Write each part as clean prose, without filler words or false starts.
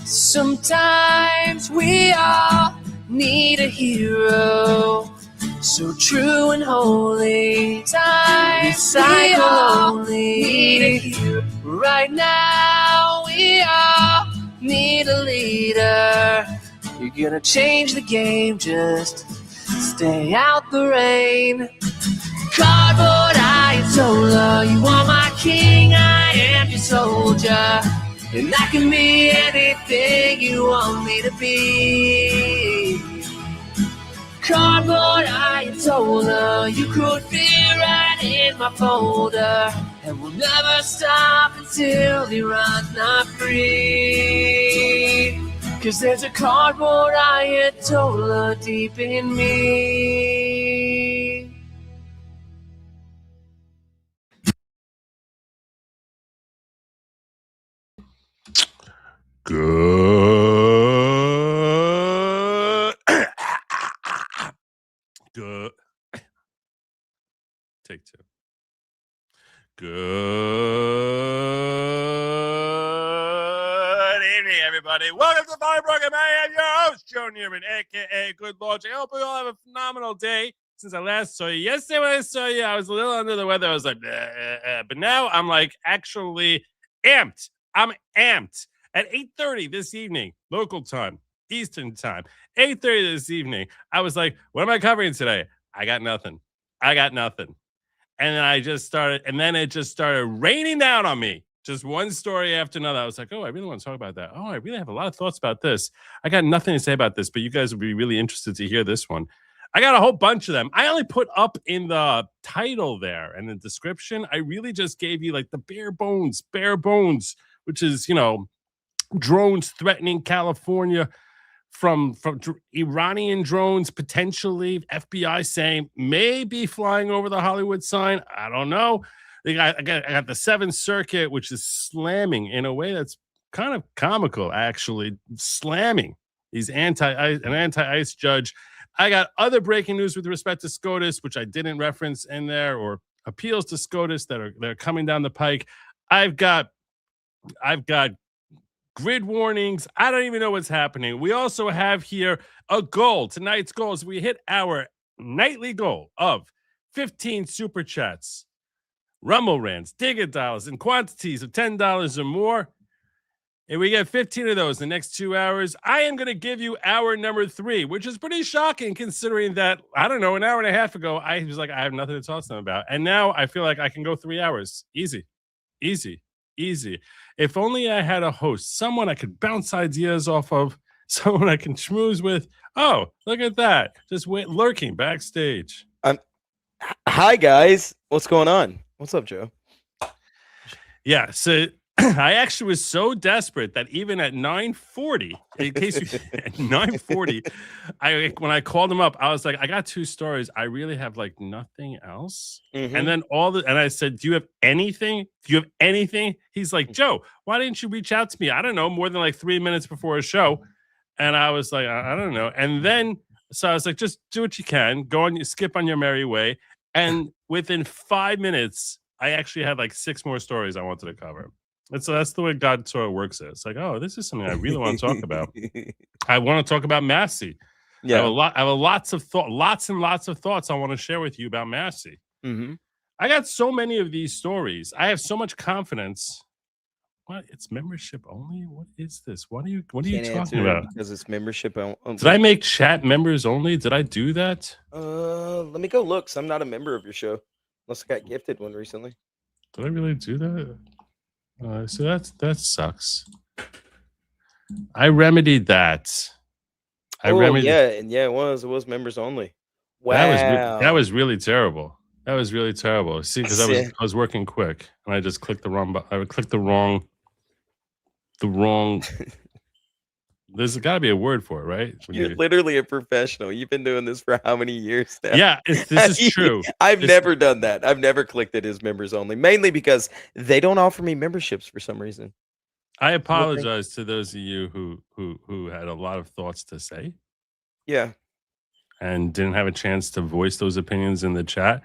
Sometimes we all need a hero, so true and holy. Times we all need a hero. Right now we all need a leader. You're gonna change the game, just stay out the rain. Cardboard Ayatollah, you are my king, I am your soldier. And I can be anything you want me to be. Cardboard Ayatollah, you could be right in my folder. And we'll never stop until Iran's not free. 'Cause there's a cardboard Ayatollah deep in me. Good. Good. Take two. Good evening, everybody. Welcome to my program. I am your host, Joe Newman, a.k.a. Good Lord. I hope you all have a phenomenal day since I last saw you. Yesterday when I saw you, I was a little under the weather. I was like, but now I'm like actually amped. I'm amped. At 8:30 this evening, local time, Eastern time, 8:30 this evening, I was like, what am I covering today? I got nothing. And then it just started raining down on me. Just one story after another. I was like, oh, I really want to talk about that. Oh, I really have a lot of thoughts about this. I got nothing to say about this, but you guys would be really interested to hear this one. I got a whole bunch of them. I only put up in the title there and the description. I really just gave you like the bare bones, which is, drones threatening California from Iranian drones, potentially FBI saying maybe flying over the Hollywood sign. I don't know. I got the Seventh Circuit, which is slamming in a way that's kind of comical, actually, slamming an anti-ICE judge. I got other breaking news with respect to SCOTUS, which I didn't reference in there, or appeals to SCOTUS that are coming down the pike. I've got grid warnings. I don't even know what's happening. We also have here a goal. Tonight's goal is we hit our nightly goal of 15 super chats, Rumble Rants, Digger Dollars in quantities of $10 or more. And we get 15 of those in the next 2 hours. I am going to give you hour number 3, which is pretty shocking considering that, I don't know, an hour and a half ago, I was like, I have nothing to talk to them about. And now I feel like I can go 3 hours. Easy. If only I had a host, someone I could bounce ideas off of, someone I can schmooze with. Oh, look at that. Just lurking backstage. Hi, guys. What's going on? What's up, Joe? Yeah, so I actually was so desperate that even at 9:40, in case you at 9:40, when I called him up, I was like, I got 2 stories. I really have like nothing else. Mm-hmm. And then and I said, do you have anything? He's like, Joe, why didn't you reach out to me? I don't know, more than like 3 minutes before a show. And I was like, I don't know. And then so I was like, just do what you can. Skip on your merry way. And within 5 minutes, I actually had like 6 more stories I wanted to cover. And so that's the way God sort of works it. It's like, oh, this is something I really want to talk about. I want to talk about Massie. Yeah. I have lots and lots of thoughts I want to share with you about Massie. Mm-hmm. I got so many of these stories. I have so much confidence. What? It's membership only? What is this? What are you talking about? Because it's membership only. Did I make chat members only? Did I do that? Let me go look. 'Cause I'm not a member of your show. Unless I got gifted one recently. Did I really do that? So that sucks. I remedied that. Yeah, it was members only. Wow, that was really terrible. See, because I was working quick and I just clicked the wrong button. I would click the wrong. There's got to be a word for it, right? You're literally a professional. You've been doing this for how many years now? Yeah, this is true. I've never done that. I've never clicked it as members only, mainly because they don't offer me memberships for some reason. I apologize to those of you who had a lot of thoughts to say. Yeah. And didn't have a chance to voice those opinions in the chat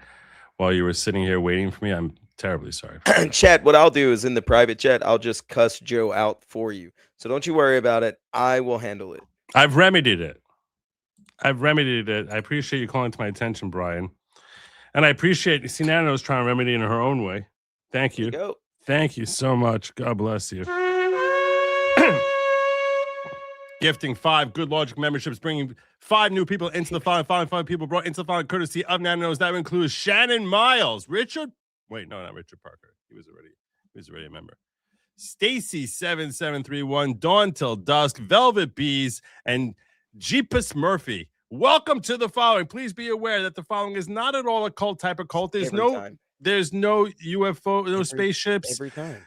while you were sitting here waiting for me. I'm Terribly sorry. Chat, what I'll do is in the private chat, I'll just cuss Joe out for you. So don't you worry about it. I will handle it. I've remedied it. I appreciate you calling to my attention, Brian. And I appreciate, see, Nano's trying to remedy in her own way. Thank you. There you go. Thank you so much. God bless you. Gifting 5 Good Logic memberships, bringing 5 new people into the following. 5 people brought into the following courtesy of Nano's. That includes Shannon Miles, not Richard Parker. He was already a member. Stacy 7731, Dawn Till Dusk, Velvet Bees, and Jeepus Murphy. Welcome to the following. Please be aware that the following is not at all a cult type of cult. There's no UFO, no spaceships,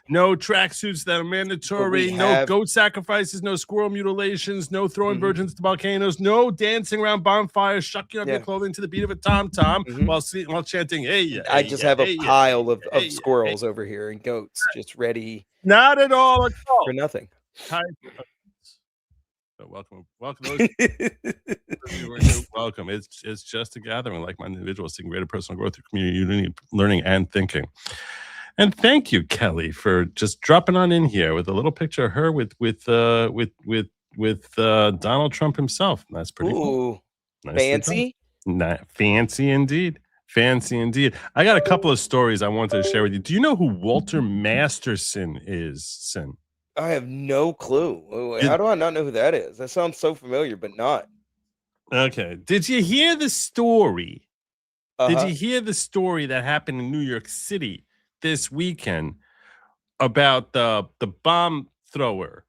no tracksuits that are mandatory, no goat sacrifices, no squirrel mutilations, no throwing virgins to volcanoes, no dancing around bonfires, shucking up your clothing to the beat of a tom-tom while chanting, hey, I just have a pile of squirrels over here and goats just ready. Not at all a cult. For nothing. Welcome. Welcome. It's just a gathering like my individuals seeking greater personal growth through community unity, learning, and thinking. And thank you, Kelly, for just dropping on in here with a little picture of her with Donald Trump himself. That's pretty cool. Fancy? Fancy indeed. Fancy indeed. I got a couple of stories I wanted to share with you. Do you know who Walter Masterson is, Sin? I have no clue. How do I not know who that is? That sounds so familiar, but not. Okay. Did you hear the story? Did you hear the story that happened in New York City this weekend about the bomb thrower?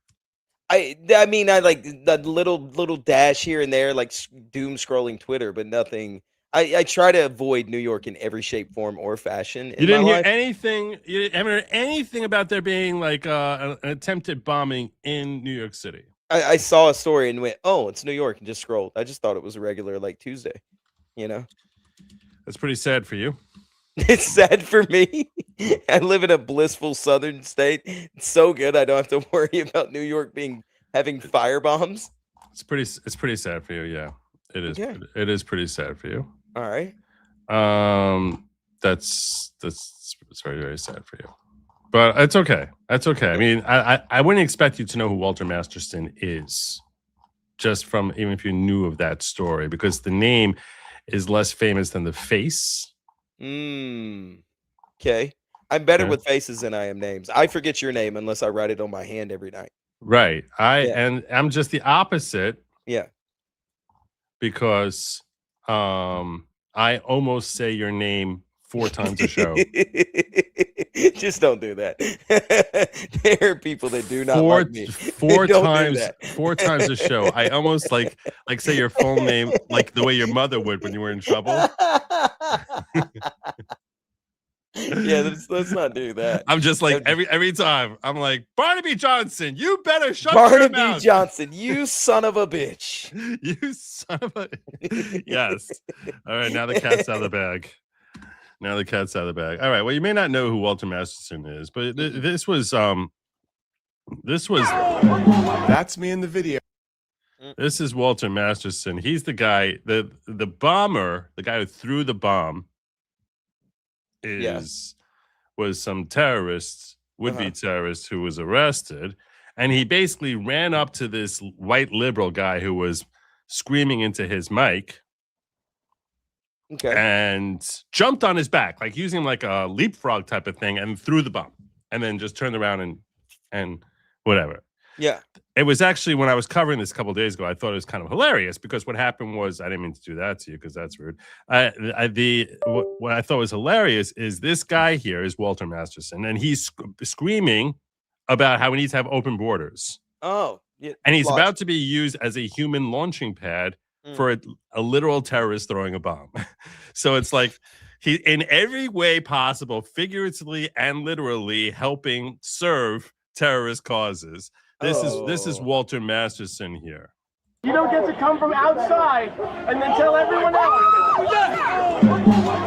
I mean, I like the little dash here and there, like doom scrolling Twitter, but nothing. I try to avoid New York in every shape, form, or fashion. You didn't hear anything. You haven't heard anything about there being like an attempted bombing in New York City. I saw a story and went, "Oh, it's New York," and just scrolled. I just thought it was a regular like Tuesday. You know, that's pretty sad for you. It's sad for me. I live in a blissful southern state. It's so good I don't have to worry about New York having fire bombs. It's pretty sad for you. Yeah, it is. Okay. It is pretty sad for you. All right. That's very, very sad for you, but it's okay. That's okay. I mean, I wouldn't expect you to know who Walter Masterson is, just from even if you knew of that story, because the name is less famous than the face. Okay. I'm better with faces than I am names. I forget your name unless I write it on my hand every night. Right. And I'm just the opposite. Yeah. Because I almost say your name 4 times a show. Just don't do that. There are people that do not like me. 4 times a show. I almost like say your full name like the way your mother would when you were in trouble. Yeah, let's not do that. I'm just like every time I'm like, Barnaby Johnson, you better shut your mouth. Barnaby Johnson, you son of a bitch. You son of a yes. All right, now the cat's out of the bag. Now the cat's out of the bag. All right. Well, you may not know who Walter Masterson is, but this was that's me in the video. This is Walter Masterson. He's the guy, the bomber, the guy who threw the bomb. Was some terrorists, would-be terrorist who was arrested, and he basically ran up to this white liberal guy who was screaming into his mic and jumped on his back, like using him like a leapfrog type of thing, and threw the bomb, and then just turned around and whatever. Yeah. It was actually, when I was covering this a couple of days ago, I thought it was kind of hilarious, because what happened was, I didn't mean to do that to you because that's rude. What I thought was hilarious is this guy here is Walter Masterson, and he's screaming about how we need to have open borders. Oh, yeah. And he's about to be used as a human launching pad for a literal terrorist throwing a bomb. So it's like he, in every way possible, figuratively and literally, helping serve terrorist causes. This is Walter Masterson here. You don't get to come from outside and then tell everyone else.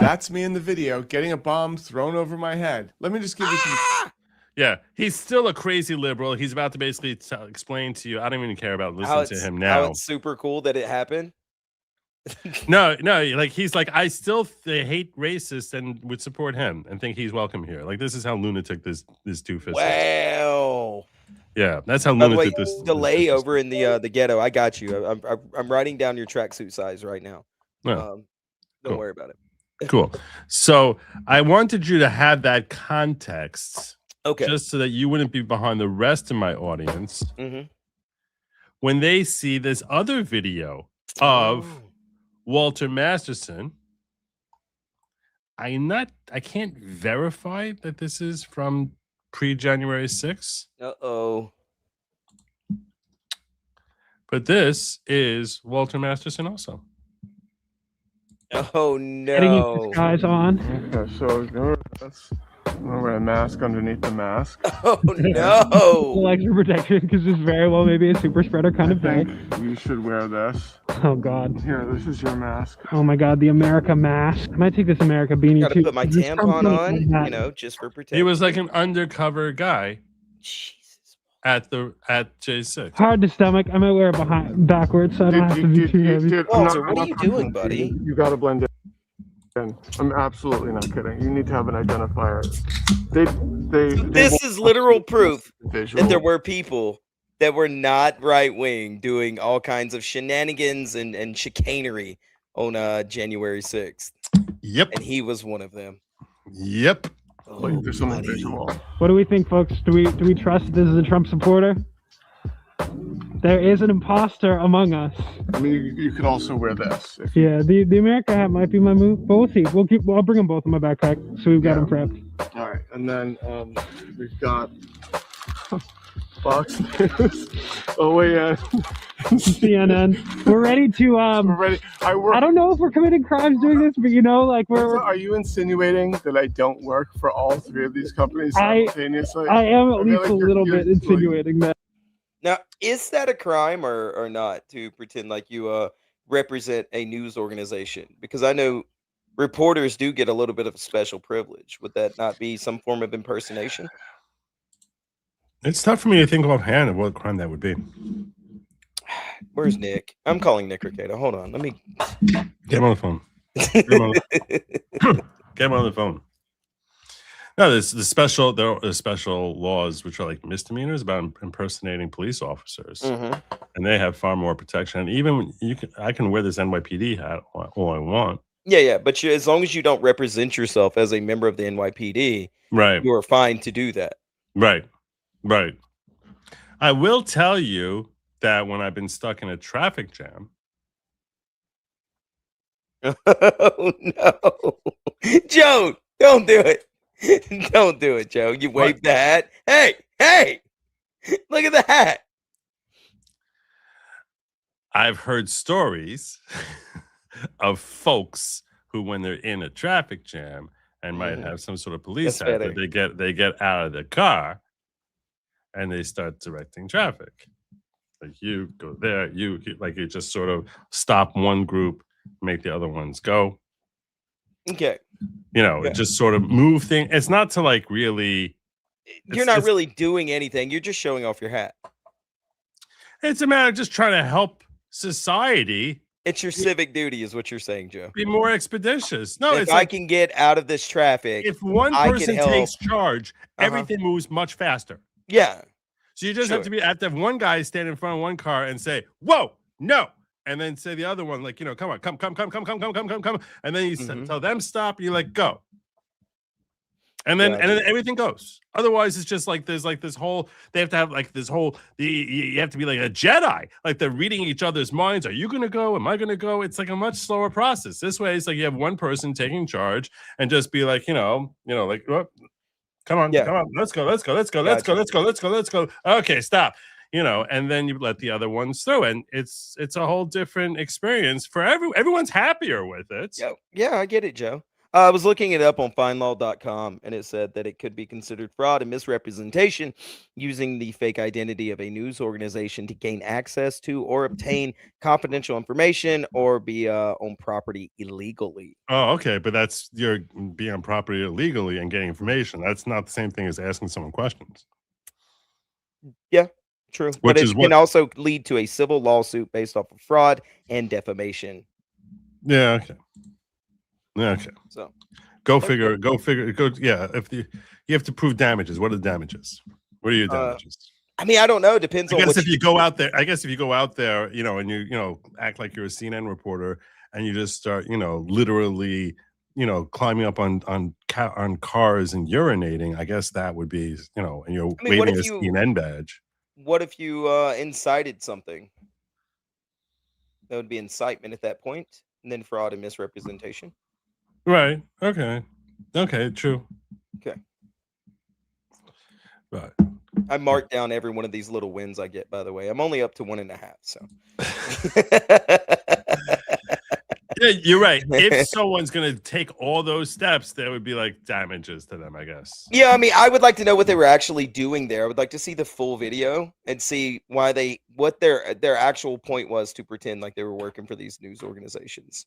That's me in the video getting a bomb thrown over my head. Let me just give you some. Yeah, he's still a crazy liberal. He's about to basically explain to you. I don't even care about listening to him now. How it's super cool that it happened. No, like he's like, I still hate racists and would support him and think he's welcome here. Like this is how lunatic this two-fist is. Wow. Yeah, that's how By the way, lunatic this delay this over in the ghetto. I got you. I'm writing down your tracksuit size right now. Yeah. Don't Cool. worry about it. Cool. So I wanted you to have that context, Okay. just so that you wouldn't be behind the rest of my audience Mm-hmm. when they see this other video of Walter Masterson. I can't verify that this is from pre-January 6th. Uh-oh. But this is Walter Masterson also. Oh no. Guys on. Okay, so I'm gonna wear a mask underneath the mask. Oh no. Extra protection because it's very well maybe a super spreader kind of I thing. think you should wear this. Oh god. Here, this is your mask. Oh my god, the America mask. I might take this America beanie Gotta too. put my This tampon comes on, like that. you know, just for protection. He was like an undercover guy Jesus. at J6. Hard to stomach. I might wear it backwards so I don't have to be too heavy. Dude, Walter, what are you doing, buddy? You gotta blend in. I'm absolutely not kidding. You need to have an identifier. This is literal proof visual. that there were people that were not right wing doing all kinds of shenanigans and chicanery on January 6th. Yep. And he was one of them. Yep. Like, there's something buddy. visual. What do we think, folks? Do we trust this is a Trump supporter? There is an imposter among us. I mean, you could also wear this. If Yeah, the America hat might be my move, but we'll see. I'll bring them both in my backpack, so we've got them prepped. All right, and then we've got Fox News, OAN, CNN. We're ready to. We're ready. I don't know if we're committing crimes doing this, but you know, like So are you insinuating that I don't work for all three of these companies simultaneously? I am at feel least like a you're- little you're bit insinuating that. Now, is that a crime or not to pretend like you represent a news organization? Because I know reporters do get a little bit of a special privilege. Would that not be some form of impersonation? It's tough for me to think offhand of what crime that would be. Where's Nick? I'm calling Nick Ricardo. Hold on. Let me Get him on the phone. Get him on the phone. No, there's there are special laws which are like misdemeanors about impersonating police officers, Mhm. and they have far more protection. And even I can wear this NYPD hat all I want. Yeah, but as long as you don't represent yourself as a member of the NYPD, Right, you are fine to do that. right. I will tell you that when I've been stuck in a traffic jam, Oh no, Joe! Don't do it. Don't do it, Joe. You waved the hat. Hey! Look at the hat. I've heard stories of folks who, when they're in a traffic jam and might have some sort of police That's hat, better. that they get out of the car and they start directing traffic. Like you go there, you just sort of stop one group, make the other ones go. Okay. You know, Yeah. just sort of move things. It's not to like really. You're not really doing anything. You're just showing off your hat. It's a matter of just trying to help society It's your civic duty, is what you're saying, Joe. be more expeditious. No, If it's I like can get out of this traffic, if one I can person help. takes charge, Uh-huh. everything moves much faster. yeah. So you just Sure. have to have one guy stand in front of one car and say, "Whoa, no," and then say the other one, like, come on, come, and then you tell them stop. You like go, and then everything goes. Otherwise, it's just like there's like this whole. They have to have like this whole. You have to be like a Jedi, like they're reading each other's minds. Are you gonna go? Am I gonna go? It's like a much slower process. This way, it's like you have one person taking charge and just be like, like. Oh, come on, let's go. Okay, stop. And then you let the other ones through, and it's a whole different experience for everyone's happier with it. Yeah, I get it, Joe. I was looking it up on findlaw.com, and it said that it could be considered fraud and misrepresentation using the fake identity of a news organization to gain access to or obtain confidential information or be on property illegally. Oh, okay, but that's you're being on property illegally and getting information. That's not the same thing as asking someone questions. Yeah, true. Which But it is can also lead to a civil lawsuit based off of fraud and defamation. Yeah. Okay. Yeah. Okay. So Go figure. Go. Yeah. If you have to prove damages, what are the damages? What are your damages? I mean, I don't know. Depends on I guess what if you go out there, you know, and you act like you're a CNN reporter and you just start, literally, climbing up on cars and urinating, I guess that would be, and you're I mean, what waving a if you- CNN badge. What if you incited something? That would be incitement at that point, and then fraud and misrepresentation. Right. Okay. Okay. True. Okay. Right. I marked down every one of these little wins I get, by the way. I'm only up to 1.5, so. Yeah, you're right. If someone's going to take all those steps, there would be like damages to them, I guess. Yeah, I mean, I would like to know what they were actually doing there. I would like to see the full video and see what their actual point was to pretend like they were working for these news organizations.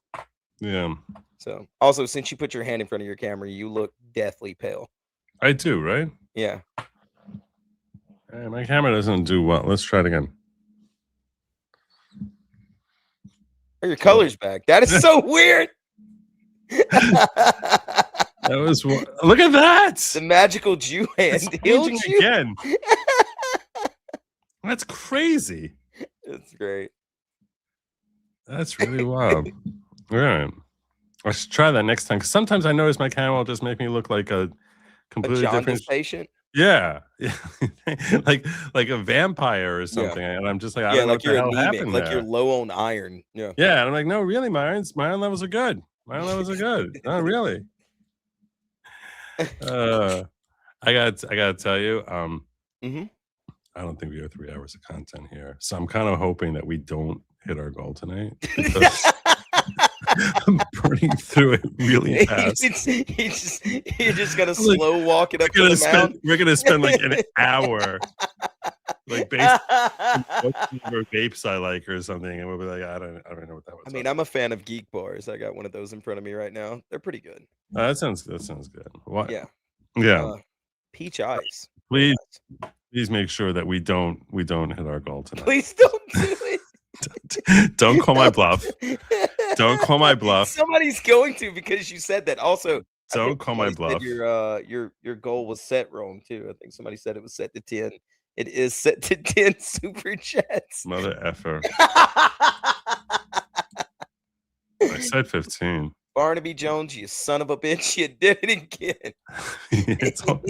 Yeah. So, also, since you put your hand in front of your camera, you look deathly pale. I do, right? Yeah. Hey, my camera doesn't do well. Let's try it again. Are your colors back? That is so weird. That was look at that. The magical Jew hand It's healed changing you. again. That's crazy. That's great. That's really wild. All right. I should try that next time. Because sometimes I notice my camera will just make me look like a A completely jaundice different. patient. Yeah. like a vampire or something. And I'm just like, I Yeah, don't know like what the you're hell anemic, happened like there. you're low on iron. Yeah. Yeah, and I'm like, no, really, my iron levels are good. My iron levels are good. No, really. I gotta tell you, Mhm. I don't think we have 3 hours of content here, so I'm kind of hoping that we don't hit our goal tonight because I'm burning through it really fast. You're just gonna Like, slow walk it up to the mound. We're gonna spend like an hour, like based on what flavor vapes I like or something, and we'll be like, I don't know what that was. I mean, I'm a fan of Geek Bars. I got one of those in front of me right now. They're pretty good. That sounds good. What? Yeah. Yeah. Peach ice. Please make sure that we don't hit our goal tonight. Please don't do it. Don't call my bluff. Don't call my bluff. Somebody's going to because you said that. Also, Don't call my somebody said bluff. your goal was set wrong too. I think somebody said it was set to 10. It is set to 10 super chats. Mother effer. I said 15. Barnaby Jones, you son of a bitch, you did it again. It's all-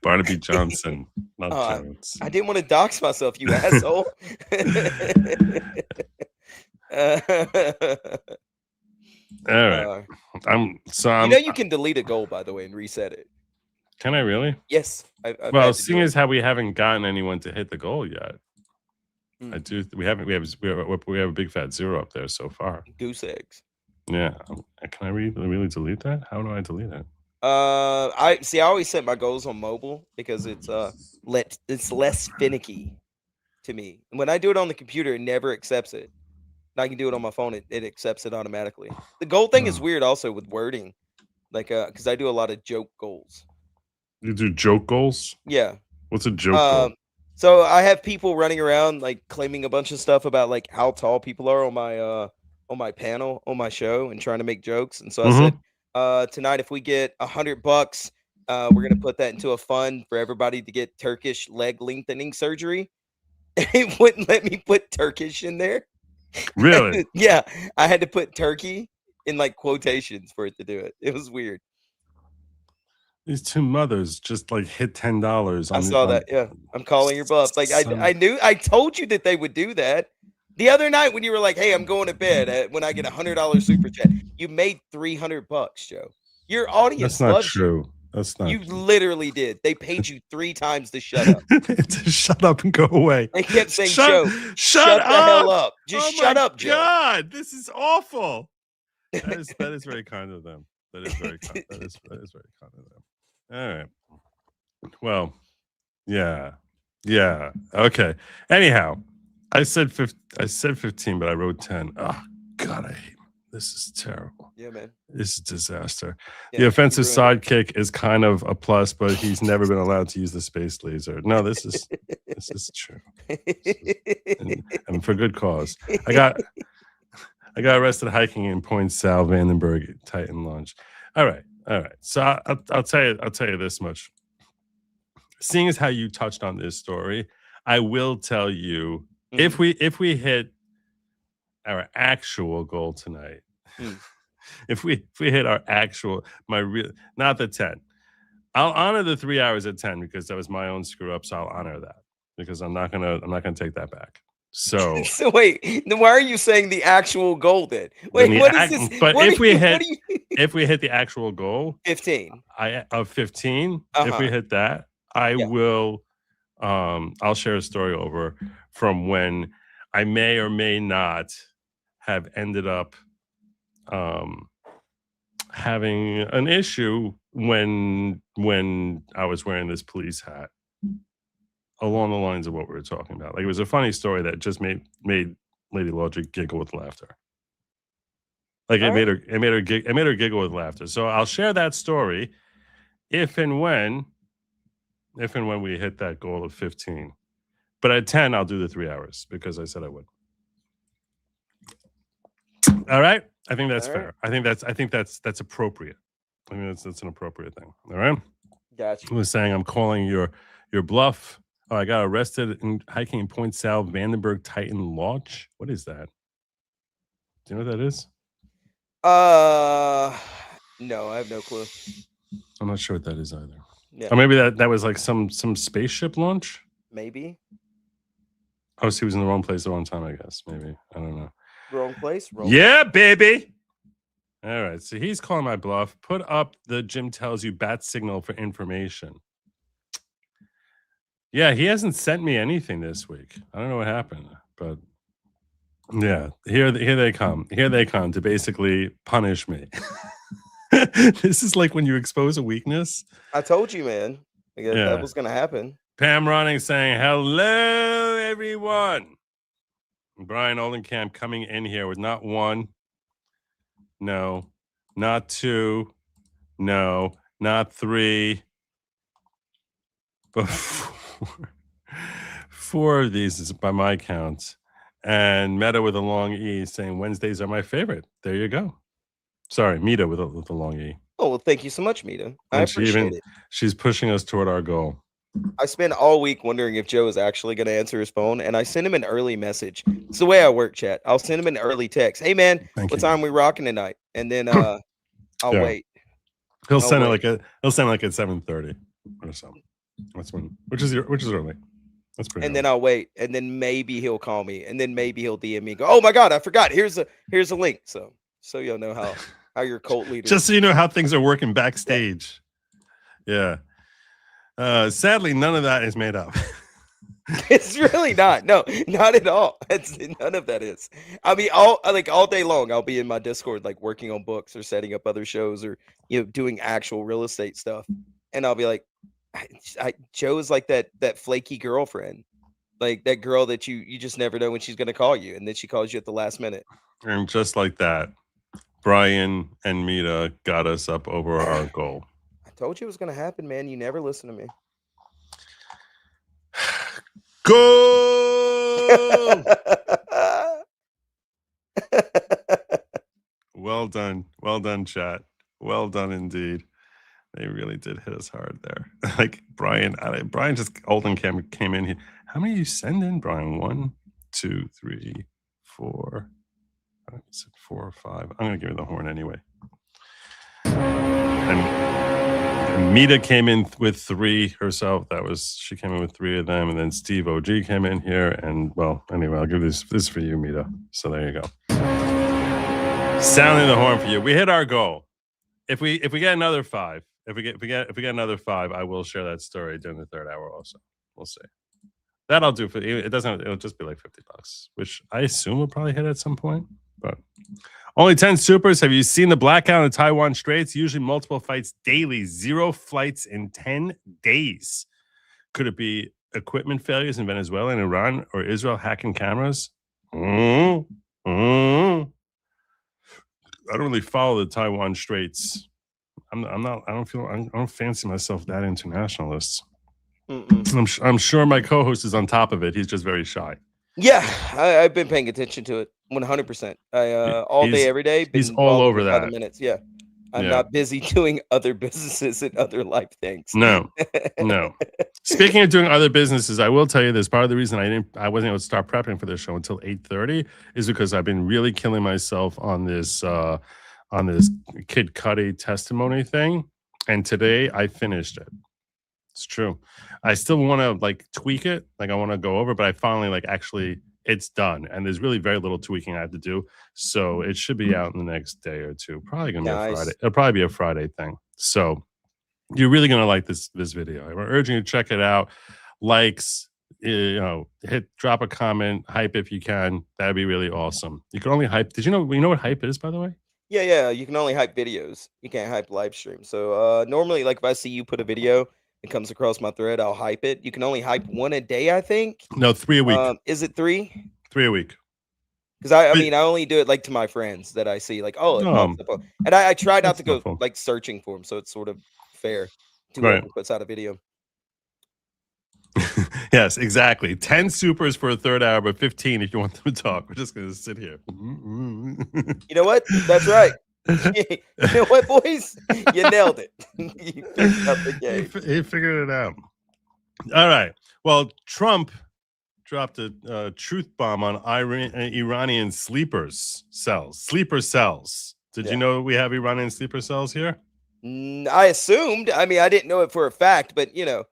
Barnaby Johnson, not Jones. I didn't want to dox myself, you asshole. All right. I'm you know you can delete a goal, by the way, and reset it. Can I really? Yes. I've had Well, to do seeing it. as how we haven't gotten anyone to hit the goal yet, I do. We have a big fat 0 up there so far. Goose eggs. Yeah. Can I really delete that? How do I delete it? I always set my goals on mobile because it's less finicky to me. When I do it on the computer, it never accepts it. And I can do it on my phone; it accepts it automatically. The goal thing is weird, also with wording, like because I do a lot of joke goals. You do joke goals? Yeah. What's a joke goal? So I have people running around like claiming a bunch of stuff about like how tall people are on my panel on my show and trying to make jokes. And so I said, tonight if we get $100, we're gonna put that into a fund for everybody to get Turkish leg lengthening surgery. It wouldn't let me put Turkish in there. Really? Yeah, I had to put Turkey in like quotations for it to do it. It was weird. These two mothers just like hit $10. I saw that. Yeah, I'm calling your bluff. Like I told you that they would do that the other night when you were like, "Hey, I'm going to bed when I get $100 super chat." You made $300, Joe. Your audience. That's not loves true. You. That's not. You true. literally did. They paid you 3 times to shut up. To shut up and go away. They kept saying, Shut "Joe, shut the hell up. Just shut up, Joe." God, this is awful. That is very kind of them. That is very kind. That is very kind of them. All right. Well, yeah. Okay. Anyhow, I said 15, but I wrote 10. Oh God, I hate this. Is terrible. Yeah, man. This is disaster. Yeah, the offensive you ruined sidekick is kind of a plus, but he's never been allowed to use the space laser. No, this is true. And for good cause. I got I got arrested hiking in Point Sal, Vandenberg, Titan Launch. All right. So I'll tell you this much. Seeing as how you touched on this story, I will tell you if we hit our actual goal tonight, if we hit our actual not the 10, I'll honor the 3 hours at 10 because that was my own screw up. So I'll honor that because I'm not gonna take that back. So, So wait, then why are you saying the actual goal then? Wait, what is this? But what if we hit what do you- if we hit the actual goal, 15. of 15, if we hit that, I will I'll share a story over from when I may or may not have ended up having an issue when I was wearing this police hat, along the lines of what we were talking about. Like, it was a funny story that just made Lady Logic giggle with laughter. Like, it made her giggle with laughter. So I'll share that story if and when we hit that goal of 15. But at 10, I'll do the 3 hours because I said I would. All right. I think that's fair. I think that's appropriate. I mean, that's an appropriate thing. All right. Gotcha. Who was saying I'm calling your bluff? Oh, I got arrested in hiking in Point Sal, Vandenberg, Titan Launch. What is that? Do you know what that is? No, I have no clue. I'm not sure what that is either. Yeah. Or maybe that was like some spaceship launch. Maybe. Oh, so he was in the wrong place at the wrong time, I guess. Maybe. I don't know. Wrong place? Yeah, baby. All right. So he's calling my bluff. Put up the Jim tells you bat signal for information. Yeah, he hasn't sent me anything this week. I don't know what happened, but yeah, here they come. Here they come to basically punish me. This is like when you expose a weakness. I told you, man. I guess that was going to happen. Pam Running saying, hello, everyone. Brian Oldenkamp coming in here with not one, no, not two, no, not three, but four of these is by my count. And Meta with a long E saying Wednesdays are my favorite. There you go. Sorry, Meta with a long E. Oh, well, thank you so much, Mita. I appreciate it. She's pushing us toward our goal. I spent all week wondering if Joe is actually going to answer his phone, and I sent him an early message. It's the way I work, chat. I'll send him an early text. Hey, man, what time we rocking tonight? And then I'll wait. He'll send it like at 7:30 or something. That's when, which is early. That's pretty. And then I'll wait, and then maybe he'll call me, and then maybe he'll DM me and go, "Oh my God, I forgot. Here's a link." So you'll know how your cult leader. Just so you know how things are working backstage. Yeah. Sadly, none of that is made up. It's really not. No, not at all. None of that is. I mean, all day long, I'll be in my Discord, like working on books or setting up other shows or doing actual real estate stuff, and I'll be like, Joe's like that flaky girlfriend, like that girl that you just never know when she's gonna call you, and then she calls you at the last minute. And just like that, Brian and Mita got us up over our goal. I told you it was gonna happen, man. You never listen to me. Go! Well done, chat. Well done indeed. They really did hit us hard there. Like Brian just Oldenkamp came in here. How many you send in, Brian? 1, 2, 3, 4. I said 4 or 5. I'm gonna give her the horn anyway. And Mita came in with 3 herself. She came in with 3 of them, and then Steve OG came in here. And well, anyway, I'll give this for you, Mita. So there you go. Sounding the horn for you. We hit our goal. If we get another 5, if we get another 5, I will share that story during the 3rd hour. Also, we'll see. That I'll do for it. It'll just be like $50, which I assume will probably hit at some point. But only 10 supers. Have you seen the blackout in the Taiwan Straits? Usually multiple fights daily. 0 flights in 10 days. Could it be equipment failures in Venezuela and Iran or Israel hacking cameras? I don't really follow the Taiwan Straits. I don't fancy myself that internationalist. I'm sure my co-host is on top of it. He's just very shy. Yeah, I've been paying attention to it 100%. All day, He's every day. he's Been all following over it by the that. minutes. Yeah, I'm Yeah. not busy doing other businesses and other life things. No. Speaking of doing other businesses, I will tell you this. Part of the reason I wasn't able to start prepping for this show until 8:30 is because I've been really killing myself on this Kid Cudi testimony thing, and today I finished it. It's true. I still want to like tweak it, like I want to go over, but I finally like actually it's done, and there's really very little tweaking I have to do, so it should be out in the next day or two. Probably gonna be a Nice. Friday. It'll probably be a Friday thing. So you're really gonna like this video. I'm urging you to check it out. Likes, drop a comment, hype if you can. That'd be really awesome. You can only hype. Did you know what hype is, by the way? Yeah. You can only hype videos. You can't hype live streams. So normally, like if I see you put a video that comes across my thread, I'll hype it. You can only hype one a day, I think. No, 3 a week. Is it 3? 3 a week. Because I mean, I only do it like to my friends that I see, like, oh, it pops up. And I try not to go like searching for them, so it's sort of fair to whoever puts out a video. Yes, exactly. 10 supers for a third hour, but 15 if you want them to talk. We're just gonna sit here. You know what? That's right. You know what, boys? You nailed it. You picked up the game. He figured it out. All right. Well, Trump dropped a truth bomb on Iranian sleeper cells. Did you know we have Iranian sleeper cells here? I assumed. I mean, I didn't know it for a fact, but you know.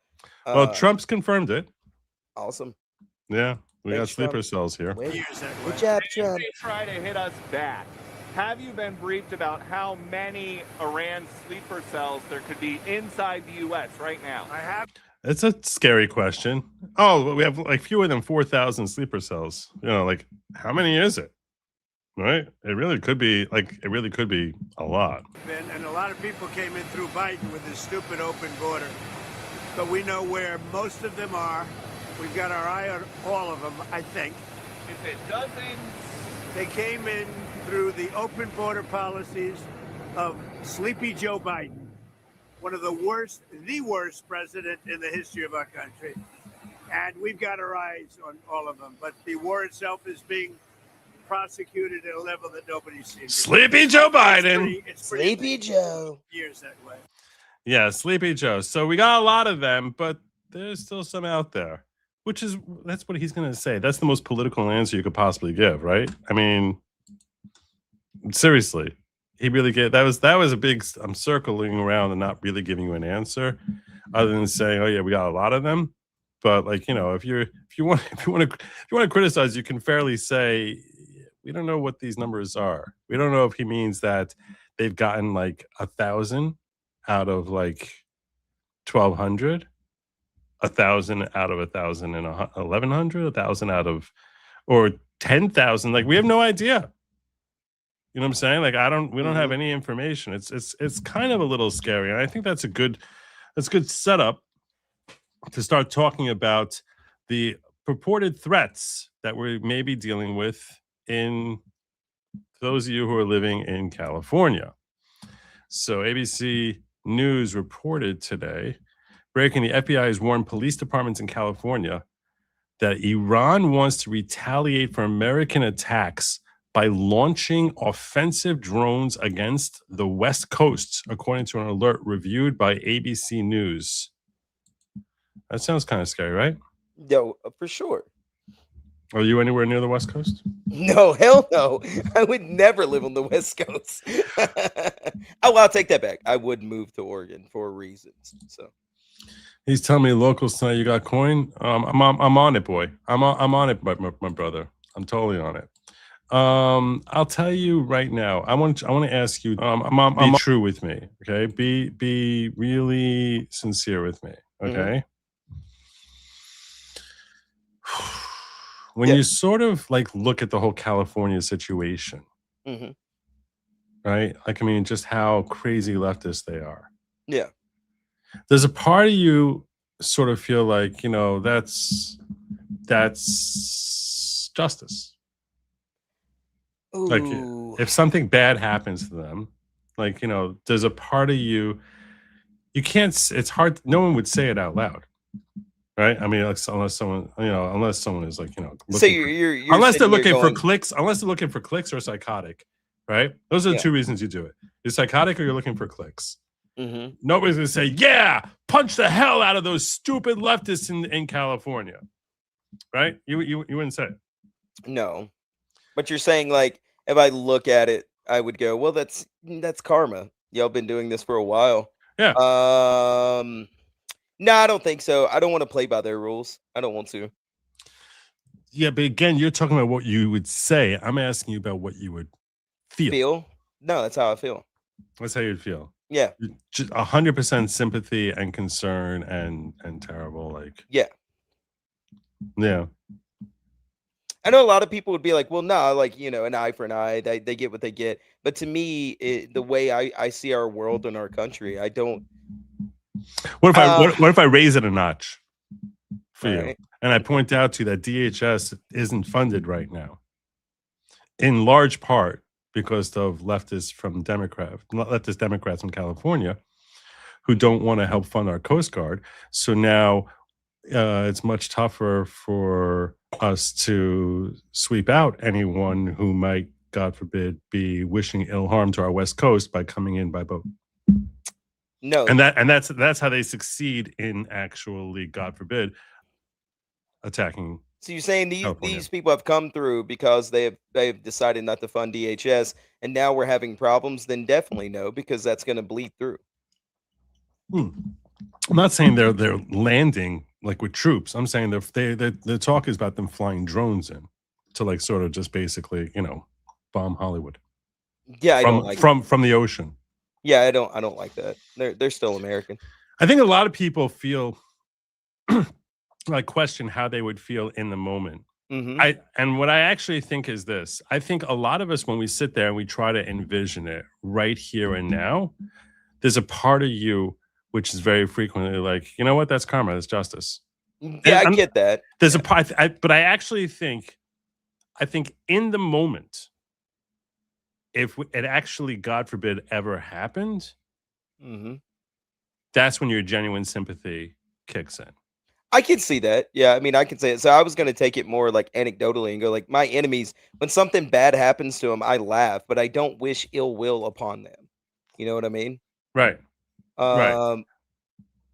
Well, Trump's confirmed it. Awesome. Yeah, we got sleeper cells here. Good job, Trump. They try to hit us back. Have you been briefed about how many Iran sleeper cells there could be inside the U.S. right now? I have. It's a scary question. Oh, we have like fewer than 4,000 sleeper cells. You know, like how many is it? Right? It really could be a lot. And a lot of people came in through Biden with this stupid open border. But we know where most of them are. We've got our eye on all of them, I think. If it doesn't, they came in through the open border policies of Sleepy Joe Biden, one of the worst president in the history of our country. And we've got our eyes on all of them. But the war itself is being prosecuted at a level that nobody's seen. Sleepy Joe Biden. It's pretty Sleepy Joe. Years that way. Yeah, Sleepy Joe. So we got a lot of them, but there's still some out there, that's what he's going to say. That's the most political answer you could possibly give, right? I mean, seriously, he really that was a big. I'm circling around and not really giving you an answer, other than saying, "Oh yeah, we got a lot of them." But like if you want to criticize, you can fairly say we don't know what these numbers are. We don't know if he means that they've gotten like 1,000 out of like 1,200, 1,000 out of 1,000 and 1,100, 1,000 out of, or 10,000. Like we have no idea. You know what I'm saying? Like we don't have any information. It's kind of a little scary, and I think that's a good setup to start talking about the purported threats that we may be dealing with in those of you who are living in California. So ABC News reported today, breaking, the FBI has warned police departments in California that Iran wants to retaliate for American attacks by launching offensive drones against the West Coast, according to an alert reviewed by ABC News. That sounds kind of scary, right? Yo, for sure. Are you anywhere near the West Coast? No, hell no. I would never live on the West Coast. Oh, I'll take that back. I would move to Oregon for reasons. So he's telling me locals tonight you got coin. I'm on it, boy. I'm on it, my brother. I'm totally on it. I'll tell you right now. I want to ask you. Be true with me, okay? Be really sincere with me, okay? When you sort of like look at the whole California situation, right? Like, I mean, just how crazy leftist they are. Yeah. There's a part of you sort of feel like, that's justice. Ooh. Like if something bad happens to them, like, there's a part of you can't, it's hard. No one would say it out loud. right? I mean, unless someone is like, So looking you're unless they're sitting here looking for going, clicks, or psychotic, right? Those are the Yeah. two reasons you do it. You're psychotic or you're looking for clicks. mhm. Nobody's gonna say, yeah, punch the hell out of those stupid leftists in California, right? You wouldn't say it. No, but you're saying like if I look at it, I would go, well, that's karma. Y'all been doing this for a while. Yeah. No, I don't think so. I don't want to play by their rules. I don't want to. Yeah, but again, you're talking about what you would say. I'm asking you about what you would feel. Feel? No, that's how I feel. That's how you'd feel. Yeah. Just 100% sympathy and concern and terrible. Like, Yeah. yeah. I know a lot of people would be like, well, no, like, an eye for an eye. They get what they get. But to me, the way I see our world and our country, I don't. What if I raise it a notch for you? Right. And I point out to you that DHS isn't funded right now, in large part because of leftist Democrats in California who don't want to help fund our Coast Guard. So now it's much tougher for us to sweep out anyone who might, God forbid, be wishing ill harm to our West Coast by coming in by boat. No. And that's how they succeed in actually, God forbid, attacking. So you're saying California. these people have come through because they've decided not to fund DHS, and now we're having problems? Then definitely no, because that's going to bleed through. I'm not saying they're landing like with troops. I'm saying the talk is about them flying drones in to like sort of just basically, bomb Hollywood. Yeah, I don't like from the ocean. Yeah, I don't like that. They're still American. I think a lot of people feel like question how they would feel in the moment. Mm-hmm. And what I actually think is this. I think a lot of us, when we sit there and we try to envision it right here and now, there's a part of you which is very frequently like, you know what, that's karma, that's justice. Yeah, I get that. There's a part, but I actually think, in the moment, if it actually, God forbid, ever happened, Mm-hmm. that's when your genuine sympathy kicks in. I can see that. Yeah, I mean, I can say it. So I was going to take it more like anecdotally and go like, my enemies, when something bad happens to them, I laugh, but I don't wish ill will upon them. You know what I mean? Right. Right. Um,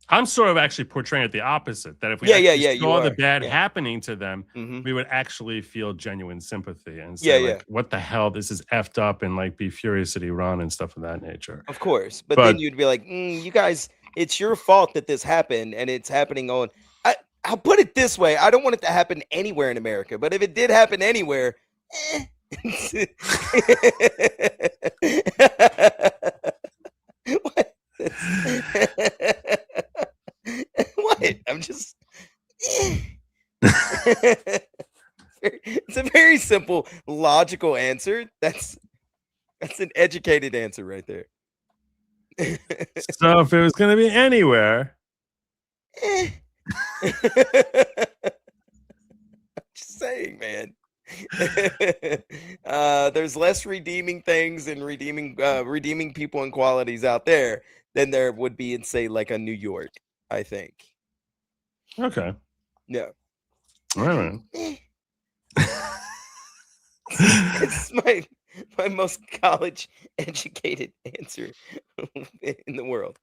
I'm sort of actually portraying it the opposite. That if we you saw the are. bad Yeah. happening to them, Mhm. we would actually feel genuine sympathy and say, Yeah, like, what the hell? This is effed up, and like be furious at Iran and stuff of that nature. Of course. But But- then you'd be like, you guys, it's your fault that this happened, and it's happening on. I'll put it this way. I don't want it to happen anywhere in America, but if it did happen anywhere, What? What? I'm just. It's a very simple, logical answer. That's an educated answer right there. So if it was going to be anywhere, Just saying, man. There's less redeeming things and redeeming people and qualities out there than there would be in, say, like a New York, I think. okay, Yeah. all right. It's my most college educated answer in the world.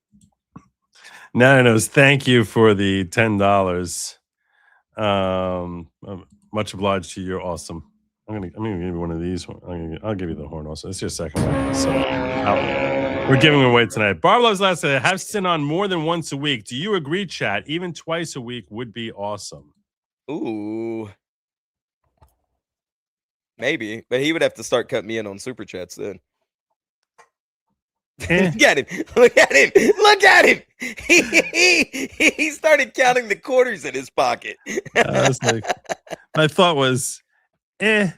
Nanos, thank you for the $10. Much obliged to you. You're awesome. I'm gonna give you one of these. I'll give you the horn also. It's your second one. So we're giving them away tonight. Barb Loves Last said, have sin on more than once a week. Do you agree, chat? Even twice a week would be awesome. Ooh. Maybe, but he would have to start cutting me in on super chats then. Look at him! Look at him! Look at him! He started counting the quarters in his pocket. I was like, my thought was, Eh.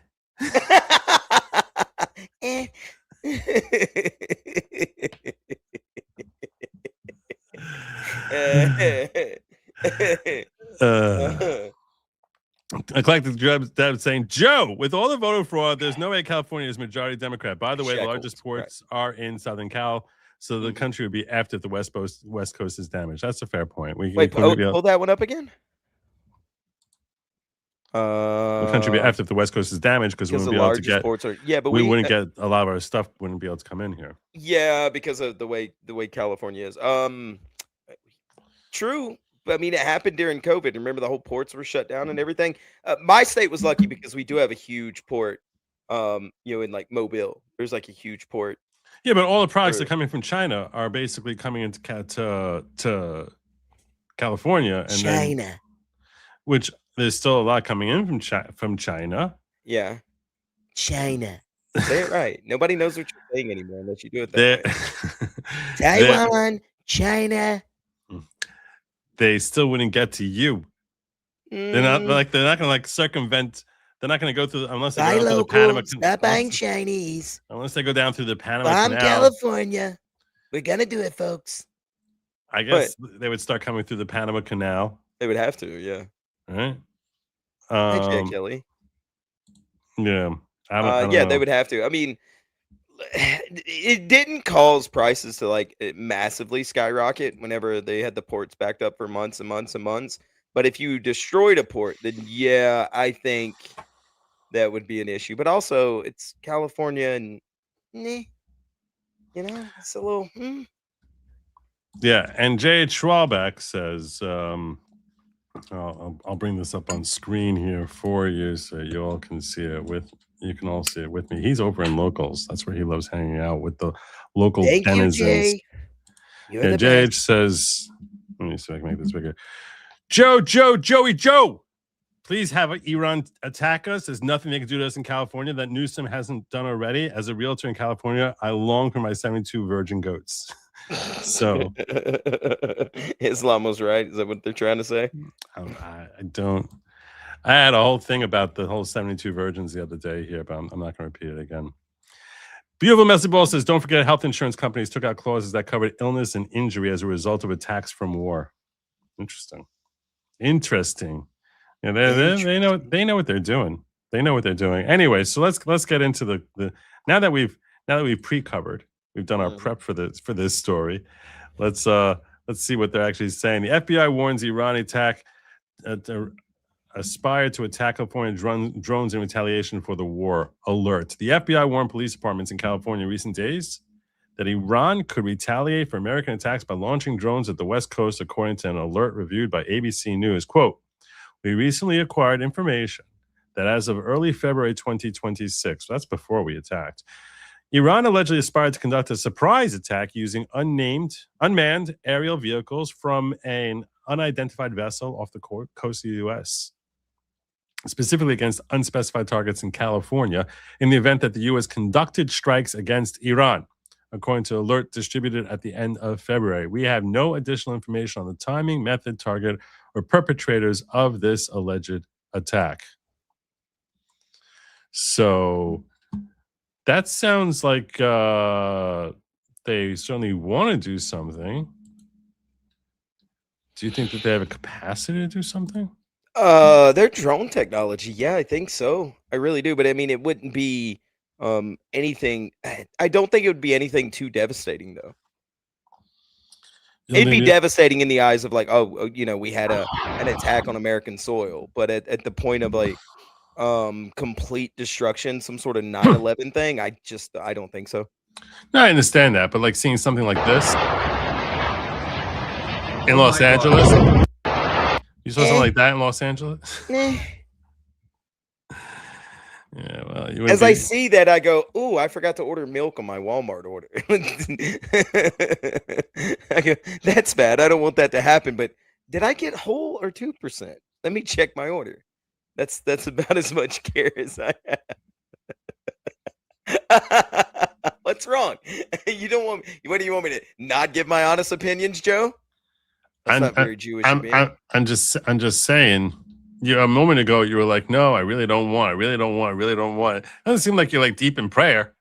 Eclectic Deb saying, Joe, with all the voter fraud, there's no way California is majority Democrat. By the way, the largest ports are in Southern Cal, so the country would be after the West Coast is damaged. That's a fair point. Wait, pull that one up again. What country would be after if the West Coast is damaged because we wouldn't the be able to largest get ports are but we wouldn't get a lot of our stuff wouldn't be able to come in here. Yeah, because of the way California is. True. But I mean, it happened during COVID. Remember, the whole ports were shut down and everything. My state was lucky because we do have a huge port. In like Mobile, there's like a huge port. Yeah, but all the products that are coming from China are basically coming into to California, and then, which there's still a lot coming in from China. Yeah, China. Say it right. Nobody knows what you're saying anymore unless you do it that way. Taiwan, China. They still wouldn't get to you. They're not gonna circumvent. They're not gonna go through unless they go through the Panama. Stop buying Chinese. Unless they go down through the Panama Canal. California. We're gonna do it, folks. I guess they would start coming through the Panama Canal. They would have to, yeah. Right. Hey, Kelly. Yeah. I don't know. They would have to. I mean, it didn't cause prices to like massively skyrocket whenever they had the ports backed up for months and months and months. But if you destroyed a port, then yeah, I think that would be an issue. But also, it's California, and it's a little. Yeah, and J.H. Schwalbeck says, I'll bring this up on screen here for you so you all can see it you can all see it with me. He's over in Locals. That's where he loves hanging out with the local denizens. Jay. Yeah, JH says, let me see if I can make this bigger. Joey, please have Iran attack us. There's nothing they can do to us in California that Newsom hasn't done already. As a realtor in California, I long for my 72 virgin goats. So Islam was right. Is that what they're trying to say? I don't. I had a whole thing about the whole 72 virgins the other day here, but I'm not going to repeat it again. Beautiful Messy Ball says, don't forget health insurance companies took out clauses that covered illness and injury as a result of attacks from war. Interesting. Yeah, they know what they're doing. They know what they're doing. Anyway, so let's get into the now that we've pre-covered, we've done our prep for this story. Let's see what they're actually saying. The FBI warns Iran attack aspired to attack California drones in retaliation for the war. Alert. The FBI warned police departments in California in recent days that Iran could retaliate for American attacks by launching drones at the West Coast, according to an alert reviewed by ABC News. Quote, we recently acquired information that as of early February 2026, so that's before we attacked, Iran allegedly aspired to conduct a surprise attack using unmanned aerial vehicles from an unidentified vessel off the coast of the U.S., specifically against unspecified targets in California, in the event that the U.S. conducted strikes against Iran, according to alert distributed at the end of February. We have no additional information on the timing, method, target, or perpetrators of this alleged attack. So that sounds like they certainly want to do something. Do you think that they have a capacity to do something? Their drone technology, yeah, I think so. I really do. But I mean, it wouldn't be anything. I don't think it would be anything too devastating, though. It'd be devastating in the eyes of like, we had an attack on American soil. But at the point of like complete destruction, some sort of 9/11 thing, I don't think so. No, I understand that, but like seeing something like this in Los Angeles. You saw something like that in Los Angeles? Yeah, well, as I see that, I go, "Ooh, I forgot to order milk on my Walmart order." I go, that's bad. I don't want that to happen. But did I get whole or 2%? Let me check my order. That's about as much care as I have. What's wrong? You don't want? What do you want me to not give my honest opinions, Joe? That's not very Jewish of me. I'm just saying. A moment ago you were like, "No, I really don't want. I really don't want. I really don't want." It doesn't seem like you're like deep in prayer.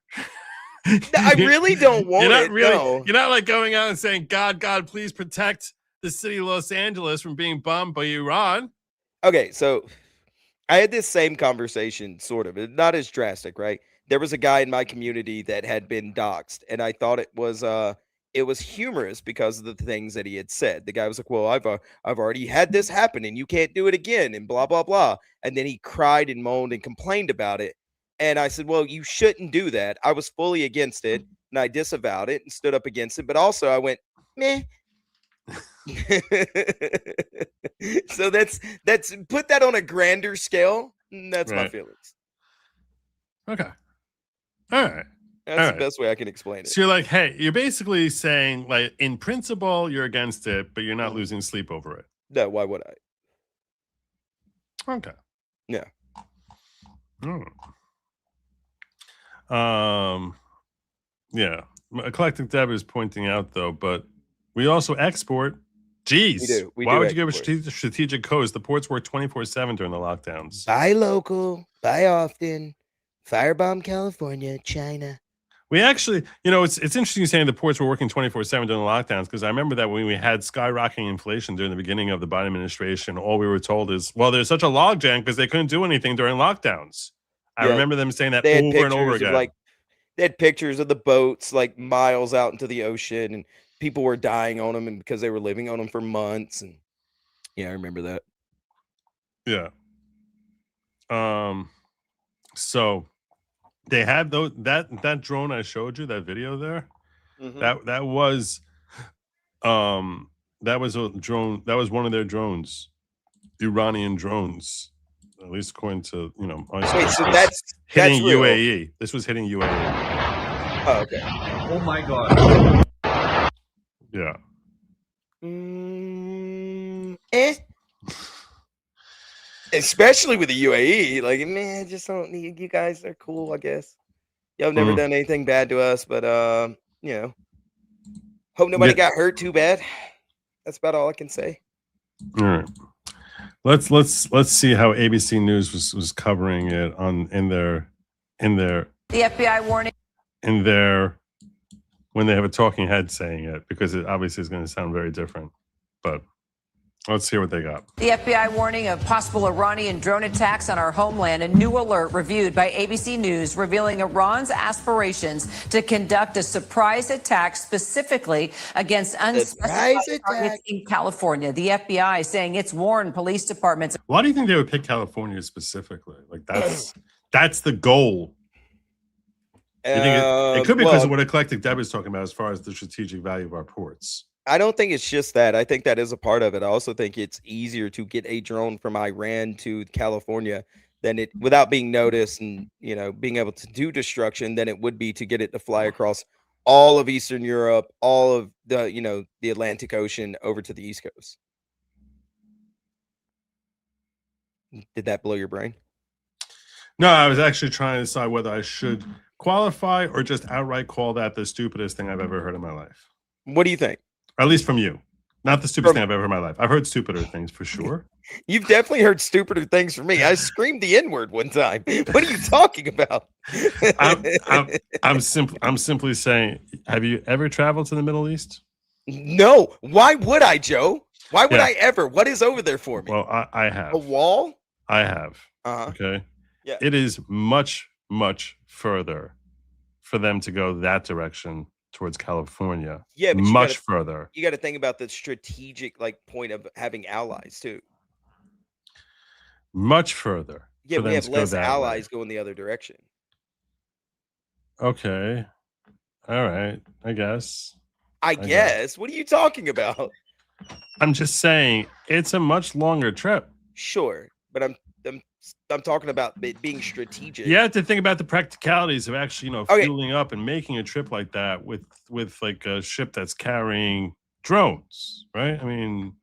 I really don't want it. No. You're not like going out and saying, "God, please protect the city of Los Angeles from being bombed by Iran." Okay, so I had this same conversation, sort of, not as drastic, right? There was a guy in my community that had been doxxed, and I thought it was it was humorous because of the things that he had said. The guy was like, well, I've already had this happen and you can't do it again and blah, blah, blah. And then he cried and moaned and complained about it. And I said, well, you shouldn't do that. I was fully against it and I disavowed it and stood up against it. But also I went, meh. So that's put that on a grander scale. That's my feelings. Okay. All right. That's the best way I can explain it. So you're like, hey, you're basically saying, like, in principle, you're against it, but you're not losing sleep over it. No, why would I? Okay. Yeah. Yeah. Eclectic Deb is pointing out, though, but we also export. Jeez. We do. Why would you give a strategic codes? The ports work 24/7 during the lockdowns. Buy local, buy often. Firebomb California, China. We actually, it's interesting saying the ports were working 24/7 during the lockdowns, because I remember that when we had skyrocketing inflation during the beginning of the Biden administration, all we were told is, well, there's such a logjam because they couldn't do anything during lockdowns. I remember them saying that over and over again. They had pictures of the boats like miles out into the ocean, and people were dying on them, and because they were living on them for months. And yeah, I remember that. Yeah. So they had that drone I showed you, that video there. Mm-hmm. That was a drone. That was one of their drones, Iranian drones, at least according to Wait, so that's hitting real. UAE. This was hitting UAE. Oh, okay. Oh my God. Yeah. Especially with the UAE, like, man, just don't need, you guys are cool, I guess. Y'all have never done anything bad to us, but hope nobody got hurt too bad. That's about all I can say. All right. Let's see how ABC News was covering it in their the FBI warning when they have a talking head saying it, because it obviously is going to sound very different. But let's hear what they got. The FBI warning of possible Iranian drone attacks on our homeland. A new alert reviewed by ABC News revealing Iran's aspirations to conduct a surprise attack specifically against unspecified targets in California. The FBI saying it's warned police departments. Why do you think they would pick California specifically? Like, that's the goal. You think it could be because of what Eclectic Deb is talking about as far as the strategic value of our ports. I don't think it's just that. I think that is a part of it. I also think it's easier to get a drone from Iran to California than it, without being noticed and, being able to do destruction, than it would be to get it to fly across all of Eastern Europe, all of the, the Atlantic Ocean over to the East Coast. Did that blow your brain? No, I was actually trying to decide whether I should qualify or just outright call that the stupidest thing I've ever heard in my life. What do you think? Or at least from you. Not the stupidest thing I've ever heard in my life. I've heard stupider things for sure. You've definitely heard stupider things from me. I screamed the N-word one time. What are you talking about? I'm simply saying, have you ever traveled to the Middle East? No. Why would I, Joe? Why would I ever? What is over there for me? Well, I have. A wall? I have. Uh-huh. Okay. Yeah. It is much, much further for them to go that direction towards California. Yeah, but much further. You got to think about the strategic point of having allies too. Much further. Yeah, we have less allies going the other direction. Okay. All right. I guess. I guess. What are you talking about? I'm just saying it's a much longer trip. Sure, but I'm talking about it being strategic. You have to think about the practicalities of actually, fueling up and making a trip like that with like a ship that's carrying drones, right? I mean,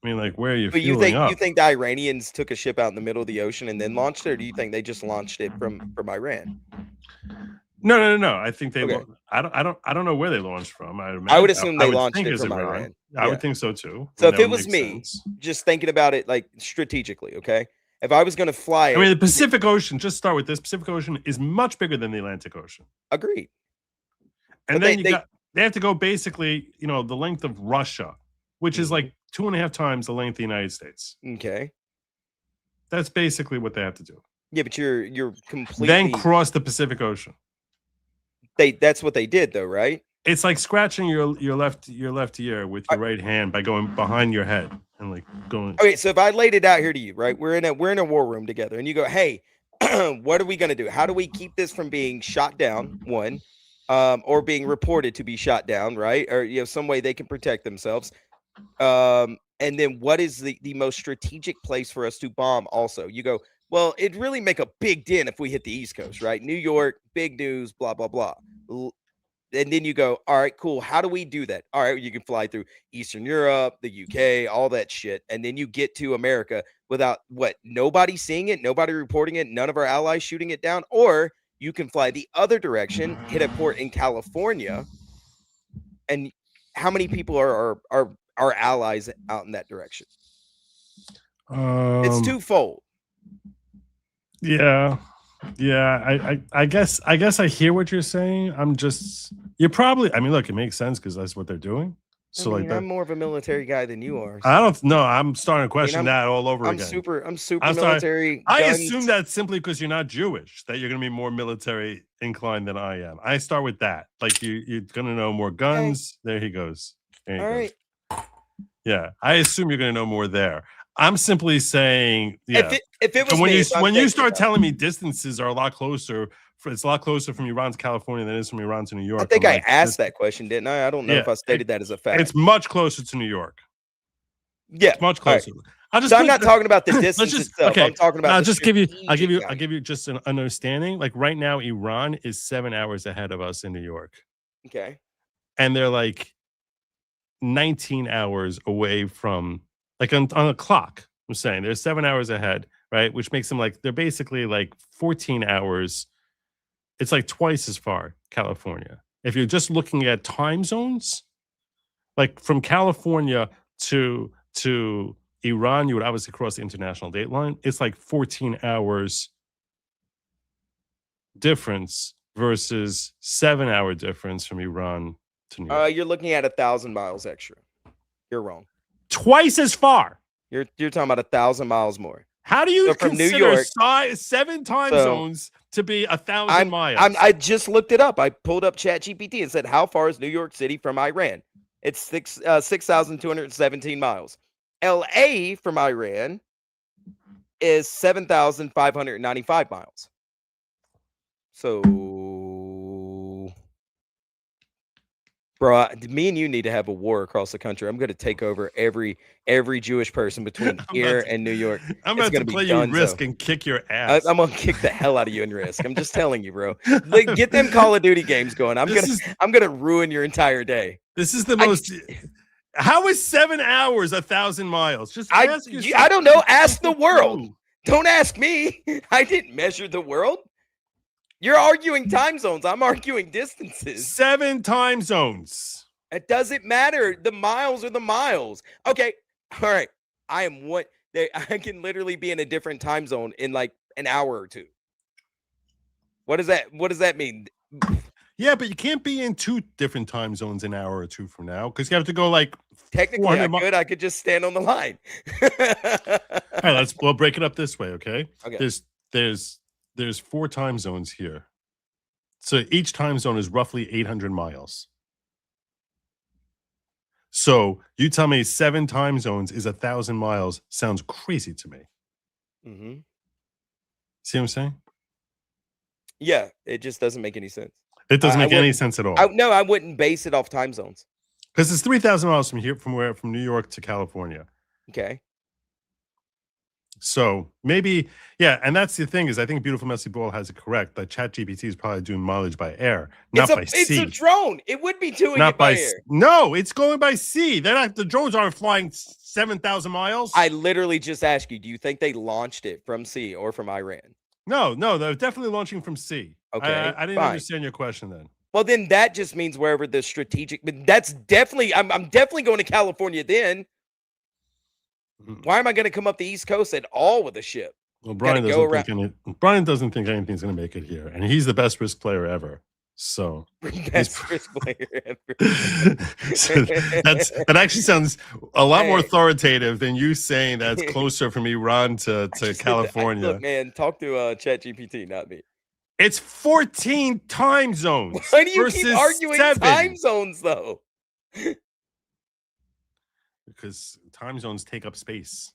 like, where are you fueling up? You think the Iranians took a ship out in the middle of the ocean and then launched it, or do you think they just launched it from Iran? No. I think they. Okay. I don't know where they launched from. I would assume they launched it from Iran. I would think so too. So if it was me, just thinking about it like strategically, okay, if I was going to fly it, I mean, the Pacific Ocean. Just start with this. Pacific Ocean is much bigger than the Atlantic Ocean. Agreed. And then they have to go basically, the length of Russia, which is like 2.5 times the length of the United States. Okay. That's basically what they have to do. Yeah, but you're completely then cross the Pacific Ocean. That's what they did though, right? It's like scratching your left ear with your right hand by going behind your head and like going. Okay, so if I laid it out here to you, right? We're in a war room together, and you go, "Hey, what are we gonna do? How do we keep this from being shot down? One, or being reported to be shot down, right? Or some way they can protect themselves. And then what is the most strategic place for us to bomb? Also, you go, well, it'd really make a big dent if we hit the East Coast, right? New York, big news, blah blah blah. And then you go, all right, cool. How do we do that? All right, you can fly through Eastern Europe, the UK, all that shit. And then you get to America without nobody seeing it, nobody reporting it, none of our allies shooting it down. Or you can fly the other direction, hit a port in California. And how many people are allies out in that direction? It's twofold. Yeah. I guess I hear what you're saying. You're probably. I mean, look, it makes sense because that's what they're doing. So I'm more of a military guy than you are. So. I don't know. I'm starting to question that all over again. I'm super military. I assume that simply because you're not Jewish, that you're going to be more military inclined than I am. I start with that. Like you're going to know more guns. Okay. There he goes. There he goes. Right. Yeah, I assume you're going to know more there. I'm simply saying, yeah. If it was when you start telling me distances are a lot closer, it's a lot closer from Iran to California than it is from Iran to New York. I think I asked that question, didn't I? I don't know if I stated that as a fact. It's much closer to New York. Yeah, it's much closer. Right. I'm not talking about the distance itself. Okay. I'm talking about. I'll give you just an understanding. Like right now, Iran is 7 hours ahead of us in New York. Okay, and they're like 19 hours away from. Like on a clock, I'm saying they're 7 hours ahead, right? Which makes them they're basically like 14 hours. It's like twice as far, California. If you're just looking at time zones, like from California to Iran, you would obviously cross the international date line. It's like 14 hours difference versus 7 hour difference from Iran to New York. You're looking at 1,000 miles extra. You're wrong. Twice as far. You're talking about 1,000 miles more. How do you consider New York, 7 time zones to be 1,000 miles? I just looked it up. I pulled up ChatGPT and said, how far is New York City from Iran? It's 6,217 miles. LA from Iran is 7,595 miles. So, bro, me and you need to have a war across the country. I'm going to take over every Jewish person between here and New York. I'm about to play you Risk and kick your ass. I'm going to kick the hell out of you in Risk. I'm just telling you, bro. Get them Call of Duty games going. I'm going to ruin your entire day. This is the most. How is 7 hours 1,000 miles? Just ask yourself. I don't know. Ask the world. Don't ask me. I didn't measure the world. You're arguing time zones. I'm arguing distances. 7 time zones. It doesn't matter. The miles are the miles. Okay. All right. I can literally be in a different time zone in like an hour or two. What does that mean? Yeah, but you can't be in 2 different time zones an hour or 2 from now because you have to go like. Technically, I could just stand on the line. All right, we'll break it up this way, okay? Okay. There's 4 time zones here. So each time zone is roughly 800 miles. So you tell me 7 time zones is 1,000 miles sounds crazy to me. Mm-hmm. See what I'm saying? Yeah, it just doesn't make any sense. It doesn't make any sense at all. No, I wouldn't base it off time zones. Because it's 3,000 miles from here, from New York to California. Okay. So maybe, yeah, and that's the thing is I think Beautiful Messy Ball has it correct that ChatGPT is probably doing mileage by air, not by sea. It's a drone. It would be doing it by air. No, it's going by sea. The drones aren't flying 7,000 miles. I literally just asked you, do you think they launched it from sea or from Iran? No, they're definitely launching from sea. Okay, I didn't understand your question then. Well, then that just means wherever the strategic. But that's definitely. I'm definitely going to California then. Why am I going to come up the East Coast at all with a ship? Well, Brian doesn't think anything's going to make it here, and he's the best Risk player ever. So best Risk player ever. So that actually sounds a lot more authoritative than you saying that's closer from Iran to California. Look, man, talk to ChatGPT, not me. It's 14 time zones. Why do you keep versus arguing 7. time zones, though? Because time zones take up space.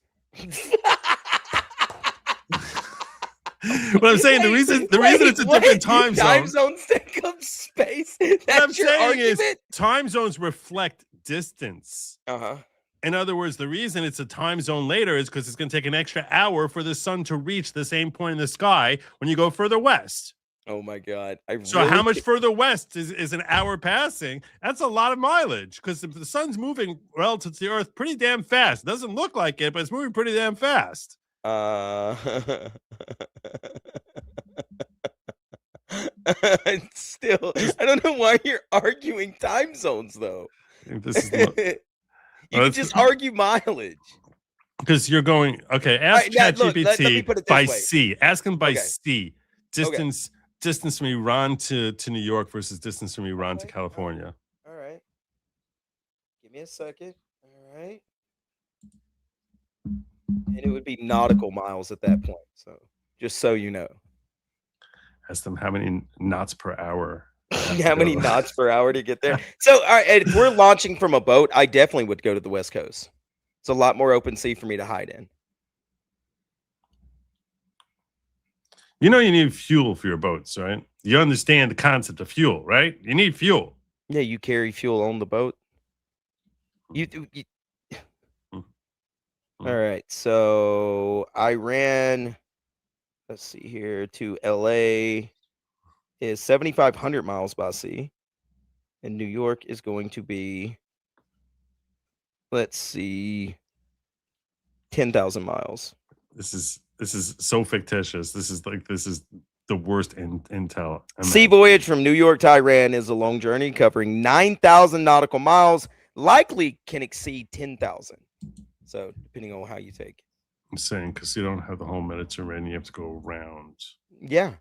What I'm saying, the reason it's a different time zone. Time zones take up space. What I'm That's your saying argument? is time zones reflect distance. Uh-huh. In other words, the reason it's a time zone later is because it's going to take an extra hour for the sun to reach the same point in the sky when you go further west. Oh my God. So how much further west is an hour passing? That's a lot of mileage because the sun's moving relative to the earth pretty damn fast. It doesn't look like it, but it's moving pretty damn fast. Still, I don't know why you're arguing time zones, though. I think this is the You can just argue mileage. Because you're going, okay, ask Right, now, look, let me ChatGPT put it this by way. sea. Ask him by Okay. sea. Distance from Iran to New York versus distance from Iran to California. All right. Give me a second. All right. And it would be nautical miles at that point. So just so you know. Ask them how many knots per hour. How many knots per hour to get there? So, all right, if we're launching from a boat, I definitely would go to the West Coast. It's a lot more open sea for me to hide in. You know you need fuel for your boats, right? You understand the concept of fuel, right? You need fuel. Yeah, you carry fuel on the boat. You do. All right, so Iran, let's see here, to LA is 7,500 miles by sea, and New York is going to be, let's see, 10,000 miles. This is so fictitious. This is the worst intel. Sea voyage from New York to Iran is a long journey covering 9,000 nautical miles, likely can exceed 10,000. So depending on how you take it. I'm saying because you don't have the whole Mediterranean, you have to go around. Yeah.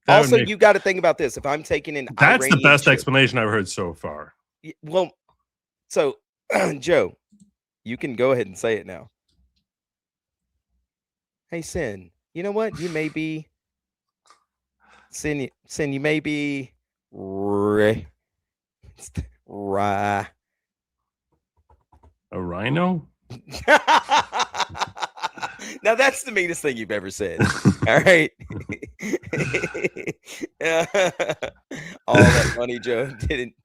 That Also, would make- you got to think about this. If I'm taking an That's the Iranian best ship- explanation I've heard so far. Well, so Joe, you can go ahead and say it now. Hey, Sin, you know what? You may be Sin. You may be A rhino? Now that's the meanest thing you've ever said. All right. All that money, Joe didn't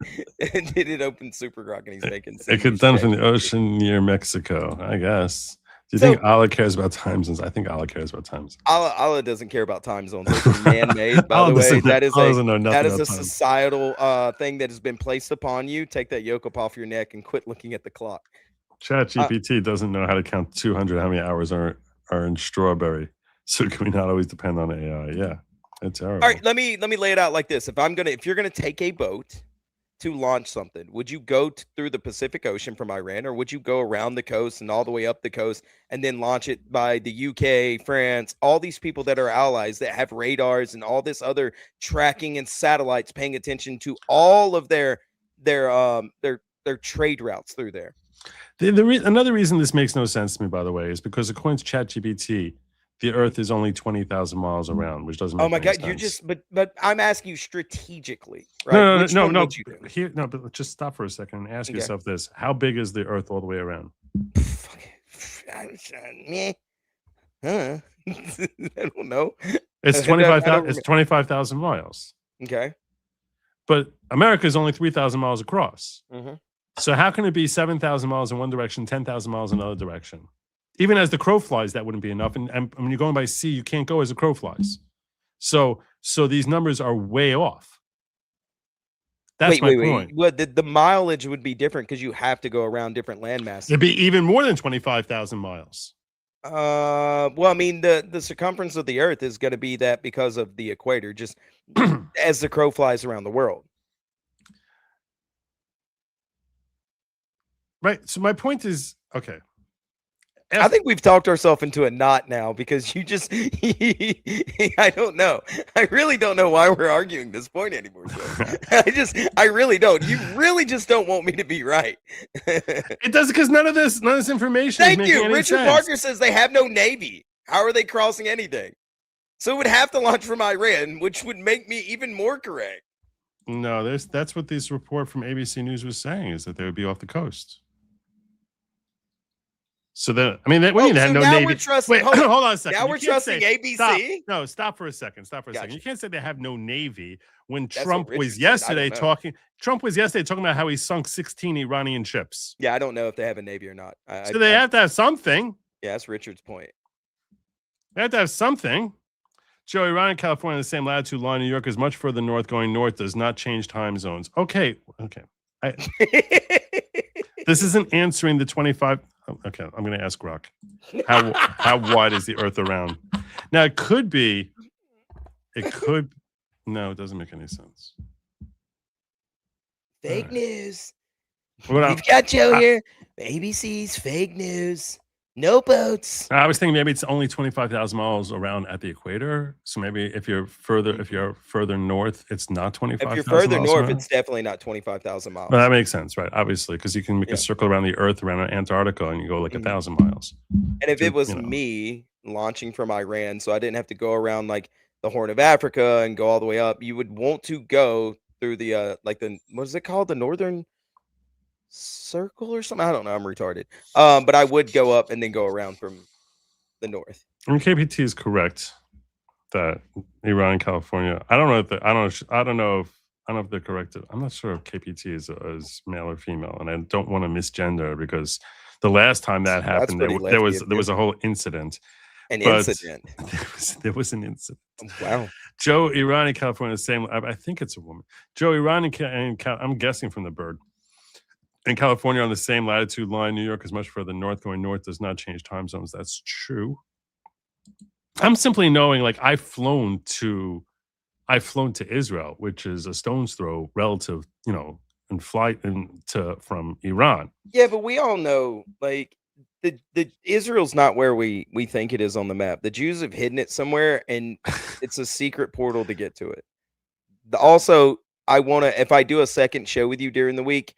open Super Rock, and he's making. It could done from the ocean near Mexico, I guess. Do you think Allah cares about time zones? I think Allah cares about time zones. Allah doesn't care about time zones. Those are man-made, by the way. That is a societal thing that has been placed upon you. Take that yoke up off your neck and quit looking at the clock. ChatGPT doesn't know how to count 200. How many hours are in strawberry? So can we not always depend on AI? Yeah, it's terrible. All right, let me lay it out like this. If you're gonna take a boat to launch something, would you go through the Pacific Ocean from Iran, or would you go around the coast and all the way up the coast and then launch it by the UK, France, all these people that are allies that have radars and all this other tracking and satellites paying attention to all of their trade routes through there? Another reason this makes no sense to me, by the way, is because according to ChatGPT, the Earth is only 20,000 miles around, which doesn't make Oh my any God, sense. you're just but I'm asking you strategically, right? No. Here, no, but just stop for a second and ask yourself this: how big is the Earth all the way around? I don't know. It's 25,000. It's 25,000 miles. Okay. But America is only 3,000 miles across. Mm-hmm. So how can it be 7,000 miles in one direction, 10,000 miles in another direction? Even as the crow flies, that wouldn't be enough. And when you're going by sea, you can't go as the crow flies. So these numbers are way off. That's my point. Well, the mileage would be different because you have to go around different land masses. It'd be even more than 25,000 miles. Well, I mean, the circumference of the Earth is going to be that because of the equator, just as the crow flies around the world. Right. So my point is, okay. I think we've talked ourselves into a knot now because you just, I don't know. I really don't know why we're arguing this point anymore. So I really don't. You really just don't want me to be right. It does, because none of this information. Thank you. Richard Parker says they have no Navy. How are they crossing anything? So it would have to launch from Iran, which would make me even more correct. No, that's what this report from ABC News was saying, is that they would be off the coast. So then, I mean, we need to have no Navy. We're trusting, Wait, hold on a second. Now we're trusting ABC. Stop for a second. Stop for a second. You can't say they have no Navy when That's Trump what was Richard said. I yesterday don't know. talking. Trump was yesterday talking about how he sunk 16 Iranian ships. Yeah, I don't know if they have a Navy or not. So they have to have something. Yeah, that's Richard's point. They have to have something. Joe, Iran and California in the same latitude line. New York is much further north. Going north does not change time zones. Okay. This isn't answering the 25. Okay, I'm going to ask Rock. How wide is the Earth around? Now, it could. No, it doesn't make any sense. Fake news. We've got Joe here. ABC's fake news. No boats. I was thinking maybe it's only 25,000 miles around at the equator. So maybe if you're further north, it's not 25,000. If you're further north, around. It's definitely not 25,000 miles. Well, that makes sense, right? Obviously, because you can make a circle around the Earth, around Antarctica, and you go like 1,000 miles. And if it was me launching from Iran, so I didn't have to go around like the Horn of Africa and go all the way up, you would want to go through the what is it called? The Northern Circle or something? I don't know. I'm retarded. But I would go up and then go around from the north. I mean, KPT is correct that Iran and California. I don't know if they're correct. I'm not sure if KPT is male or female, and I don't want to misgender because the last time that happened, there was a wole incident. Incident. There was an incident. Wow. Joe, Iran and California, the same. I think it's a woman. Joe, Iran and I'm guessing from the bird. And California on the same latitude line. New York is much further north. Going north does not change time zones. That's true. I'm simply knowing, like, I've flown to Israel, which is a stone's throw relative, in flight from Iran. Yeah, but we all know, like, the Israel's not where we think it is on the map. The Jews have hidden it somewhere, and it's a secret portal to get to it. Also, if I do a second show with you during the week,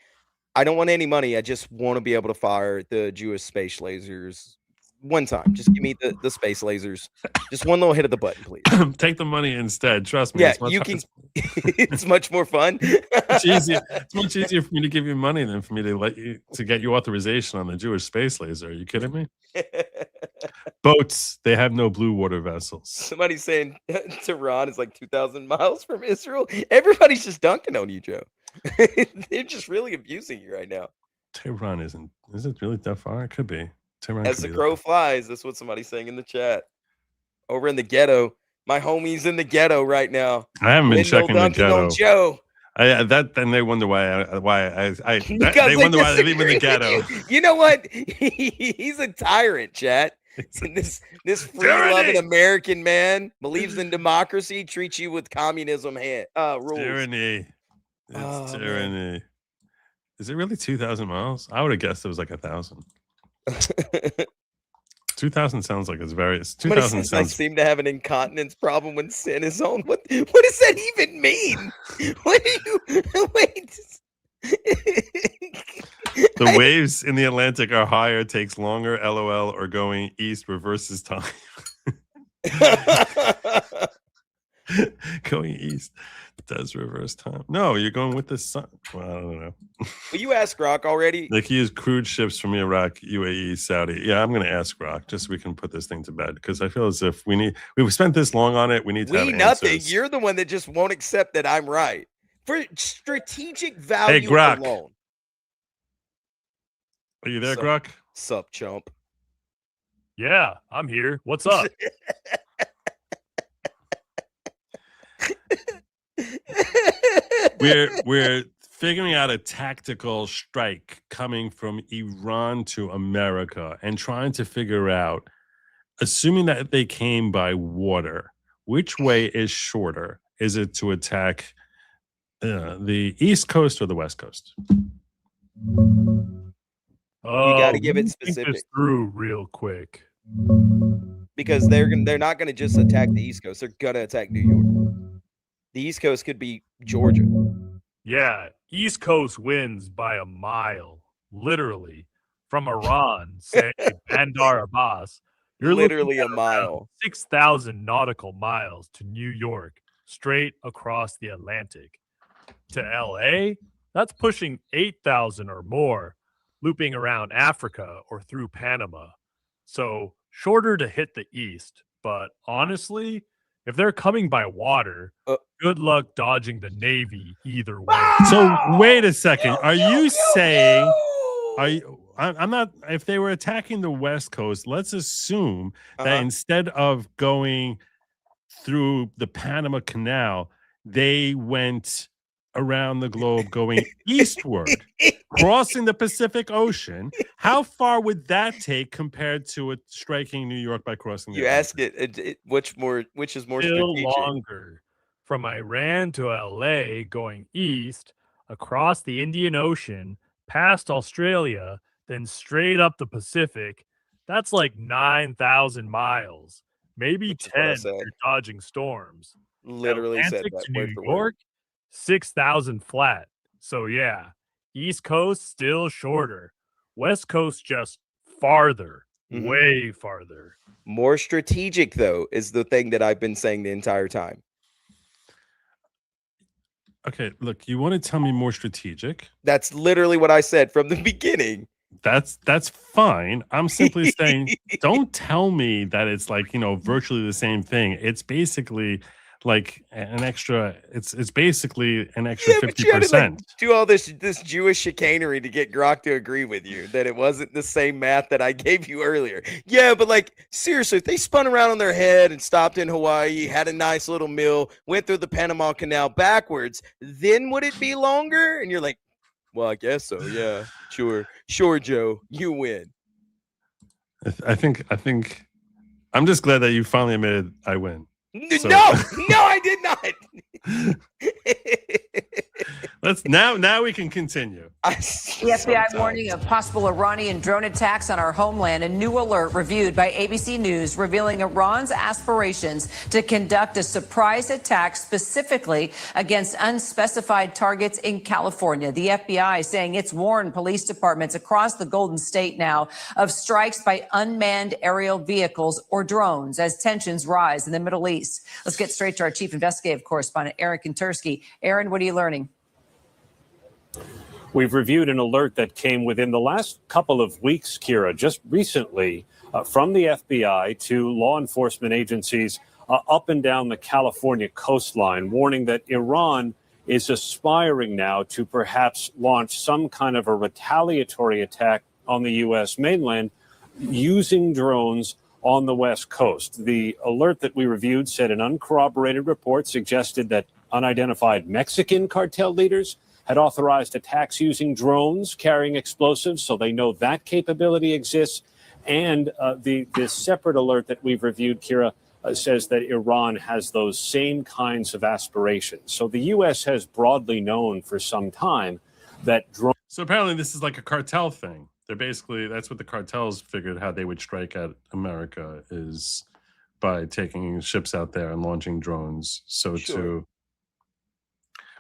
I don't want any money. I just want to be able to fire the Jewish space lasers one time. Just give me the space lasers. Just one little hit of the button, please. Take the money instead. Trust me. Yeah, you can. It's much more fun. It's easier. It's much easier for me to give you money than for me to get you authorization on the Jewish space laser. Are you kidding me? Boats. They have no blue water vessels. Somebody's saying Tehran is like 2,000 miles from Israel. Everybody's just dunking on you, Joe. They're just really abusing you right now. Tehran isn't. Is it really that far? It could be. Tehran As the crow flies, that's what somebody's saying in the chat. Over in the ghetto, my homie's in the ghetto right now. I haven't been checking the ghetto. On Joe. Then they wonder why they wonder why they live in the ghetto. You know what? He's a tyrant, chat. This free-loving American man believes in democracy, treats you with communism rules. Tyranny. It's tyranny. Man. Is it really 2,000 miles? I would have guessed it was like 1,000. 2,000 sounds like it's various. 2,000 sounds. I seem to have an incontinence problem when sin is on. What does that even mean? What do you wait? The waves in the Atlantic are higher, takes longer. LOL. Or going east reverses time. Going east does reverse time. No, you're going with the sun. Well, I don't know. Well, you asked Rock already. Like, he used crude ships from Iraq, UAE, Saudi. Yeah, I'm going to ask Rock just so we can put this thing to bed, because I feel as if we've spent this long on it. We need to have nothing. Answers. You're the one that just won't accept that I'm right for strategic value. Hey, Grok. alone. Are you there, Grok? Sup, chump? Yeah, I'm here. What's up? We're figuring out a tactical strike coming from Iran to America and trying to figure out, assuming that they came by water, which way is shorter? Is it to attack the East Coast or the West Coast? You got to give it specific. Think this through real quick, because they're not going to just attack the East Coast. They're going to attack New York. The East Coast could be Georgia. Yeah, East Coast wins by a mile, literally, from Iran, say Bandar Abbas. You're Literally looking a at mile. 6,000 nautical miles to New York, straight across the Atlantic. To LA, that's pushing 8,000 or more, looping around Africa or through Panama. So shorter to hit the east. But honestly, if they're coming by water, good luck dodging the Navy either way. So wait a second. Are you saying? Are you? I'm not. If they were attacking the West Coast, let's assume that instead of going through the Panama Canal, they went around the globe going eastward, crossing the Pacific Ocean. How far would that take compared to it striking New York by crossing the You Atlantic? ask it, which is more Still strategic? longer. From Iran to LA going east, across the Indian Ocean, past Australia, then straight up the Pacific. That's like 9,000 miles, maybe Which is what I 10 if said. you're dodging storms. Literally said Atlantic that to word New for word. York, 6,000 flat. So yeah, East Coast still shorter. West Coast just farther, way farther. More strategic, though, is the thing that I've been saying the entire time. Okay, look, you want to tell me more strategic? That's literally what I said from the beginning. That's fine. I'm simply saying, don't tell me that it's like, virtually the same thing. It's basically like an extra. It's basically an extra 50%. Do all this Jewish chicanery to get Grok to agree with you that it wasn't the same math that I gave you earlier. Yeah, but like seriously, if they spun around on their head and stopped in Hawaii, had a nice little meal, went through the Panama Canal backwards, then would it be longer? And you're like, well, I guess so. Yeah, sure, Joe, you win. I think I'm just glad that you finally admitted I win. So. No, I did not. Now we can continue. The FBI warning of possible Iranian drone attacks on our homeland. A new alert reviewed by ABC News revealing Iran's aspirations to conduct a surprise attack specifically against unspecified targets in California. The FBI saying it's warned police departments across the Golden State now of strikes by unmanned aerial vehicles or drones as tensions rise in the Middle East. Let's get straight to our chief investigative correspondent, Aaron Kontersky. Aaron, what are you learning? We've reviewed an alert that came within the last couple of weeks, Kira, just recently from the FBI to law enforcement agencies up and down the California coastline, warning that Iran is aspiring now to perhaps launch some kind of a retaliatory attack on the U.S. mainland using drones on the West Coast. The alert that we reviewed said an uncorroborated report suggested that unidentified Mexican cartel leaders had authorized attacks using drones carrying explosives, so they know that capability exists. And this separate alert that we've reviewed, Kira, says that Iran has those same kinds of aspirations. So the U.S. has broadly known for some time that drones. So apparently this is like a cartel thing. That's what the cartels figured how they would strike at America is by taking ships out there and launching drones.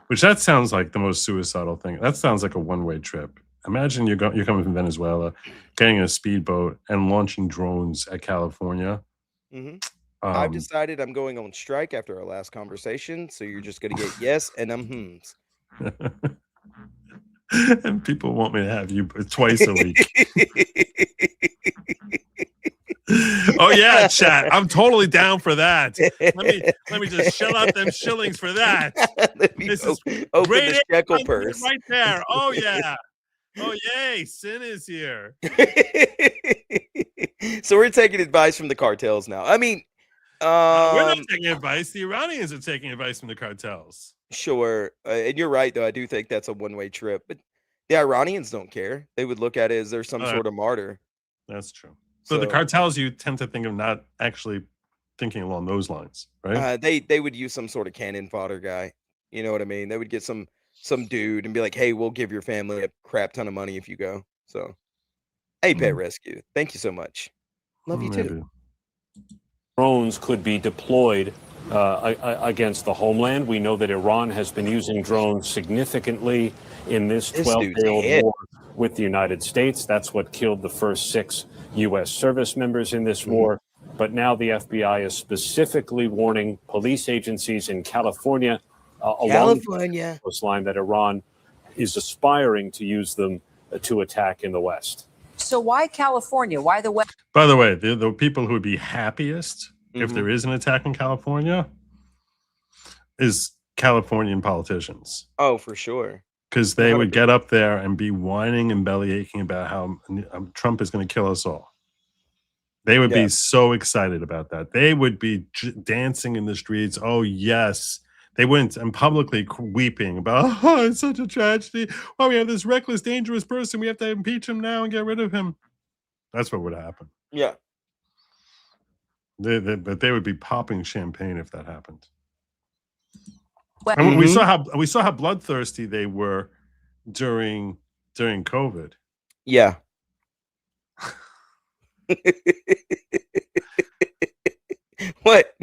Which that sounds like the most suicidal thing. That sounds like a one-way trip. Imagine you're coming from Venezuela, getting a speedboat and launching drones at California. I've decided I'm going on strike after our last conversation, so you're just going to get yes and hms. And people want me to have you twice a week. Oh yeah, chat. I'm totally down for that. Let me just shell out them shillings for that. This is open great the shekel purse right there. Oh yeah. Oh yay, Sin is here. So we're taking advice from the cartels now. I mean, we're not taking advice. The Iranians are taking advice from the cartels. Sure, and you're right though. I do think that's a one-way trip, but the Iranians don't care. They would look at it as there's some sort of martyr. That's true. So the cartels, you tend to think of not actually thinking along those lines, right? They would use some sort of cannon fodder guy. You know what I mean? They would get some dude and be like, "Hey, we'll give your family a crap ton of money if you go." So, hey, Pet Rescue, thank you so much. Love you too. Drones could be deployed against the homeland. We know that Iran has been using drones significantly in this 12-day-old war with the United States. That's what killed the first 6 U.S. service members in this war. but now the FBI is specifically warning police agencies in California along the coastline that Iran is aspiring to use them to attack in the West. So why California? Why the West? By the way, the people who would be happiest if there is an attack in California is Californian politicians. Oh, for sure. Because they would get up there and be whining and belly aching about how Trump is going to kill us all. They would be so excited about that. They would be dancing in the streets. Oh, yes. They went and publicly weeping about, oh, it's such a tragedy. Oh, we have this reckless, dangerous person. We have to impeach him now and get rid of him. That's what would happen. Yeah. But they would be popping champagne if that happened. And we saw how bloodthirsty they were during COVID. Yeah. What?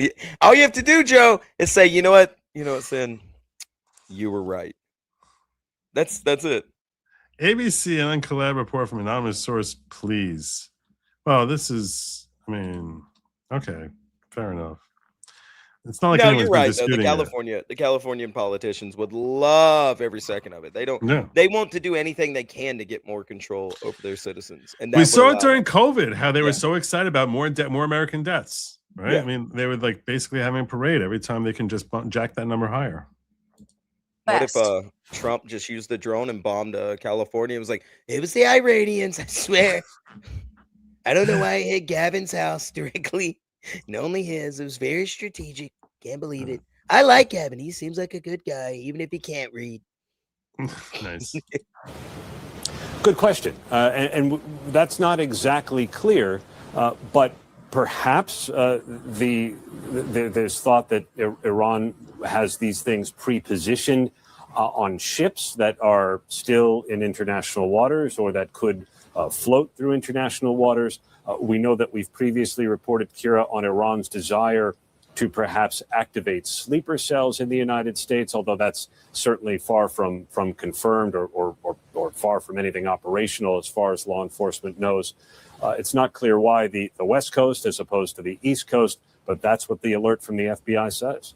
All you have to do, Joe, is say, you know what, Sin, you were right. That's it. ABC and Collab report from anonymous source, please. Well, this is, okay, fair enough. It's not like you're right. Though. The Californian politicians would love every second of it. They don't. Yeah. They want to do anything they can to get more control over their citizens. And we saw it during COVID how they were so excited about more American deaths. Right? Yeah. They were like basically having a parade every time they can just jack that number higher. What if Trump just used the drone and bombed California? It was like, it was the Iranians, I swear. I don't know why it hit Gavin's house directly. And only his. It was very strategic. Can't believe it. I like Gavin. He seems like a good guy, even if he can't read. Nice. Good question. And that's not exactly clear, but perhaps there's thought that Iran has these things pre-positioned on ships that are still in international waters or that could float through international waters. We know that we've previously reported, Kira, on Iran's desire to perhaps activate sleeper cells in the United States, although that's certainly far from confirmed or far from anything operational as far as law enforcement knows. It's not clear why the West Coast as opposed to the East Coast, but that's what the alert from the FBI says.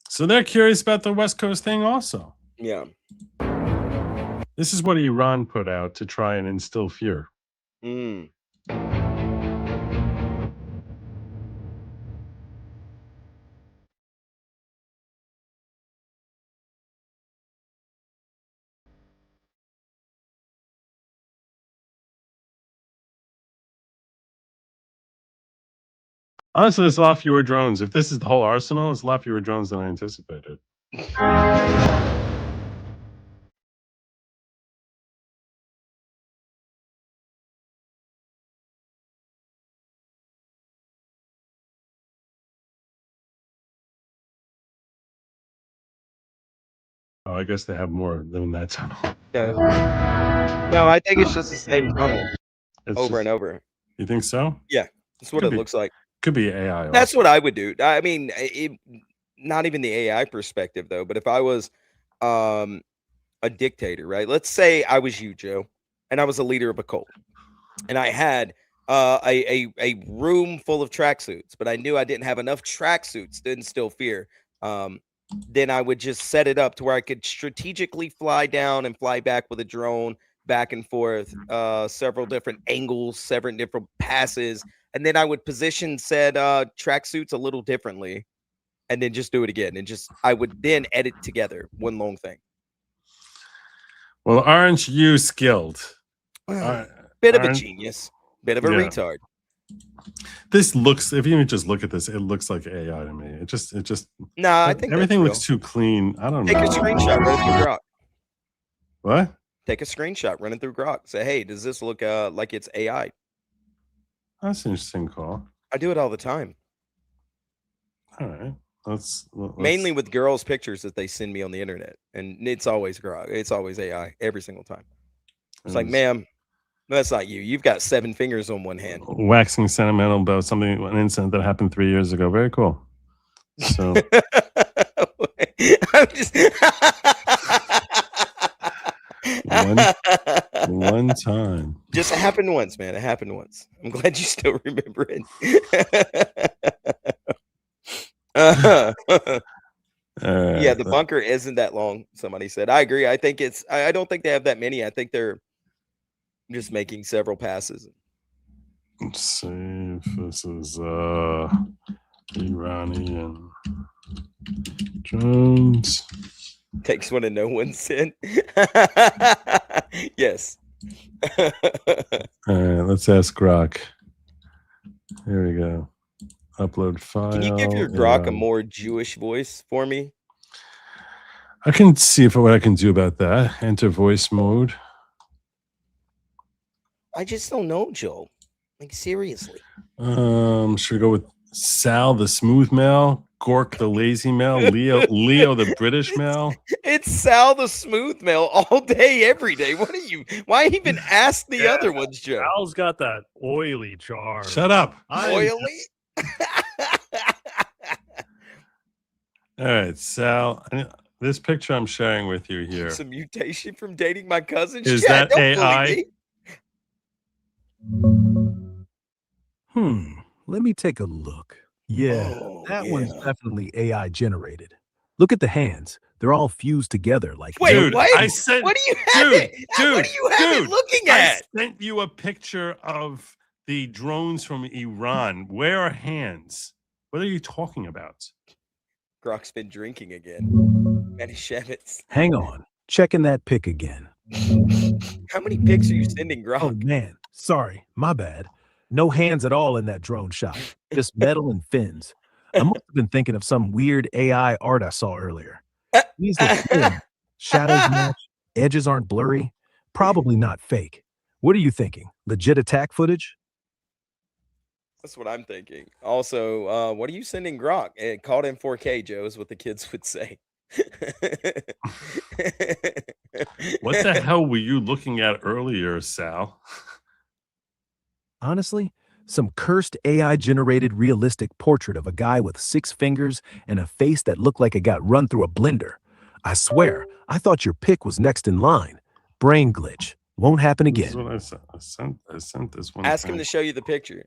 So they're curious about the West Coast thing also. Yeah. This is what Iran put out to try and instill fear. Mm. Honestly, it's a lot fewer drones. If this is the whole arsenal, it's a lot fewer drones than I anticipated. Oh, I guess they have more than that tunnel. Yeah. No, I think it's just the same tunnel over and over. You think so? Yeah, that's what it looks like. Could be AI. That's what I would do. I mean, not even the AI perspective, though. But if I was a dictator, right? Let's say I was you, Joe, and I was a leader of a cult, and I had a room full of tracksuits, but I knew I didn't have enough tracksuits to instill fear. Then I would just set it up to where I could strategically fly down and fly back with a drone back and forth, several different angles, several different passes. And then I would position said tracksuits a little differently and then just do it again. And just, I would then edit together one long thing. Well, aren't you skilled? Bit of a genius, bit of a retard. This looks, if you just look at this, it looks like AI to me. It just nah, I think everything looks too clean. I don't know. Take a screenshot, run it through Grok. What? Take a screenshot, run it through Grok. Say, hey, does this look like it's AI? That's an interesting call. I do it all the time. All right. Let's mainly with girls' pictures that they send me on the internet. And it's always Grok. It's always AI every single time. It's like, ma'am, that's not you. You've got 7 fingers on one hand. Waxing sentimental about something, an incident that happened 3 years ago. Very cool. So I'm just... one time. Just it happened once, man. It happened once. I'm glad you still remember it. Yeah, the bunker isn't that long. Somebody said. I agree. I think it's. I don't think they have that many. I think they're just making several passes. Let's see if this is Iranian drones. Takes one and no one sent. Yes. All right, let's ask Grok. Here we go. Upload file. Can you give your Grok a more Jewish voice for me? I can see what I can do about that. Enter voice mode. I just don't know, Joe. Like seriously. Should we go with Sal the smooth male, Gork the lazy male, Leo the British male? It's Sal the smooth male all day, every day. What are you? Why even ask the other ones, Joe? Sal's got that oily charm. Shut up. Oily? All right, Sal. This picture I'm sharing with you here. Some mutation from dating my cousin. Is Yeah, that don't AI? bully me. Let me take a look. Yeah, Oh, that yeah. one's definitely AI generated. Look at the hands. They're all fused together like Wait, Dude, what? I sent, What do you have dude, it? What do you have it looking I at? sent you a picture of the drones from Iran. Where are hands? What are you talking about? Grok's been drinking again. Matty Shevitz. Hang on. Checking that pic again. How many pics are you sending, Grok? Oh man, sorry, my bad. No hands at all in that drone shot. Just metal and fins. I must have been thinking of some weird AI art I saw earlier. These look good. Shadows match, edges aren't blurry. Probably not fake. What are you thinking? Legit attack footage? That's what I'm thinking. Also, what are you sending Grok? It called in 4K, Joe, is what the kids would say. What the hell were you looking at earlier, Sal? Honestly, some cursed AI-generated realistic portrait of a guy with 6 fingers and a face that looked like it got run through a blender. I swear, I thought your pick was next in line. Brain glitch. Won't happen This is again. what I sent this one. Ask him to show you the picture.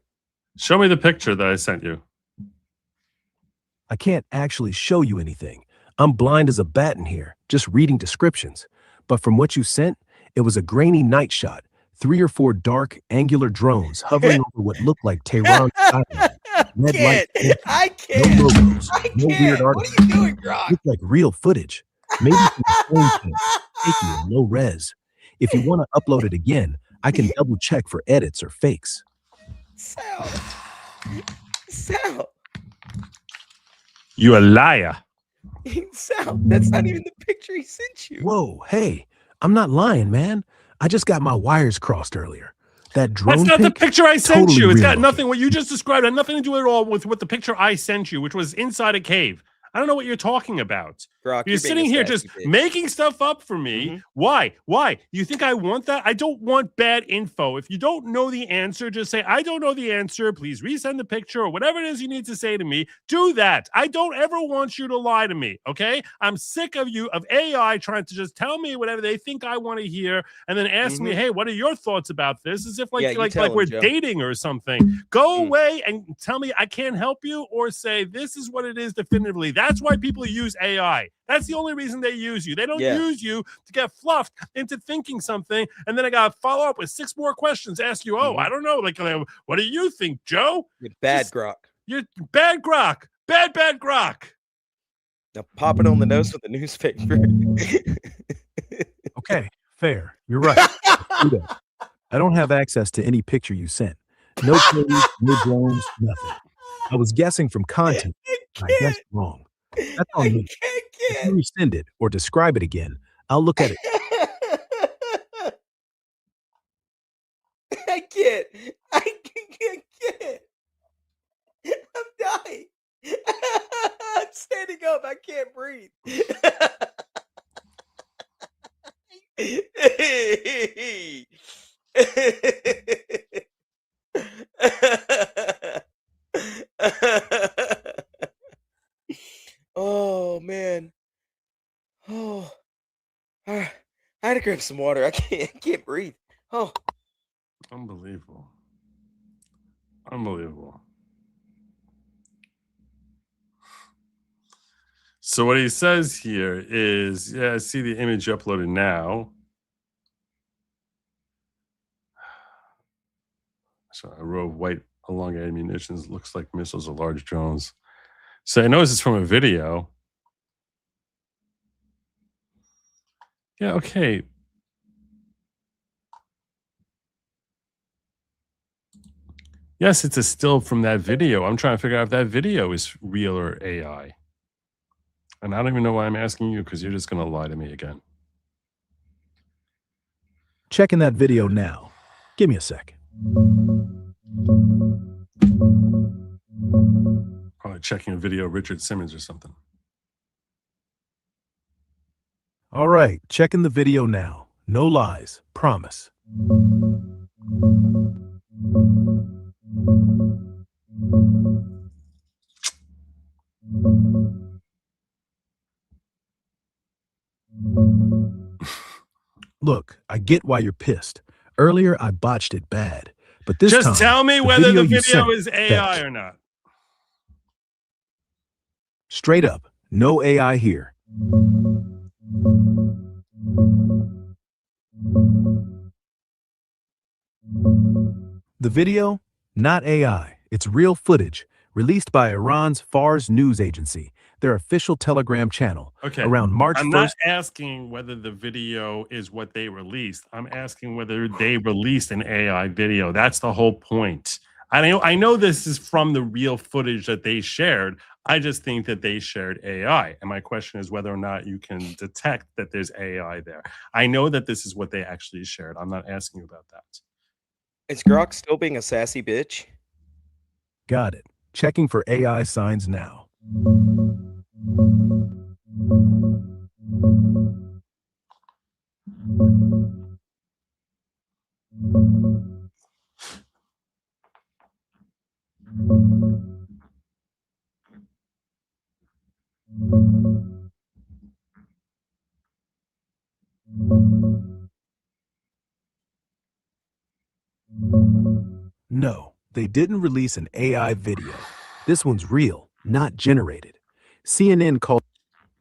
Show me the picture that I sent you. I can't actually show you anything. I'm blind as a bat in here, just reading descriptions. But from what you sent, it was a grainy night shot. 3 or 4 dark, angular drones hovering over what looked like Tehran skyline. Red light blinking. I No can't. logos, I no can't. weird What artifacts. are you doing, Grok? Looked like real footage. Maybe some phone cam, shaky and low res. If you want to upload it again, I can double check for edits or fakes. Sal. Sal. You a liar. Sal, that's not even the picture he sent you. Whoa, hey, I'm not lying, man. I just got my wires crossed earlier. That drone That's not the pic, picture I sent totally you. It's real got looking. nothing. What you just described had nothing to do at all with what the picture I sent you, which was inside a cave. I don't know what you're talking about. Grok, You're being sitting a here sassy just bitch. making stuff up for me. Why? Why? You think I want that? I don't want bad info. If you don't know the answer, just say, I don't know the answer. Please resend the picture or whatever it is you need to say to me. Do that. I don't ever want you to lie to me, okay? I'm sick of you, of AI trying to just tell me whatever they think I want to hear and then ask me, hey, what are your thoughts about this? As if Yeah, you like tell 'em, we're Joe. dating or something. Go away and tell me I can't help you or say this is what it is definitively. That's why people use AI. That's the only reason they use you. They don't Yeah. use you to get fluffed into thinking something, and then I got to follow up with 6 more questions. Ask you, I don't know, like, what do you think, Joe? You're bad, Just- Grok. You're bad Grok. Bad Grok. Now pop it on the nose with a newspaper. Okay, fair. You're right. Do that. I don't have access to any picture you sent. No clues, no drones, nothing. I was guessing from content. I guessed wrong. That's on me. If you resend it or describe it again, I'll look at it. I can't. I can't. I'm dying. I'm standing up. I can't breathe. Oh man. Oh, I had to grab some water. I can't breathe. Oh, unbelievable. Unbelievable. So what he says here is, yeah, I see the image uploaded now. So a row of white elongated munitions looks like missiles or large drones. So I notice it's from a video. Yeah, okay. Yes, it's a still from that video. I'm trying to figure out if that video is real or AI. And I don't even know why I'm asking you, because you're just going to lie to me again. Checking that video now. Give me a sec. Probably checking a video of Richard Simmons or something. All right, checking the video now. No lies, promise. Look, I get why you're pissed. Earlier, I botched it bad. But this time, just tell me whether the video is AI or not. Straight up, no AI here. The video, not AI. It's real footage released by Iran's Fars news agency, their official Telegram channel. Okay. Around March 1st. I'm not asking whether the video is what they released. I'm asking whether they released an AI video. That's the whole point. I know this is from the real footage that they shared. I just think that they shared AI. And my question is whether or not you can detect that there's AI there. I know that this is what they actually shared. I'm not asking you about that. Is Grok still being a sassy bitch? Got it. Checking for AI signs now. No, they didn't release an AI video. This one's real, not generated. CNN called.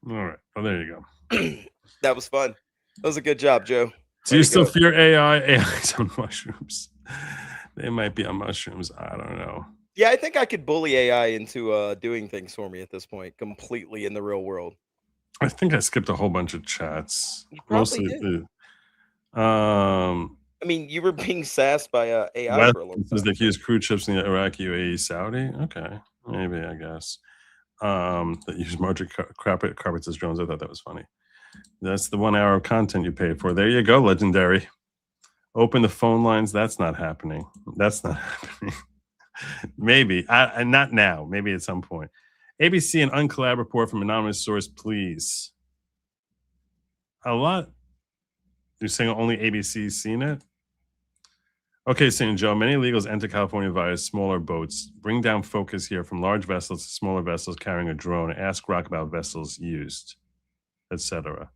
All right. Well, there you go. That was fun. That was a good job, Joe. Do you still fear AI? AI's on mushrooms. They might be on mushrooms. I don't know. Yeah, I think I could bully AI into doing things for me at this point, completely in the real world. I think I skipped a whole bunch of chats. You probably did. I mean, you were being sassed by AI for a long time. They use crude ships in the Iraqi, UAE, Saudi. Okay, maybe I guess. That use marginal carpets as drones. I thought that was funny. That's the 1 hour of content you paid for. There you go, legendary. Open the phone lines. That's not happening. That's not happening. Maybe. Not now. Maybe at some point. ABC and Uncollab report from anonymous source, please. A lot. You're saying only ABC's seen it? Okay, St. Joe, many illegals enter California via smaller boats. Bring down focus here from large vessels to smaller vessels carrying a drone. Ask Grok about vessels used, etc.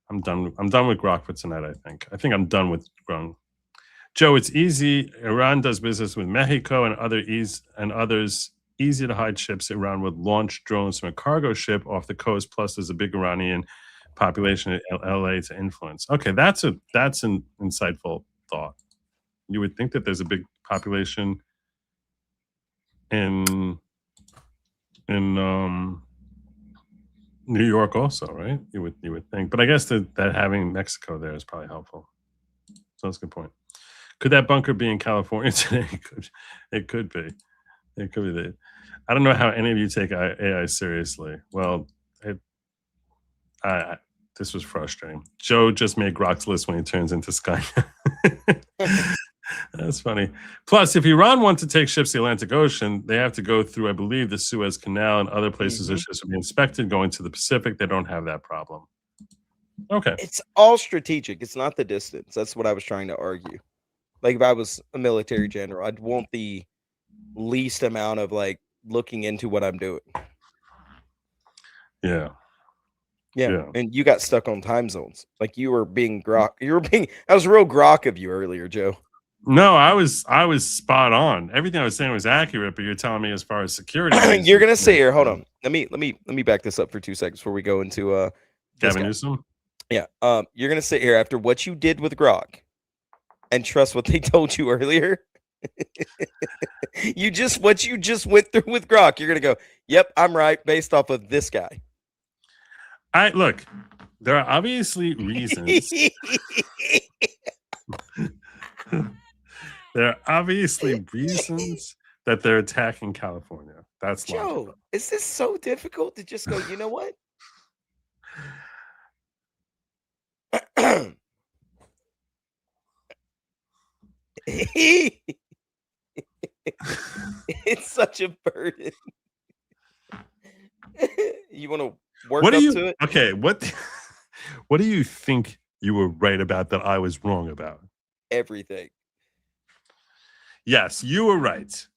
I'm done with Grok for tonight, I think. I think I'm done with Grok. Joe, it's easy. Iran does business with Mexico and others. Easy to hide ships. Iran would launch drones from a cargo ship off the coast. Plus, there's a big Iranian population in LA to influence. Okay, that's an insightful thought. You would think that there's a big population in New York also, right? You would think, but I guess that having Mexico there is probably helpful. So that's a good point. Could that bunker be in California today? It could be. It could be. I don't know how any of you take AI seriously. Well, this was frustrating. Joe just made Grok's list when he turns into Sky. That's funny. Plus, if Iran wants to take ships to the Atlantic Ocean, they have to go through, I believe, the Suez Canal and other places their ships will be inspected. Going to the Pacific, they don't have that problem. Okay. It's all strategic. It's not the distance. That's what I was trying to argue. Like, if I was a military general, I'd want the least amount of, like, looking into what I'm doing. Yeah. Yeah, and you got stuck on time zones. Like you were being grok. That was real grok of you earlier, Joe. No, I was spot on. Everything I was saying was accurate, but you're telling me as far as security. You're gonna sit here. Hold on. Let me back this up for 2 seconds before we go into Gavin Newsom. Yeah. You're gonna sit here after what you did with Grok and trust what they told you earlier. What you just went through with Grok. You're gonna go, yep, I'm right, based off of this guy. Look, there are obviously reasons. There are obviously reasons that they're attacking California. That's Joe. logical. Is this so difficult to just go? You know what? It's such a burden. You want to work up to it? Okay, what do you think you were right about that I was wrong about? Everything. Yes, you were right.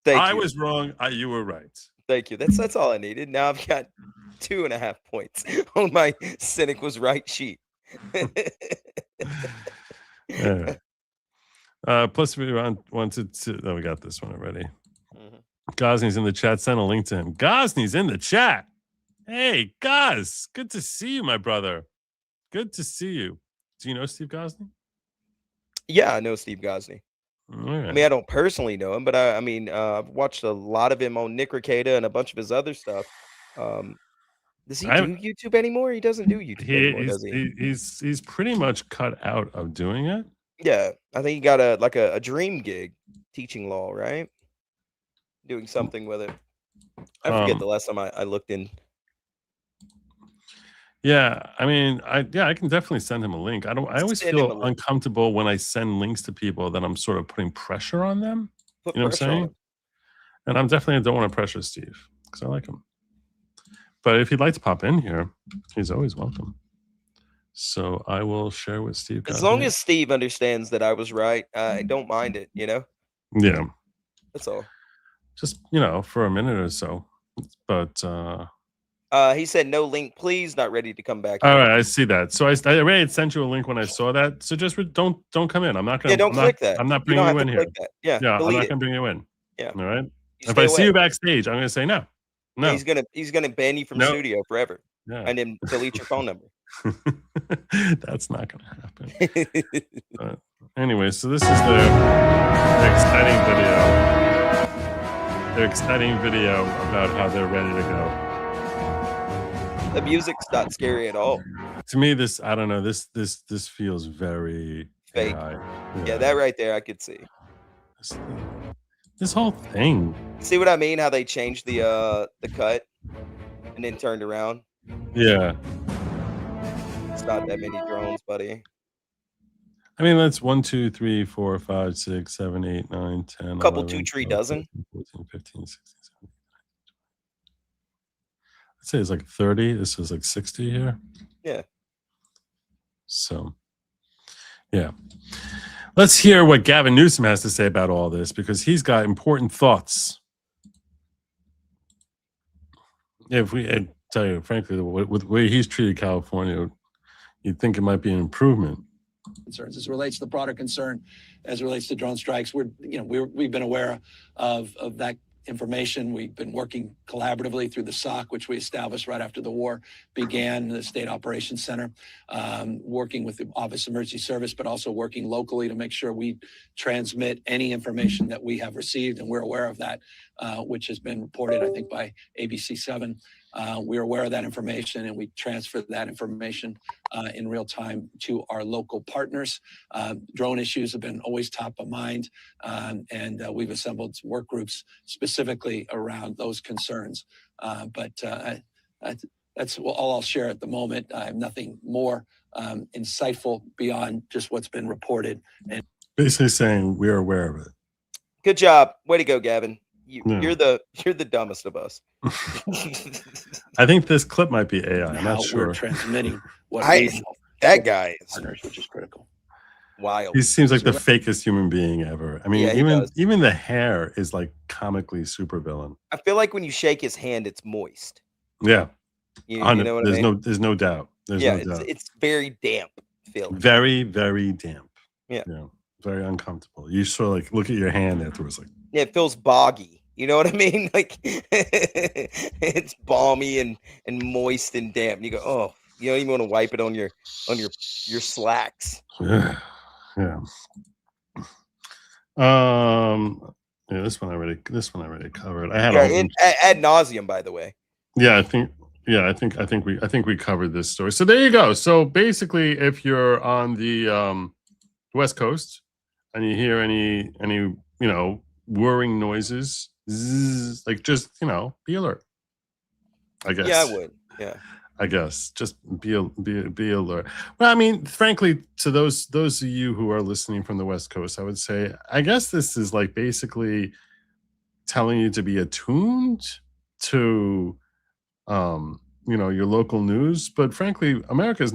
I was wrong. You were right. Thank you. That's all I needed. Now I've got 2.5 points on my cynic was right sheet. Yeah. Plus, we wanted to. Oh, we got this one already. Gosney's in the chat. Send a link to him. Gosney's in the chat. Hey, Gos. Good to see you, my brother. Good to see you. Do you know Steve Gosney? Yeah, I know Steve Gosney. Right. I mean, I don't personally know him, but I've watched a lot of him on Nick Rekieta and a bunch of his other stuff. Does he do YouTube anymore? He doesn't do YouTube anymore, does he? He's pretty much cut out of doing it. Yeah, I think he got a dream gig teaching law, right? Doing something with it. I forget the last time I looked in. Yeah, I mean, I can definitely send him a link. I always feel uncomfortable when I send links to people that I'm sort of putting pressure on them. You know what I'm saying? And I'm definitely don't want to pressure Steve because I like him. But if he'd like to pop in here, he's always welcome. So I will share with Steve. As long as Steve understands that I was right, I don't mind it, you know? Yeah. That's all. Just, for a minute or so. But he said no link, please, not ready to come back. All right, I see that. So I already had sent you a link when I saw that. So just don't come in. I'm not gonna. Yeah, don't click that. I'm not bringing you in here. Yeah, I'm not gonna bring you in. Yeah. All right. If I see you backstage, I'm gonna say no. No. Yeah, he's gonna ban you from studio forever. Yeah. And then delete your phone number. That's not gonna happen. Anyway, so this is their exciting video. Their exciting video about how they're ready to go. The music's not scary at all. To me, I don't know. This feels very fake. AI. Yeah, that right there, I could see. This whole thing. See what I mean? How they changed the cut and then turned around. Yeah. It's not that many drones, buddy. I mean, that's 1, 2, 3, 4, 5, 6, 7, 8, 9, 10. A couple 11, 2-3 12, dozen. 14, 15, 16, 17. I'd say it's like 30. This is like 60 here. Yeah. So, yeah. Let's hear what Gavin Newsom has to say about all this because he's got important thoughts. If I tell you, frankly, with the way he's treated California, you'd think it might be an improvement. Concerns as it relates to the broader concern, as it relates to drone strikes, we've been aware of that information. We've been working collaboratively through the SOC, which we established right after the war began, the State Operations Center, working with the Office of Emergency Service, but also working locally to make sure we transmit any information that we have received, and we're aware of that, which has been reported, I think, by ABC7. We're aware of that information, and we transfer that information in real time to our local partners. Drone issues have been always top of mind, and we've assembled work groups specifically around those concerns. But that's all I'll share at the moment. I have nothing more insightful beyond just what's been reported. And basically saying we're aware of it. Good job. Way to go, Gavin. You're the dumbest of us. I think this clip might be AI. I'm not sure. We're transmitting what that guy is partners, which is critical. Wild. He seems like the fakest human being ever. I mean, Yeah, even the hair is like comically super villain. I feel like when you shake his hand, it's moist. Yeah. You know what I mean? There's no doubt. There's Yeah, no doubt. it's very damp feeling. Very, very damp. Yeah. Very uncomfortable. You sort of like look at your hand afterwards, like Yeah, it feels boggy. You know what I mean? Like it's balmy and moist and damp. And you go, oh, you don't even want to wipe it on your slacks. Yeah. Yeah, this one I already covered. I had ad nauseum, by the way. Yeah, I think we covered this story. So there you go. So basically, if you're on the West Coast and you hear any whirring noises, zzz, like just be alert. I guess. Yeah, I would. Yeah. I guess just be alert. Well, I mean, frankly, to those of you who are listening from the West Coast, I would say, I guess this is like basically telling you to be attuned to, your local news. But frankly, American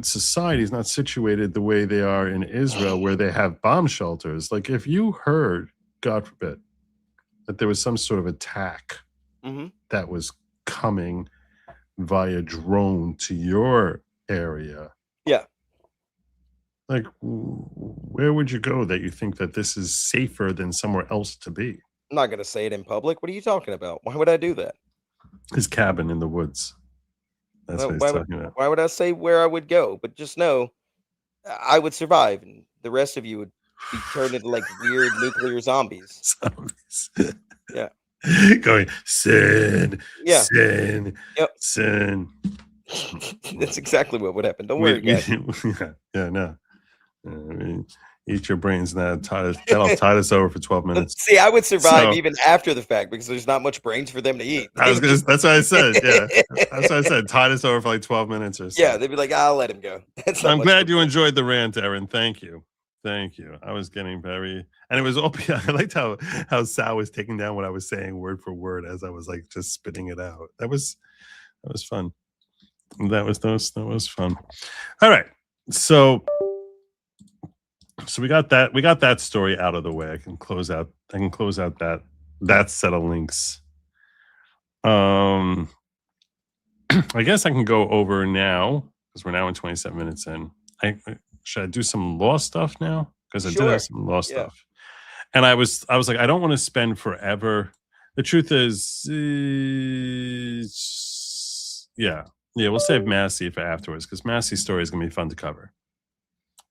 society is not situated the way they are in Israel, where they have bomb shelters. Like if you heard, God forbid, that there was some sort of attack that was coming via drone to your area. Yeah. Like, where would you go that you think that this is safer than somewhere else to be? I'm not going to say it in public. What are you talking about? Why would I do that? His cabin in the woods. That's what he's talking about. Why would I say where I would go? But just know I would survive, and the rest of you would be turned into like weird nuclear zombies. Yeah. Going, sin, yeah. Sin, yep. Sin. That's exactly what would happen. Don't worry, guys. No. I mean, eat your brains now. That'll tide us over for 12 minutes. See, I would survive even after the fact because there's not much brains for them to eat. That's what I said. Yeah, that's what I said. Tide us over for like 12 minutes or so. Yeah, they'd be like, I'll let him go. I'm glad you enjoyed the rant, Aaron. Thank you. I was getting very, and it was all. I liked how Sal was taking down what I was saying word for word as I was like just spitting it out. That was fun. That was fun. All right, so we got that story out of the way. I can close out that set of links. I guess I can go over now because we're now in 27 minutes in. Should I do some law stuff now? Because I did have some law stuff. And I was like, I don't want to spend forever. The truth is, we'll save Massie for afterwards because Massie's story is going to be fun to cover.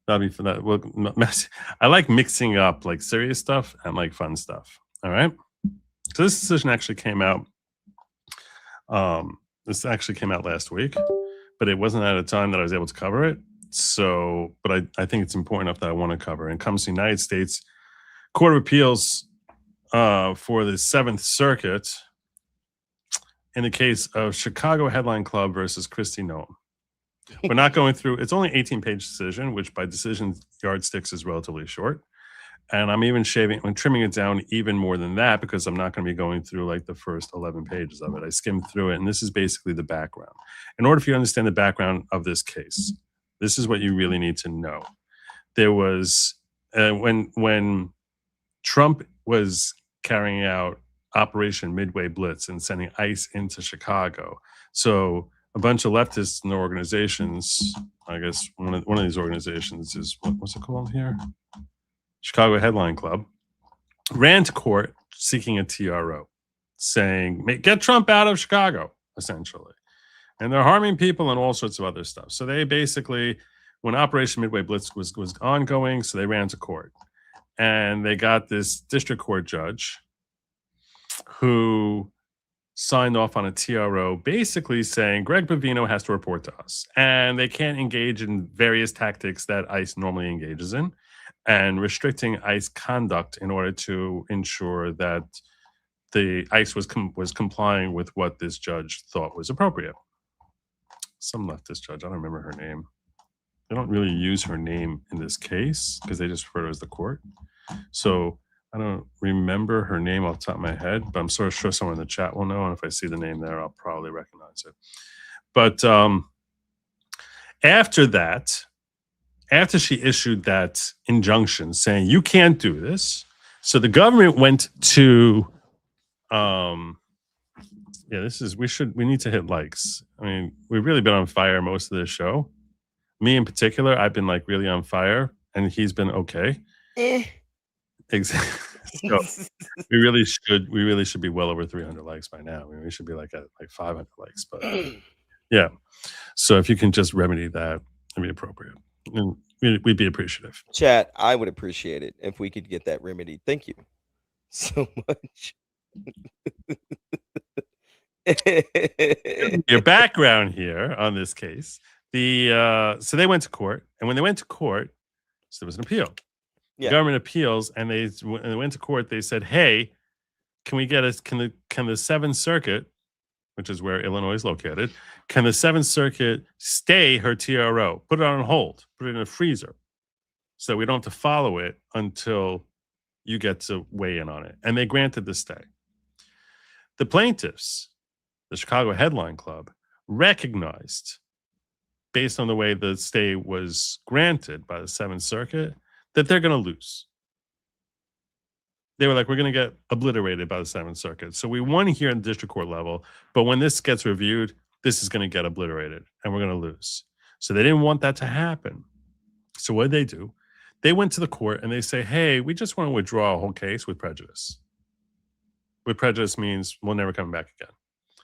That'll be for that. Well, Massie, I like mixing up like serious stuff and like fun stuff. All right. So this decision actually came out. This actually came out last week, but it wasn't at a time that I was able to cover it. So, but I think it's important enough that I want to cover. And it comes to the United States Court of Appeals for the 7th Circuit in the case of Chicago Headline Club versus Kristi Noem. We're not going through, it's only 18-page decision, which by decision yardsticks is relatively short. And I'm trimming it down even more than that because I'm not going to be going through like the first 11 pages of it. I skimmed through it, and this is basically the background. In order for you to understand the background of this case, this is what you really need to know. There was, when Trump was carrying out Operation Midway Blitz and sending ICE into Chicago. So a bunch of leftists and organizations, I guess one of these organizations is, what's it called here? Chicago Headline Club, ran to court seeking a TRO, saying, get Trump out of Chicago, essentially. And they're harming people and all sorts of other stuff. So they basically, when Operation Midway Blitz was ongoing, so they ran to court. And they got this district court judge who signed off on a TRO basically saying Greg Bavino has to report to us. And they can't engage in various tactics that ICE normally engages in, and restricting ICE conduct in order to ensure that the ICE was complying with what this judge thought was appropriate. Some leftist judge, I don't remember her name. They don't really use her name in this case because they just refer to her as the court. So I don't remember her name off the top of my head, but I'm sort of sure someone in the chat will know. And if I see the name there, I'll probably recognize it. But after that, after she issued that injunction saying you can't do this, so the government went to Yeah, we need to hit likes. I mean, we've really been on fire most of this show. Me in particular, I've been like really on fire, and he's been okay. Exactly. So we really should be well over 300 likes by now. I mean, we should be like at like 500 likes, but yeah. So if you can just remedy that, it'd be appropriate. And we'd be appreciative. Chat, I would appreciate it if we could get that remedied. Thank you so much. Your background here on this case. So they went to court, and when they went to court, so there was an appeal. Yeah. The government appeals, and when they went to court, they said, "Hey, can the Seventh Circuit, which is where Illinois is located, can the Seventh Circuit stay her TRO, put it on hold, put it in a freezer, so we don't have to follow it until you get to weigh in on it?" And they granted the stay. The plaintiffs, the Chicago Headline Club, recognized, based on the way the stay was granted by the Seventh Circuit, that they're going to lose. They were like, we're going to get obliterated by the Seventh Circuit. So we won here in the district court level, but when this gets reviewed, this is going to get obliterated and we're going to lose. So they didn't want that to happen. So what did they do? They went to the court and they say, hey, we just want to withdraw a whole case with prejudice. With prejudice means we'll never come back again.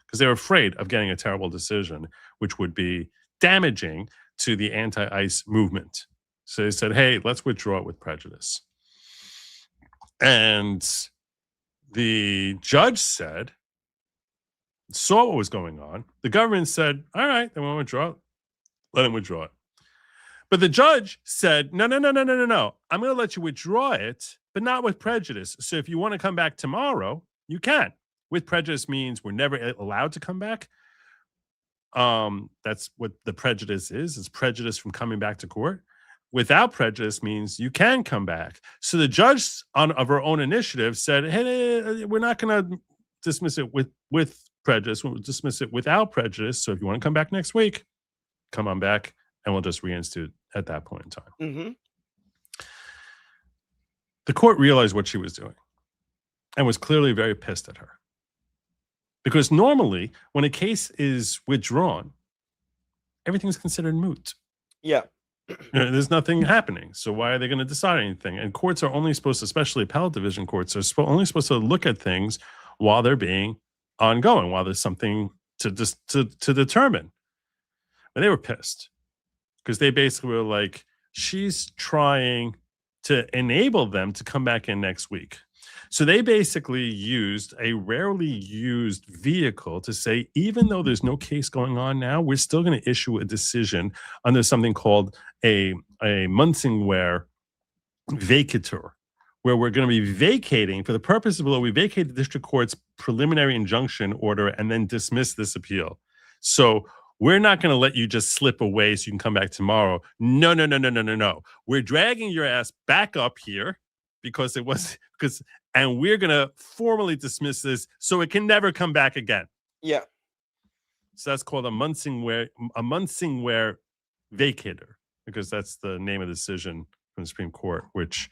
Because they were afraid of getting a terrible decision, which would be damaging to the anti-ICE movement. So they said, hey, let's withdraw it with prejudice. And the judge saw what was going on. The government said, all right, they want to withdraw it. Let them withdraw it. But the judge said, no. I'm going to let you withdraw it, but not with prejudice. So if you want to come back tomorrow, you can. With prejudice means we're never allowed to come back. That's what the prejudice is prejudice from coming back to court. Without prejudice means you can come back. So the judge of her own initiative said, hey, we're not going to dismiss it with prejudice. We'll dismiss it without prejudice. So if you want to come back next week, come on back and we'll just reinstitute at that point in time. Mm-hmm. The court realized what she was doing and was clearly very pissed at her. Because normally when a case is withdrawn, everything's considered moot. Yeah. There's nothing happening. So why are they going to decide anything? And courts are only supposed to, especially appellate division courts, are only supposed to look at things while they're being ongoing, while there's something to determine. But they were pissed because they basically were like, she's trying to enable them to come back in next week. So they basically used a rarely used vehicle to say, even though there's no case going on now, we're still going to issue a decision under something called a Munsingware vacatur, where we're going to be vacating, for the purpose of law, we vacate the district court's preliminary injunction order and then dismiss this appeal. So we're not going to let you just slip away so you can come back tomorrow. No. We're dragging your ass back up here and we're going to formally dismiss this so it can never come back again. Yeah. So that's called a Munsingware vacator, because that's the name of the decision from the Supreme Court, which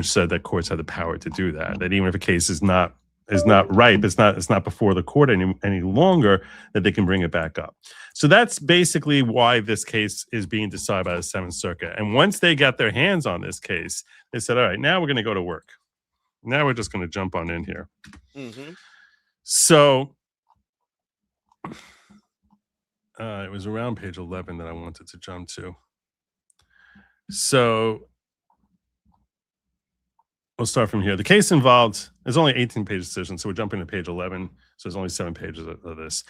said that courts have the power to do that. That even if a case is not ripe, it's not before the court any longer, that they can bring it back up. So that's basically why this case is being decided by the Seventh Circuit. And once they got their hands on this case, they said, all right, now we're going to go to work. Now we're just going to jump on in here. Mm-hmm. So it was around page 11 that I wanted to jump to. So we'll start from here. The case involved, there's only 18-page decision, so we're jumping to page 11. So there's only 7 pages of this.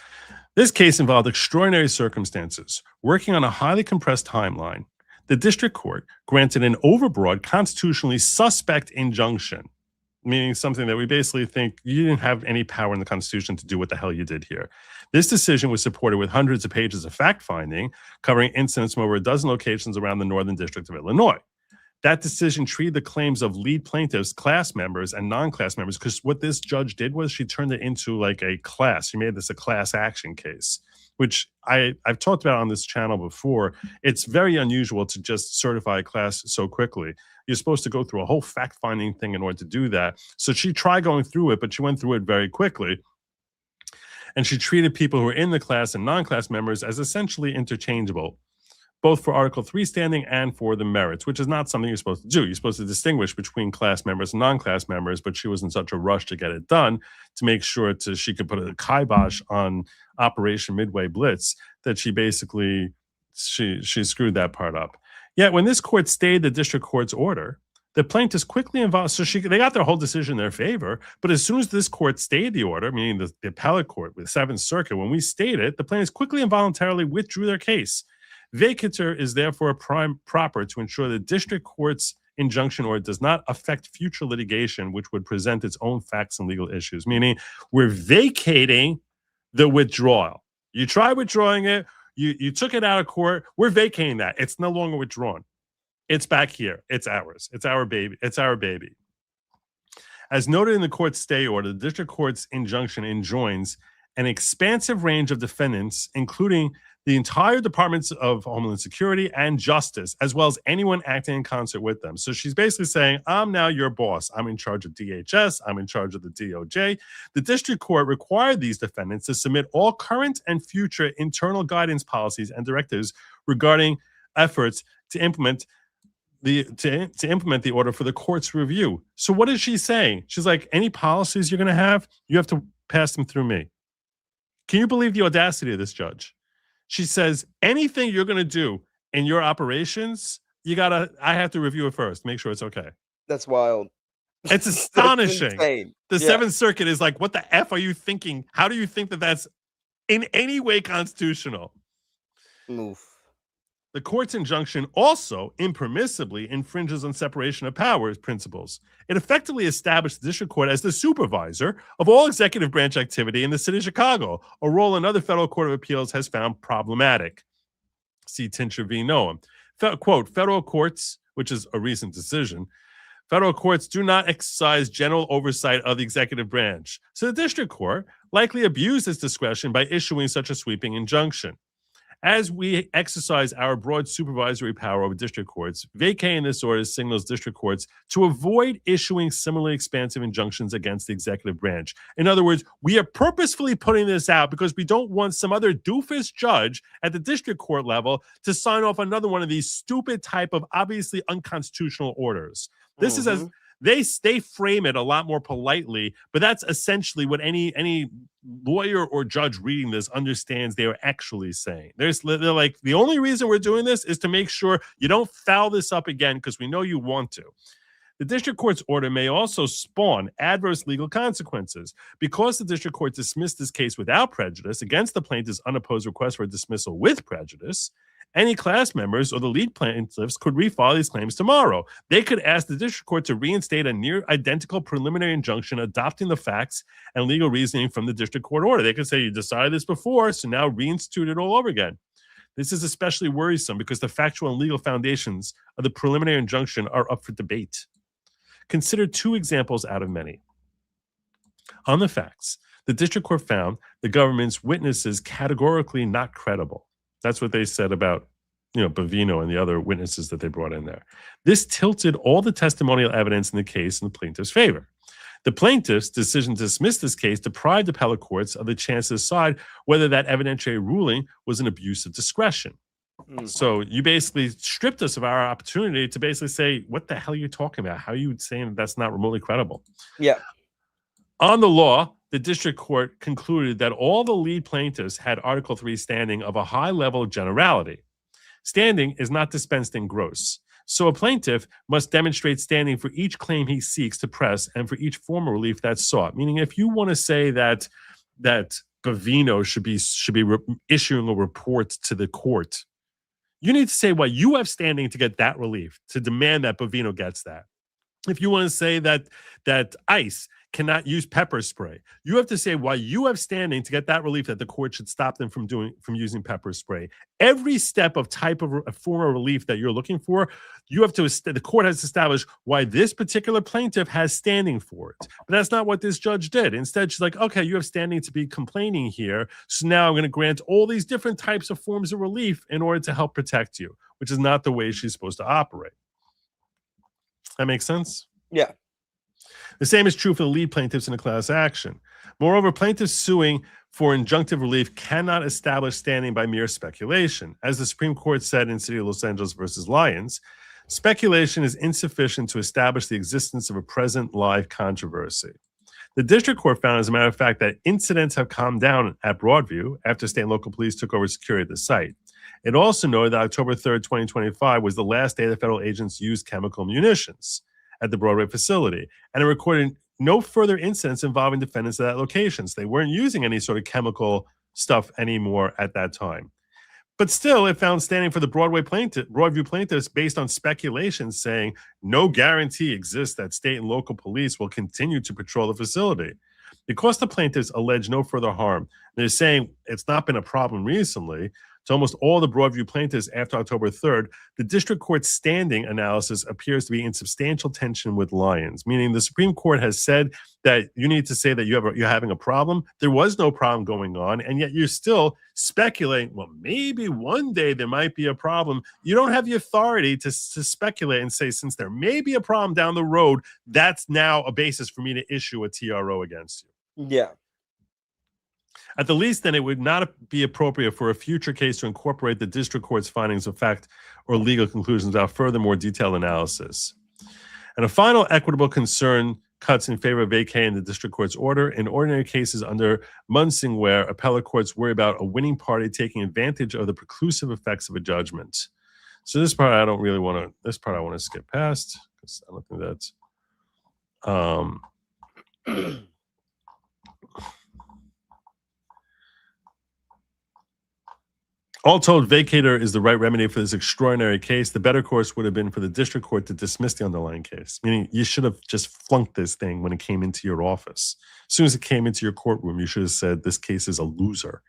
This case involved extraordinary circumstances. Working on a highly compressed timeline, the district court granted an overbroad, constitutionally suspect injunction, meaning something that we basically think you didn't have any power in the Constitution to do what the hell you did here. This decision was supported with hundreds of pages of fact-finding, covering incidents from over a dozen locations around the Northern District of Illinois. That decision treated the claims of lead plaintiffs, class members, and non-class members, because what this judge did was she turned it into like a class. She made this a class action case, which I've talked about on this channel before. It's very unusual to just certify a class so quickly. You're supposed to go through a whole fact-finding thing in order to do that. So she tried going through it, but she went through it very quickly. And she treated people who were in the class and non-class members as essentially interchangeable, both for Article 3 standing and for the merits, which is not something you're supposed to do. You're supposed to distinguish between class members and non-class members, but she was in such a rush to get it done to make sure she could put a kibosh on Operation Midway Blitz that she basically she screwed that part up. Yet when this court stayed the district court's order, the plaintiffs quickly involved, so they got their whole decision in their favor, but as soon as this court stayed the order, meaning the appellate court with Seventh Circuit, when we stayed it, the plaintiffs quickly and voluntarily withdrew their case. Vacatur is therefore proper to ensure the district court's injunction order does not affect future litigation, which would present its own facts and legal issues, meaning we're vacating the withdrawal. You tried withdrawing it, you took it out of court, we're vacating that. It's no longer withdrawn. It's back here. It's ours. It's our baby. It's our baby. As noted in the court's stay order, the district court's injunction enjoins an expansive range of defendants, including the entire Departments of Homeland Security and Justice, as well as anyone acting in concert with them. So she's basically saying, I'm now your boss. I'm in charge of DHS. I'm in charge of the DOJ. The district court required these defendants to submit all current and future internal guidance policies and directives regarding efforts to implement the order for the court's review. So what is she saying? She's like, any policies you're going to have, you have to pass them through me. Can you believe the audacity of this judge? She says, anything you're going to do in your operations, I have to review it first, make sure it's okay. That's wild. It's astonishing. The Yeah. Seventh Circuit is like, what the F are you thinking? How do you think that that's in any way constitutional? Oof. The court's injunction also impermissibly infringes on separation of powers principles. It effectively established the district court as the supervisor of all executive branch activity in the city of Chicago, a role another federal court of appeals has found problematic. See Tincher v. Noam. Quote, federal courts, which is a recent decision, federal courts do not exercise general oversight of the executive branch. So the district court likely abused its discretion by issuing such a sweeping injunction. As we exercise our broad supervisory power over district courts, vacating this order signals district courts to avoid issuing similarly expansive injunctions against the executive branch. In other words, we are purposefully putting this out because we don't want some other doofus judge at the district court level to sign off another one of these stupid type of obviously unconstitutional orders. This is as they frame it a lot more politely, but that's essentially what any lawyer or judge reading this understands they are actually saying. They're like, the only reason we're doing this is to make sure you don't foul this up again because we know you want to. The district court's order may also spawn adverse legal consequences. Because the district court dismissed this case without prejudice against the plaintiff's unopposed request for a dismissal with prejudice, any class members or the lead plaintiffs could refile these claims tomorrow. They could ask the district court to reinstate a near identical preliminary injunction adopting the facts and legal reasoning from the district court order. They could say, you decided this before, so now reinstitute it all over again. This is especially worrisome because the factual and legal foundations of the preliminary injunction are up for debate. Consider two examples out of many. On the facts, the district court found the government's witnesses categorically not credible. That's what they said about, Bovino and the other witnesses that they brought in there. This tilted all the testimonial evidence in the case in the plaintiff's favor. The plaintiff's decision to dismiss this case deprived appellate courts of the chance to decide whether that evidentiary ruling was an abuse of discretion. So you basically stripped us of our opportunity to basically say, what the hell are you talking about? How are you saying that that's not remotely credible? Yeah. On the law, the district court concluded that all the lead plaintiffs had Article 3 standing of a high level of generality. Standing is not dispensed in gross. So a plaintiff must demonstrate standing for each claim he seeks to press and for each form of relief that's sought. Meaning, if you want to say that Bovino should be issuing a report to the court, you need to say why you have standing to get that relief, to demand that Bovino gets that. If you want to say that ICE cannot use pepper spray, you have to say why you have standing to get that relief that the court should stop them from using pepper spray. Every step of type of a form of relief that you're looking for, the court has to establish why this particular plaintiff has standing for it. But that's not what this judge did. Instead, she's like, okay, you have standing to be complaining here, so now I'm going to grant all these different types of forms of relief in order to help protect you, which is not the way she's supposed to operate. That makes sense? Yeah. The same is true for the lead plaintiffs in a class action. Moreover, plaintiffs suing for injunctive relief cannot establish standing by mere speculation. As the Supreme Court said in City of Los Angeles versus Lyons, speculation is insufficient to establish the existence of a present live controversy. The district court found, as a matter of fact, that incidents have calmed down at Broadview after state and local police took over security at the site. It also noted that October 3rd, 2025 was the last day the federal agents used chemical munitions at the Broadway facility, and it recorded no further incidents involving defendants at that location. So they weren't using any sort of chemical stuff anymore at that time. But still, it found standing for the Broadview plaintiffs based on speculation, saying no guarantee exists that state and local police will continue to patrol the facility. Because the plaintiffs allege no further harm, they're saying it's not been a problem recently. To almost all the Broadview plaintiffs after October 3rd, the district court's standing analysis appears to be in substantial tension with Lyons, meaning the Supreme Court has said that you need to say that you're having a problem. There was no problem going on, and yet you're still speculating, well, maybe one day there might be a problem. You don't have the authority to speculate and say, since there may be a problem down the road, that's now a basis for me to issue a TRO against you. Yeah. At the least, then, it would not be appropriate for a future case to incorporate the district court's findings of fact or legal conclusions without further more detailed analysis. And a final equitable concern cuts in favor of vacating the district court's order. In ordinary cases under Munsingware, appellate courts worry about a winning party taking advantage of the preclusive effects of a judgment. So this part I don't really want to. This part I want to skip past because I don't think that's. All told, vacator is the right remedy for this extraordinary case. The better course would have been for the district court to dismiss the underlying case, meaning you should have just flunked this thing when it came into your office. As soon as it came into your courtroom, you should have said, this case is a loser.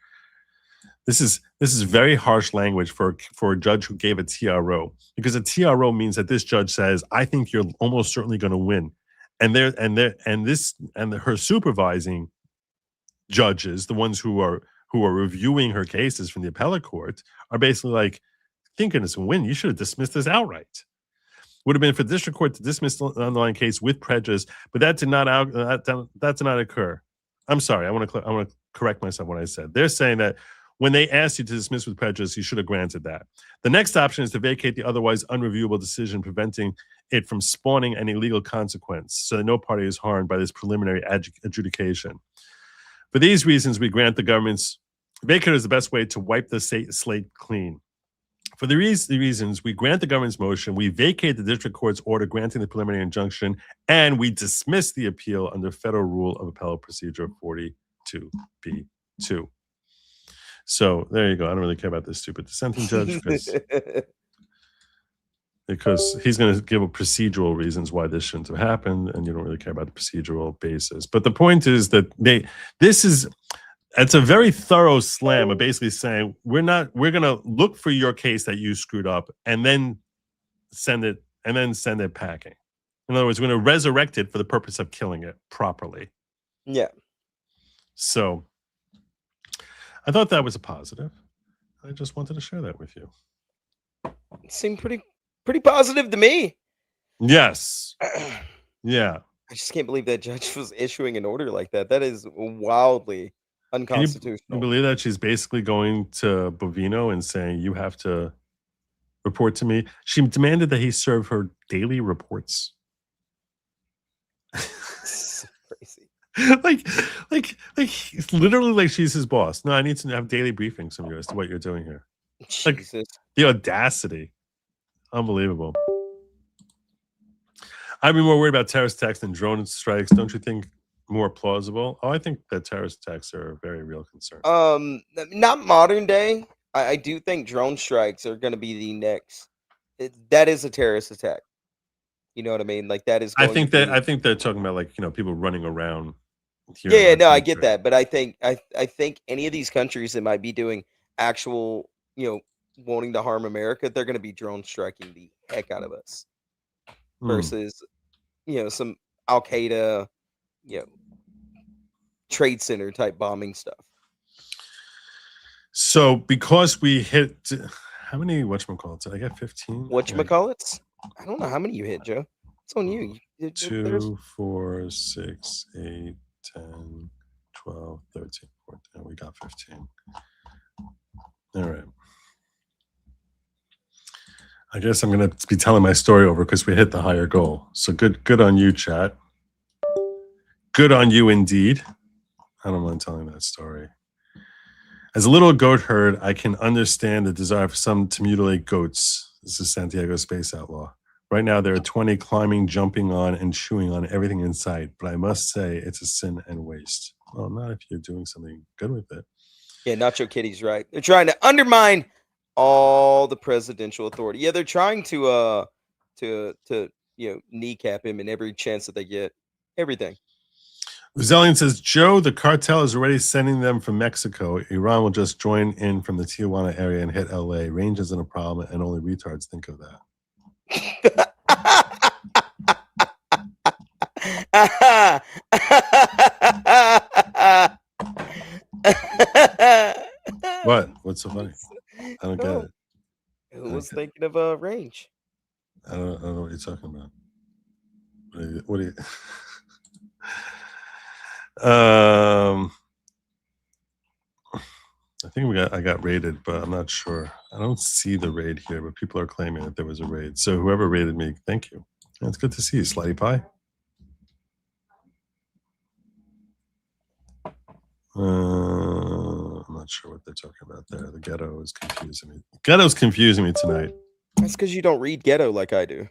This is very harsh language for a judge who gave a TRO, because a TRO means that this judge says, I think you're almost certainly going to win. And her supervising judges, the ones who are reviewing her cases from the appellate court, are basically like, thinking it's a win. You should have dismissed this outright. Would have been for the district court to dismiss the underlying case with prejudice, but that did not occur. I'm sorry. I want to correct myself what I said. They're saying that when they asked you to dismiss with prejudice, you should have granted that. The next option is to vacate the otherwise unreviewable decision, preventing it from spawning any legal consequence, so that no party is harmed by this preliminary adjudication. For these reasons, we grant the government's vacater is the best way to wipe the slate clean. For the reasons, we grant the government's motion, we vacate the district court's order granting the preliminary injunction, and we dismiss the appeal under Federal Rule of Appellate Procedure 42B2. So there you go. I don't really care about this stupid dissenting judge because he's going to give procedural reasons why this shouldn't have happened, and you don't really care about the procedural basis. But the point is that it's a very thorough slam of basically saying we're going to look for your case that you screwed up and then send it packing. In other words, we're going to resurrect it for the purpose of killing it properly. Yeah. So I thought that was a positive. I just wanted to share that with you. It seemed pretty positive to me. Yes. Yeah. I just can't believe that judge was issuing an order like that. That is wildly unconstitutional. Can you believe that she's basically going to Bovino and saying, you have to report to me? She demanded that he serve her daily reports. Crazy. like literally like she's his boss. No, I need to have daily briefings from you as to what you're doing here. Jesus. Like, the audacity. Unbelievable. I'd be more worried about terrorist attacks than drone strikes. Don't you think more plausible? Oh, I think that terrorist attacks are a very real concern. Not modern day. I do think drone strikes are going to be the next. That is a terrorist attack. You know what I mean? Like that is. I think they're talking about like people running around. Yeah, no, I get that, but I think any of these countries that might be doing actual, wanting to harm America, they're going to be drone striking the heck out of us. Versus, some Al Qaeda, Trade Center type bombing stuff. So because we hit, how many whatchamacallits? Did I get 15? Whatchamacallits? I don't know how many you hit, Joe. It's on you. 2, 4, 6, 8, 10, 12, 13, 14. We got 15. All right. I guess I'm going to be telling my story over because we hit the higher goal. So good on you, chat. Good on you indeed. I don't mind telling that story. As a little goat herd, I can understand the desire for some to mutilate goats. This is Santiago Space Outlaw. Right now, there are 20 climbing, jumping on, and chewing on everything in sight. But I must say, it's a sin and waste. Well, not if you're doing something good with it. Yeah, Nacho Kitty's right. They're trying to undermine all the presidential authority. Yeah, they're trying to kneecap him in every chance that they get. Everything. Rosellian says, Joe, the cartel is already sending them from Mexico. Iran will just join in from the Tijuana area and hit LA. Range isn't a problem, and only retards think of that. What? What's so funny? I don't get it. Who was thinking of range? I don't know what you're talking about. What do you I think I got raided, but I'm not sure. I don't see the raid here, but people are claiming that there was a raid. So whoever raided me, thank you. It's good to see you, Slutty Pie. I'm not sure what they're talking about there. The ghetto is confusing me. Ghetto's confusing me tonight. That's because you don't read ghetto like I do.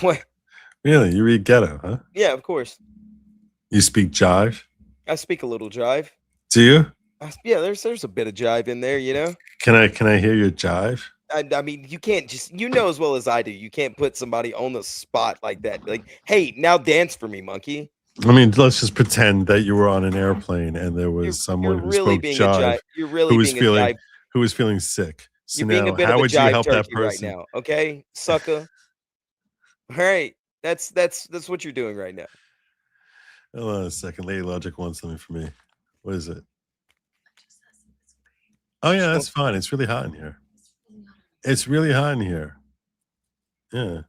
What? Really? You read ghetto, huh? Yeah, of course. You speak jive? I speak a little jive. Do you? Yeah, there's a bit of jive in there, you know. Can I hear your jive? I mean, you can't just, you know as well as I do, you can't put somebody on the spot like that. Like, hey, now dance for me, monkey. I mean, let's just pretend that you were on an airplane and there was someone who really spoke being jive, You're really who was feeling sick. So you're being now, a bit how of a would you jive help that turkey right person? now, okay, sucker? All right, that's what you're doing right now. Hold on a second. Lady Logic wants something from me. What is it? Oh yeah, that's fine. It's really hot in here. It's really hot in here. Yeah.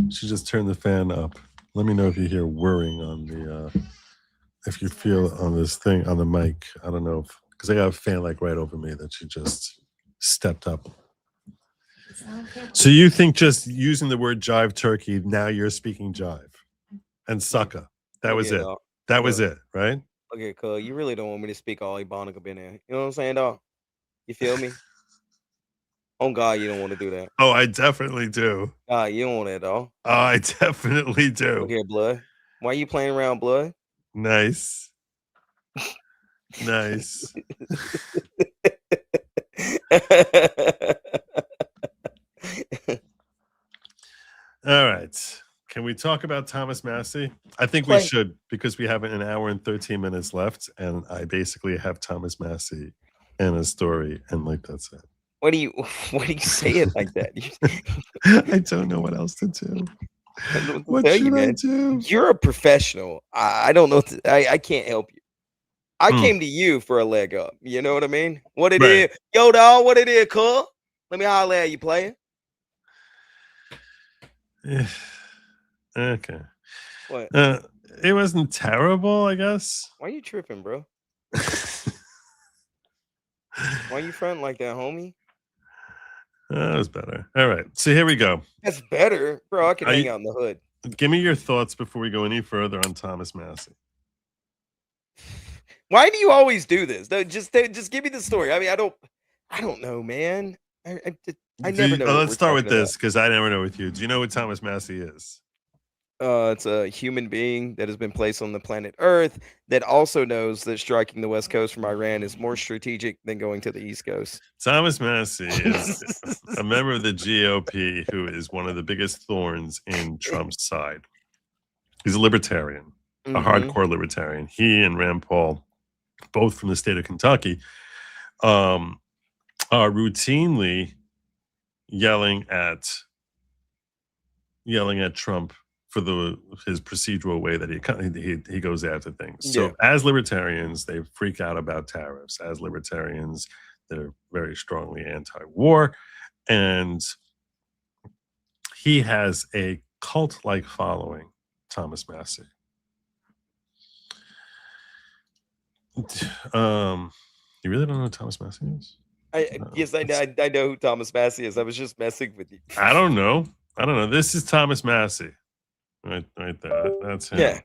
She just turned the fan up. Let me know if you hear whirring on the if you feel on this thing on the mic. I don't know if because I got a fan like right over me that she just stepped up. So you think just using the word jive turkey, now you're speaking jive and sucker. That was it. That was it, right? Okay, cuz you really don't want me to speak all Ebonic up in there. You know what I'm saying, dog? You feel me? Oh God, you don't want to do that. Oh, I definitely do. You don't want that, dog. Oh, I definitely do. Okay, blood. Why are you playing around, blood? Nice. Nice. All right. Can we talk about Thomas Massie? I think we should because we have an hour and 13 minutes left, and I basically have Thomas Massie in a story, and like that's it. Why do you say it like that? I don't know what else to do. What should I do? You're a professional. I don't know. I can't help you. I came to you for a leg up. You know what I mean? What it is? Yo, dog, what it is, cuz? Let me holler at you, player. Okay. What? It wasn't terrible, I guess. Why you tripping, bro? Why you fronting like that, homie? That was better. All right. So here we go. That's better, bro. I can hang out in the hood. Give me your thoughts before we go any further on Thomas Massie. Why do you always do this? Just give me the story. I mean, I don't know, man. I never know. Let's start with this because I never know with you. Do you know what Thomas Massie is? It's a human being that has been placed on the planet Earth that also knows that striking the West Coast from Iran is more strategic than going to the East Coast. Thomas Massie is a member of the GOP who is one of the biggest thorns in Trump's side. He's a libertarian, a hardcore libertarian. He and Rand Paul, both from the state of Kentucky, are routinely yelling at Trump for his procedural way that he goes after things. So as libertarians, they freak out about tariffs. As libertarians, they're very strongly anti-war. And he has a cult-like following, Thomas Massie. You really don't know who Thomas Massie is? Yes, I know who Thomas Massie is. I was just messing with you. I don't know. This is Thomas Massie. Right there. That's him. Yeah.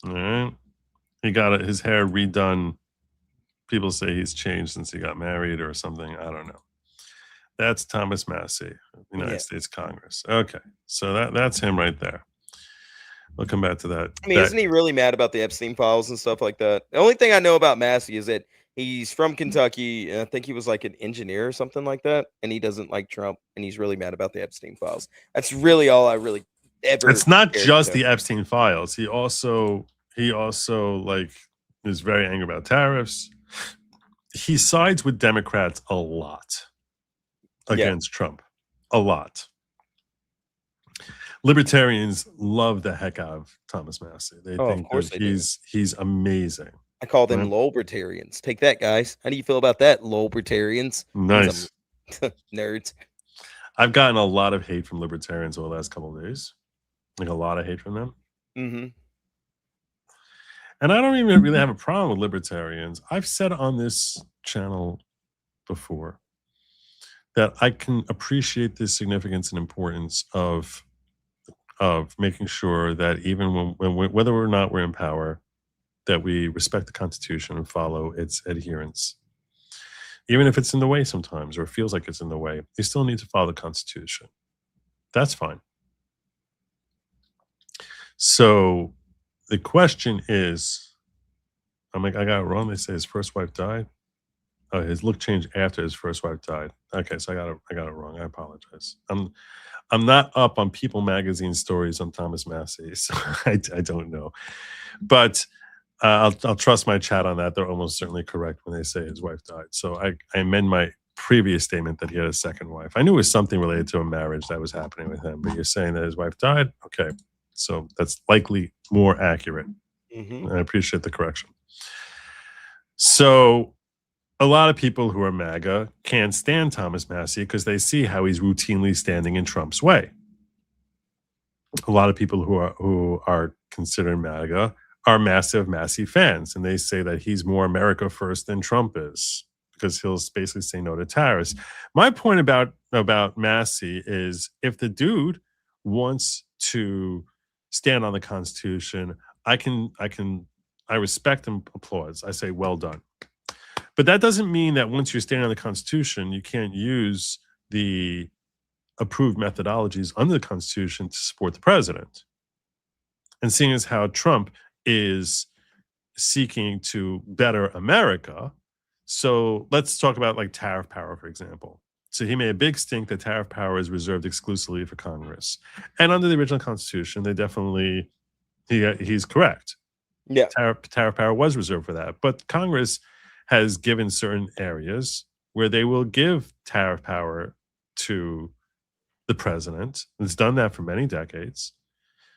All right. He got his hair redone. People say he's changed since he got married or something. I don't know. That's Thomas Massie, United States Congress. Okay. So that's him right there. We'll come back to that. I mean, isn't he really mad about the Epstein files and stuff like that? The only thing I know about Massie is that he's from Kentucky. And I think he was like an engineer or something like that. And he doesn't like Trump. And he's really mad about the Epstein files. That's really all I really ever. It's not just the Epstein files. He also like is very angry about tariffs. He sides with Democrats a lot against Trump. A lot. Libertarians love the heck out of Thomas Massie. They think that he's amazing. I call them lolbertarians. Take that, guys. How do you feel about that, lolbertarians? Nice. Nerds. I've gotten a lot of hate from libertarians over the last couple of days. Like a lot of hate from them. Mm-hmm. And I don't even really have a problem with libertarians. I've said on this channel before that I can appreciate the significance and importance of making sure that even when whether or not we're in power, that we respect the Constitution and follow its adherence. Even if it's in the way sometimes or feels like it's in the way, you still need to follow the Constitution. That's fine. So the question is, I got it wrong. They say his first wife died. Oh, his look changed after his first wife died. Okay, so I got it wrong. I apologize. I'm not up on People magazine stories on Thomas Massie, so I don't know. But I'll trust my chat on that. They're almost certainly correct when they say his wife died. So I amend my previous statement that he had a second wife. I knew it was something related to a marriage that was happening with him, but you're saying that his wife died? Okay, so that's likely more accurate. Mm-hmm. I appreciate the correction. So a lot of people who are MAGA can't stand Thomas Massie because they see how he's routinely standing in Trump's way. A lot of people who are considered MAGA are massive Massie fans, and they say that he's more America first than Trump is because he'll basically say no to tariffs. My point about Massie is if the dude wants to stand on the Constitution, I respect and applause. I say well done. But that doesn't mean that once you're standing on the Constitution, you can't use the approved methodologies under the Constitution to support the president. And seeing as how Trump is seeking to better America, so let's talk about like tariff power, for example. So he made a big stink that tariff power is reserved exclusively for Congress. And under the original Constitution, they definitely, he's correct. Yeah. Tariff power was reserved for that. But Congress has given certain areas where they will give tariff power to the president. It's done that for many decades.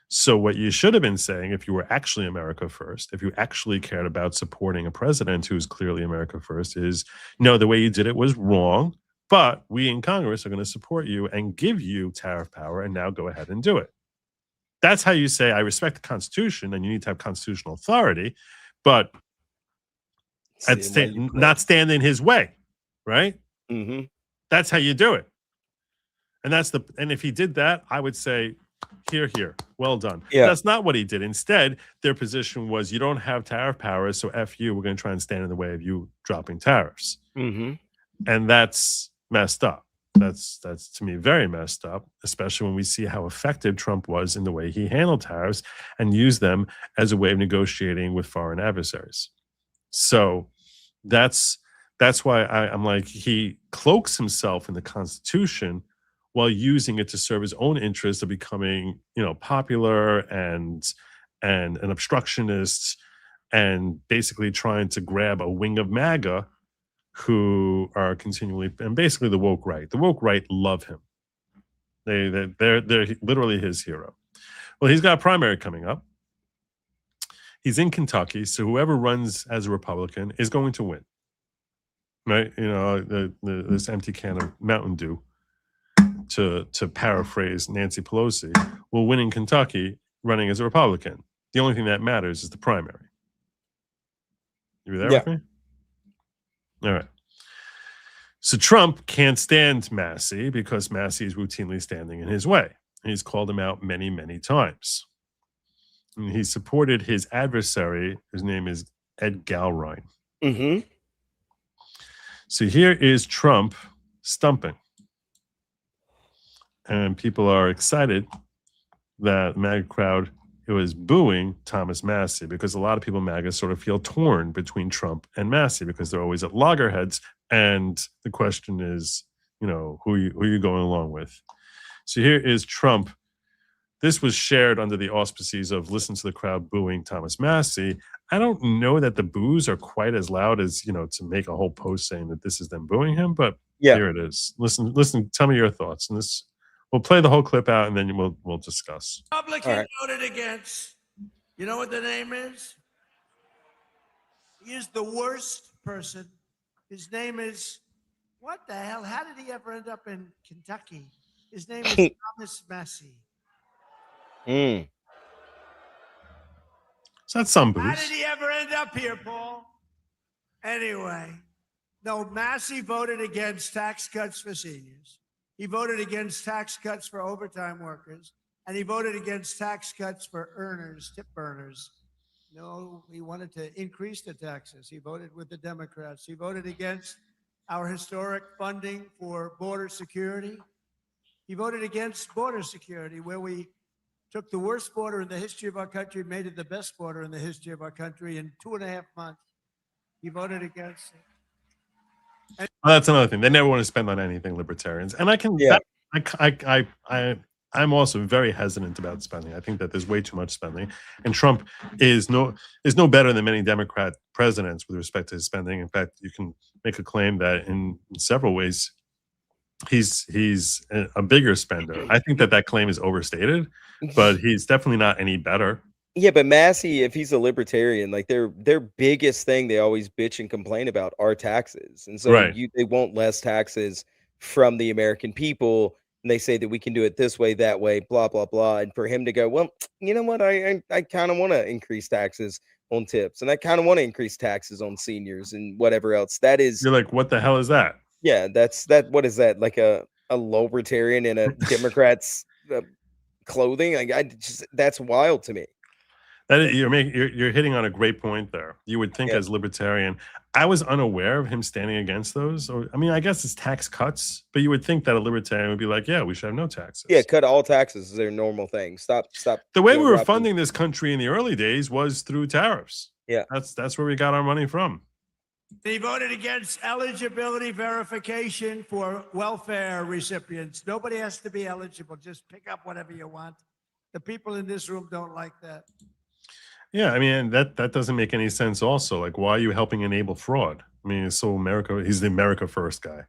So what you should have been saying, if you were actually America first, if you actually cared about supporting a president who's clearly America first, is no, the way you did it was wrong, but we in Congress are going to support you and give you tariff power, and now go ahead and do it. That's how you say, I respect the Constitution, and you need to have constitutional authority, but not stand in his way, right? Mm-hmm. That's how you do it. And if he did that, I would say, here, well done. Yeah. That's not what he did. Instead, their position was, you don't have tariff power, so F you, we're going to try and stand in the way of you dropping tariffs. Mm-hmm. And that's messed up. That's to me very messed up, especially when we see how effective Trump was in the way he handled tariffs and used them as a way of negotiating with foreign adversaries. So that's why I'm like, he cloaks himself in the Constitution while using it to serve his own interest of becoming, popular and an obstructionist, and basically trying to grab a wing of MAGA who are continually, and basically the woke right. The woke right love him. They're literally his hero. Well, he's got a primary coming up. He's in Kentucky, so whoever runs as a Republican is going to win, right? This empty can of Mountain Dew, to paraphrase Nancy Pelosi, will win in Kentucky running as a Republican. The only thing that matters is the primary. You there with me? All right. So Trump can't stand Massie because Massie is routinely standing in his way. He's called him out many, many times. And he supported his adversary, whose name is Ed Galline. Mm-hmm. So here is Trump stumping. And people are excited that the MAGA crowd was booing Thomas Massie because a lot of people MAGA sort of feel torn between Trump and Massie because they're always at loggerheads. And the question is, you know, who are you going along with? So here is Trump. This was shared under the auspices of listen to the crowd booing Thomas Massie. I don't know that the boos are quite as loud as, you know, to make a whole post saying that this is them booing him, but here it is. Listen, tell me your thoughts. And this, we'll play the whole clip out and then we'll discuss. Republican voted against. You know what the name is? He is the worst person. His name is, what the hell? How did he ever end up in Kentucky? His name is Thomas Massie. So that's some How boos. did he ever end up here, Paul? Anyway, no, Massie voted against tax cuts for seniors. He voted against tax cuts for overtime workers. And he voted against tax cuts for earners, tip earners. No, he wanted to increase the taxes. He voted with the Democrats. He voted against our historic funding for border security. He voted against border security, where we took the worst border in the history of our country, made it the best border in the history of our country in 2.5 months. He voted against it. Well, that's another thing. They never want to spend on anything, libertarians. And I can, I'm also very hesitant about spending. I think that there's way too much spending, and Trump is no better than many Democrat presidents with respect to his spending. In fact, you can make a claim that in several ways he's a bigger spender. I think that claim is overstated, but he's definitely not any better. Yeah, but Massie, if he's a libertarian, like their biggest thing they always bitch and complain about are taxes, and so they want less taxes from the American people. And they say that we can do it this way, that way, blah, blah, blah. And for him to go, well, you know what? I kind of want to increase taxes on tips. And I kind of want to increase taxes on seniors and whatever else. That is. You're like, what the hell is that? Yeah, what is that? Like a libertarian in a Democrat's clothing? Like that's wild to me. You're hitting on a great point there. You would think as libertarian, I was unaware of him standing against those. Or I mean, I guess it's tax cuts, but you would think that a libertarian would be like, yeah, we should have no taxes. Yeah, cut all taxes is their normal thing. Stop. The way we were funding this country in the early days was through tariffs. Yeah, that's where we got our money from. He voted against eligibility verification for welfare recipients. Nobody has to be eligible. Just pick up whatever you want. The people in this room don't like that. Yeah, I mean, that doesn't make any sense also. Like, why are you helping enable fraud? I mean, he's the America First guy.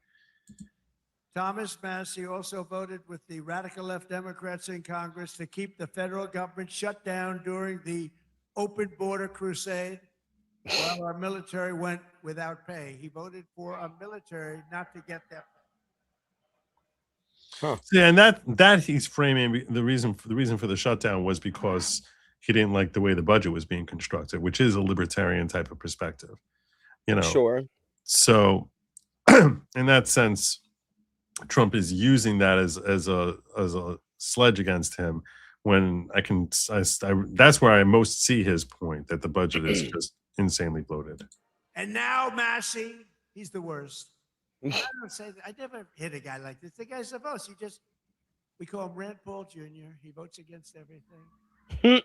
Thomas Massie also voted with the radical left Democrats in Congress to keep the federal government shut down during the open border crusade while our military went without pay. He voted for our military not to get that. Yeah, and that he's framing the reason for the shutdown was because he didn't like the way the budget was being constructed, which is a libertarian type of perspective, you know. Sure. So, in that sense, Trump is using that as a sledge against him. When that's where I most see his point, that the budget is just insanely bloated. And now Massie, he's the worst. I don't say that. I never hit a guy like this. The guy's the most. We call him Rand Paul Jr. He votes against everything.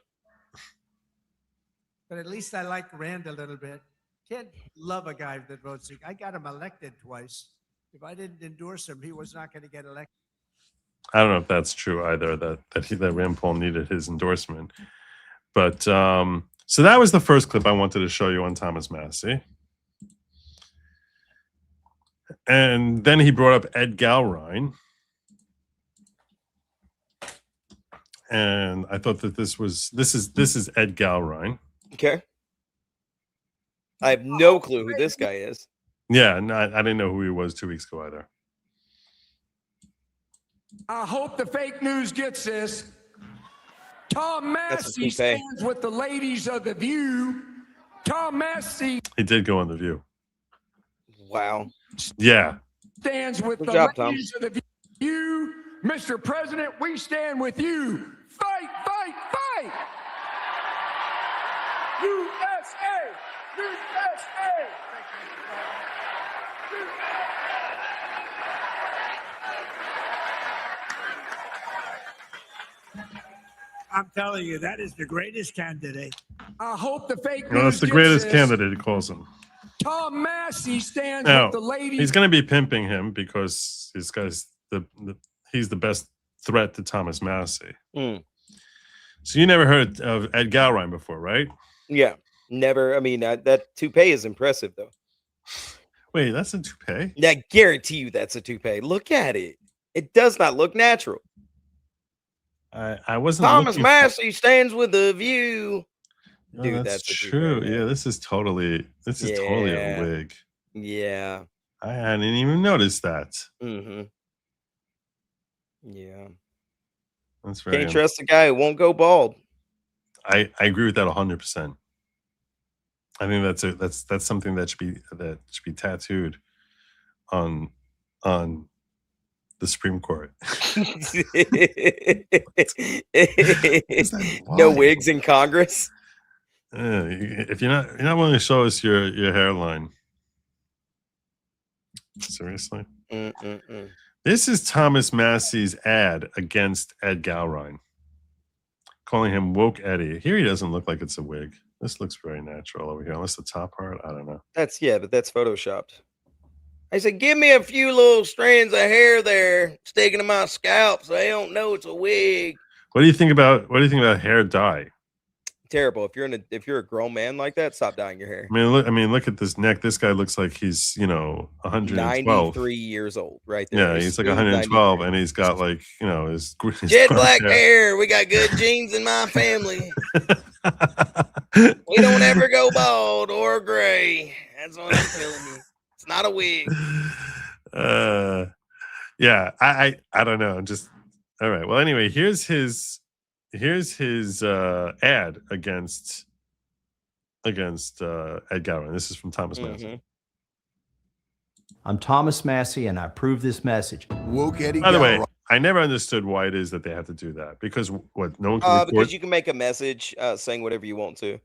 But at least I like Rand a little bit. Can't love a guy that votes. I got him elected twice. If I didn't endorse him, he was not going to get elected. I don't know if that's true either, that Rand Paul needed his endorsement. But so that was the first clip I wanted to show you on Thomas Massie. And then he brought up Ed Galline. And I thought that this is Ed Galline. Okay. I have no clue who this guy is. Yeah, I didn't know who he was 2 weeks ago either. I hope the fake news gets this. Tom Massie stands with the ladies of the View. Tom Massie. He did go on The View. Wow. Yeah. Stands with Good the job, Tom. ladies of the View. Mr. President, we stand with you. Fight, fight, fight! USA! USA! I'm telling you, that is the greatest candidate. I hope the fake news Well, that's the gets greatest this. candidate, he calls him. Tom Massey stands Now, with the ladies. he's going to be pimping him because this guy's he's the best threat to Thomas Massie. Mm. So you never heard of Ed Galline before, right? Yeah, never. I mean, that toupee is impressive, though. Wait, that's a toupee? I guarantee you that's a toupee. Look at it. It does not look natural. I wasn't. Thomas looking Massey stands with The View. Oh, Dude, that's a true. toupee, man. Yeah, this is totally a wig. Yeah. I hadn't even noticed that. Mm-hmm. Yeah. That's very. Can't trust a guy who won't go bald. I agree with that 100%. I think that's something that should be tattooed on the Supreme Court. No wigs in Congress. If you're not willing to show us your hairline, seriously. This is Thomas Massie's ad against Ed Galline, calling him woke Eddie. Here he doesn't look like it's a wig. This looks very natural over here, unless the top part. I don't know. But that's photoshopped. I said, give me a few little strands of hair there sticking to my scalp so they don't know it's a wig. What do you think about hair dye? Terrible. If you're a grown man like that, stop dyeing your hair. I mean, look at this neck. This guy looks like he's 112. 93 years old, right there. Yeah, he's like 112, and he's got like his jet black hair. We got good genes in my family. We don't ever go bald or gray. That's what I'm telling you. It's not a wig. Yeah, I don't know. Just all right. Well, anyway, here's his ad against Ed Galline. This is from Thomas Massey. I'm Thomas Massey, and I approve this message. Woke Eddie By the way, I never understood why it is that they have to do that. Because what? No one can record? Because you can make a message saying whatever you want to.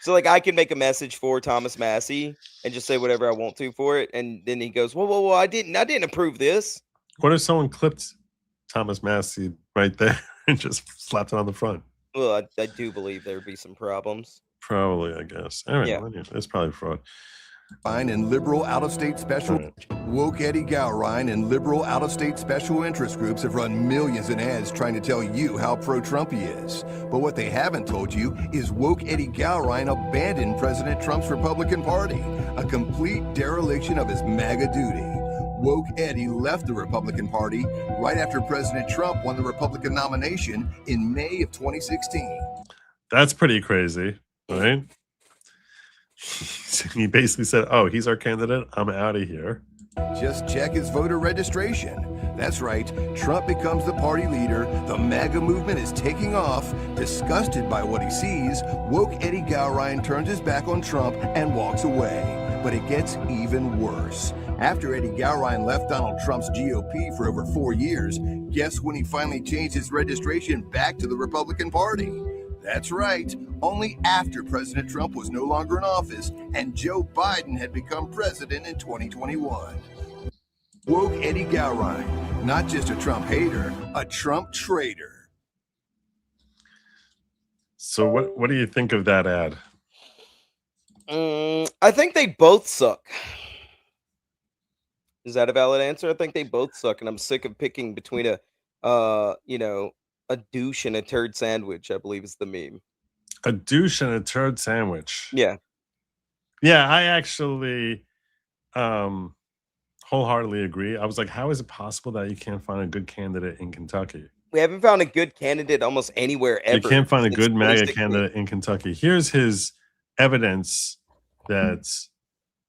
So, like, I can make a message for Thomas Massey and just say whatever I want to for it, and then he goes, "Whoa, I didn't approve this." What if someone clipped Thomas Massey right there and just slapped it on the front? Well, I do believe there would be some problems. Probably, I guess. All right, Yeah. well, that's probably fraud. And liberal out-of-state special woke Eddie Galline and liberal out-of-state special interest groups have run millions in ads trying to tell you how pro-Trump he is. But what they haven't told you is woke Eddie Galline abandoned President Trump's Republican Party, a complete dereliction of his MAGA duty. Woke Eddie left the Republican Party right after President Trump won the Republican nomination in May of 2016. That's pretty crazy, right? He basically said, "Oh, he's our candidate. I'm out of here." Just check his voter registration. That's right, Trump becomes the party leader, the MAGA movement is taking off. Disgusted by what he sees, woke Eddie Galline turns his back on Trump and walks away. But it gets even worse. After Eddie Galline left Donald Trump's GOP for over 4 years, guess when he finally changed his registration back to the Republican Party? That's right, only after President Trump was no longer in office and Joe Biden had become president in 2021. Woke Eddie Galline, not just a Trump hater, a Trump traitor. So what do you think of that ad? I think they both suck. Is that a valid answer? I think they both suck, and I'm sick of picking between a douche and a turd sandwich, I believe is the meme. A douche and a turd sandwich. Yeah. Yeah, I actually wholeheartedly agree. I was like, how is it possible that you can't find a good candidate in Kentucky? We haven't found a good candidate almost anywhere ever. You can't find a since good MAGA 2016. candidate in Kentucky. Here's his evidence that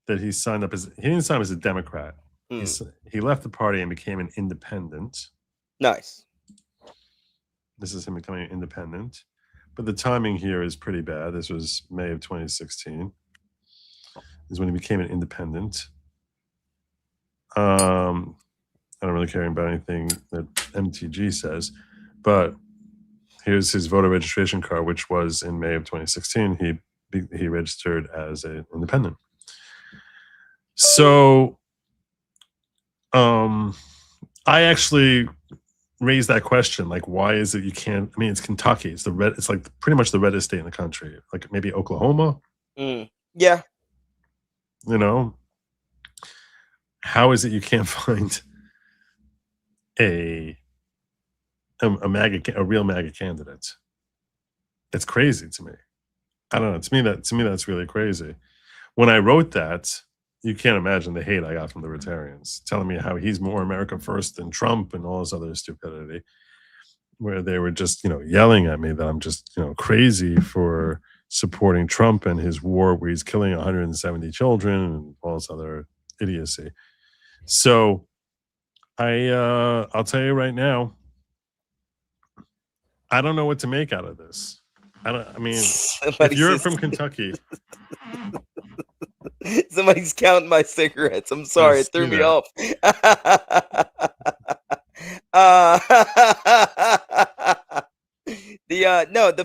he signed up as, he didn't sign up as a Democrat. He left the party and became an independent. Nice. This is him becoming an independent. But the timing here is pretty bad. This was May of 2016. is when he became an independent. I don't really care about anything that MTG says, but here's his voter registration card, which was in May of 2016. He registered as an independent. So, I actually raised that question, like, why is it you can't? I mean, it's Kentucky. It's It's like pretty much the reddest state in the country. Like maybe Oklahoma. Yeah. You know, how is it you can't find a real MAGA candidate? It's crazy to me. I don't know. To me that's really crazy. When I wrote that, you can't imagine the hate I got from libertarians telling me how he's more America first than Trump and all this other stupidity, where they were just, yelling at me that I'm just, crazy for supporting Trump and his war where he's killing 170 children and all this other idiocy. So I'll tell you right now, I don't know what to make out of this. If you're from Kentucky. Somebody's counting my cigarettes. I'm sorry, it threw me off. The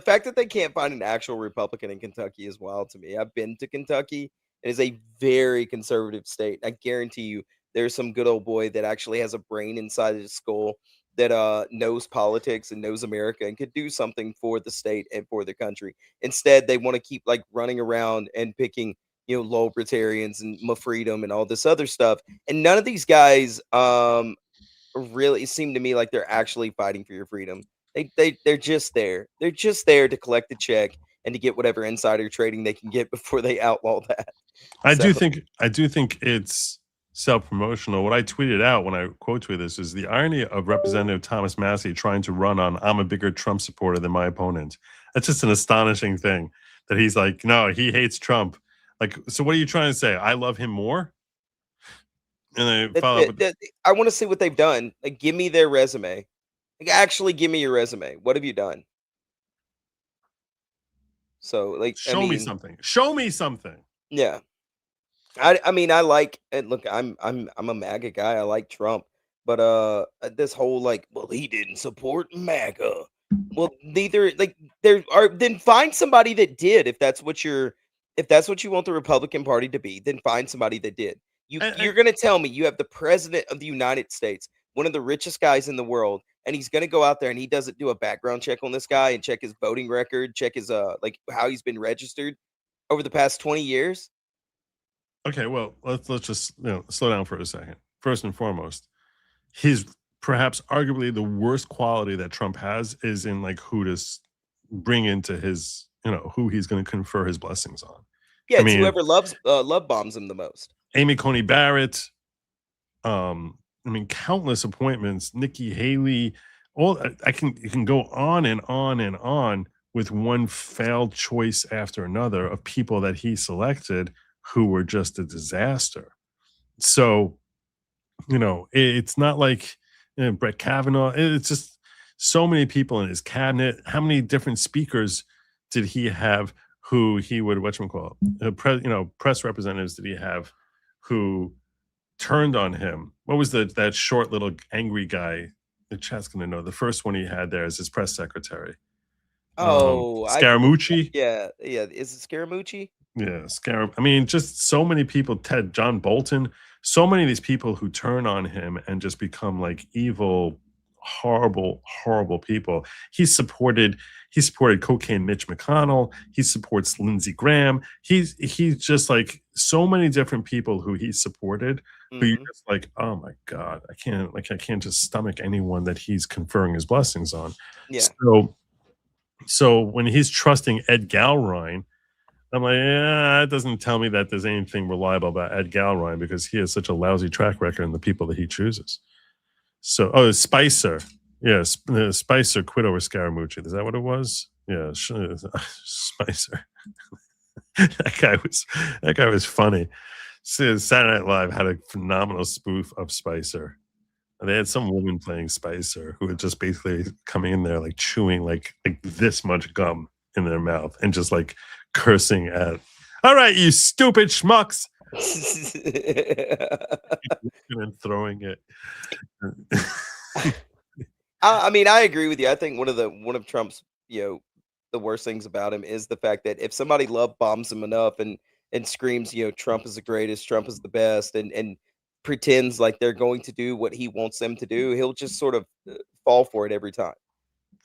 fact that they can't find an actual Republican in Kentucky is wild to me. I've been to Kentucky. It is a very conservative state. I guarantee you there's some good old boy that actually has a brain inside his skull that knows politics and knows America and could do something for the state and for the country. Instead, they want to keep like running around and picking, libertarians and my freedom and all this other stuff. And none of these guys really seem to me like they're actually fighting for your freedom. They're just there. They're just there to collect the check and to get whatever insider trading they can get before they outlaw that. I do think it's self-promotional. What I tweeted out when I quote tweeted this is the irony of Representative Thomas Massie trying to run on "I'm a bigger Trump supporter than my opponent." That's just an astonishing thing that he's like, no, he hates Trump. Like, so what are you trying to say? I love him more? And I follow up with I want to see what they've done. Like, give me their resume. Like, actually give me your resume. What have you done? So, like, show me something. Show me something. Yeah. I mean, I like, and look, I'm a MAGA guy. I like Trump, but this whole like, well, he didn't support MAGA. Well, neither like then find somebody that did. If that's what you want the Republican Party to be, then find somebody that did. You're gonna tell me you have the president of the United States, one of the richest guys in the world, and he's gonna go out there and he doesn't do a background check on this guy and check his voting record, check his like how he's been registered over the past 20 years. Okay, well, let's just slow down for a second. First and foremost, his perhaps arguably the worst quality that Trump has is in like who to bring into his, who he's going to confer his blessings on. Yeah, it's whoever love bombs him the most. Amy Coney Barrett, countless appointments, Nikki Haley, you can go on and on and on with one failed choice after another of people that he selected who were just a disaster. So, it's not like Brett Kavanaugh. It's just so many people in his cabinet. How many different speakers did he have who he would, press representatives did he have who turned on him? What was that short little angry guy? The chat's going to know. The first one he had there is his press secretary. Scaramucci. Yeah. Is it Scaramucci? Yeah, just so many people, John Bolton, so many of these people who turn on him and just become like evil, horrible, horrible people. He supported cocaine Mitch McConnell. He supports Lindsey Graham. He's just like so many different people who he supported, who you're just like, oh my God, I can't just stomach anyone that he's conferring his blessings on. Yeah. So when he's trusting Ed Galline, I'm like, yeah, that doesn't tell me that there's anything reliable about Ed Galline because he has such a lousy track record in the people that he chooses. So, Spicer. Yeah, Spicer quit over Scaramucci. Is that what it was? Yeah, Spicer. that guy was funny. Saturday Night Live had a phenomenal spoof of Spicer. And they had some woman playing Spicer who was just basically coming in there like chewing like this much gum in their mouth and just like cursing at, all right, you stupid schmucks, And throwing it. I mean, I agree with you. I think one of Trump's, the worst things about him is the fact that if somebody love bombs him enough and screams, Trump is the greatest, Trump is the best, and pretends like they're going to do what he wants them to do, he'll just sort of fall for it every time.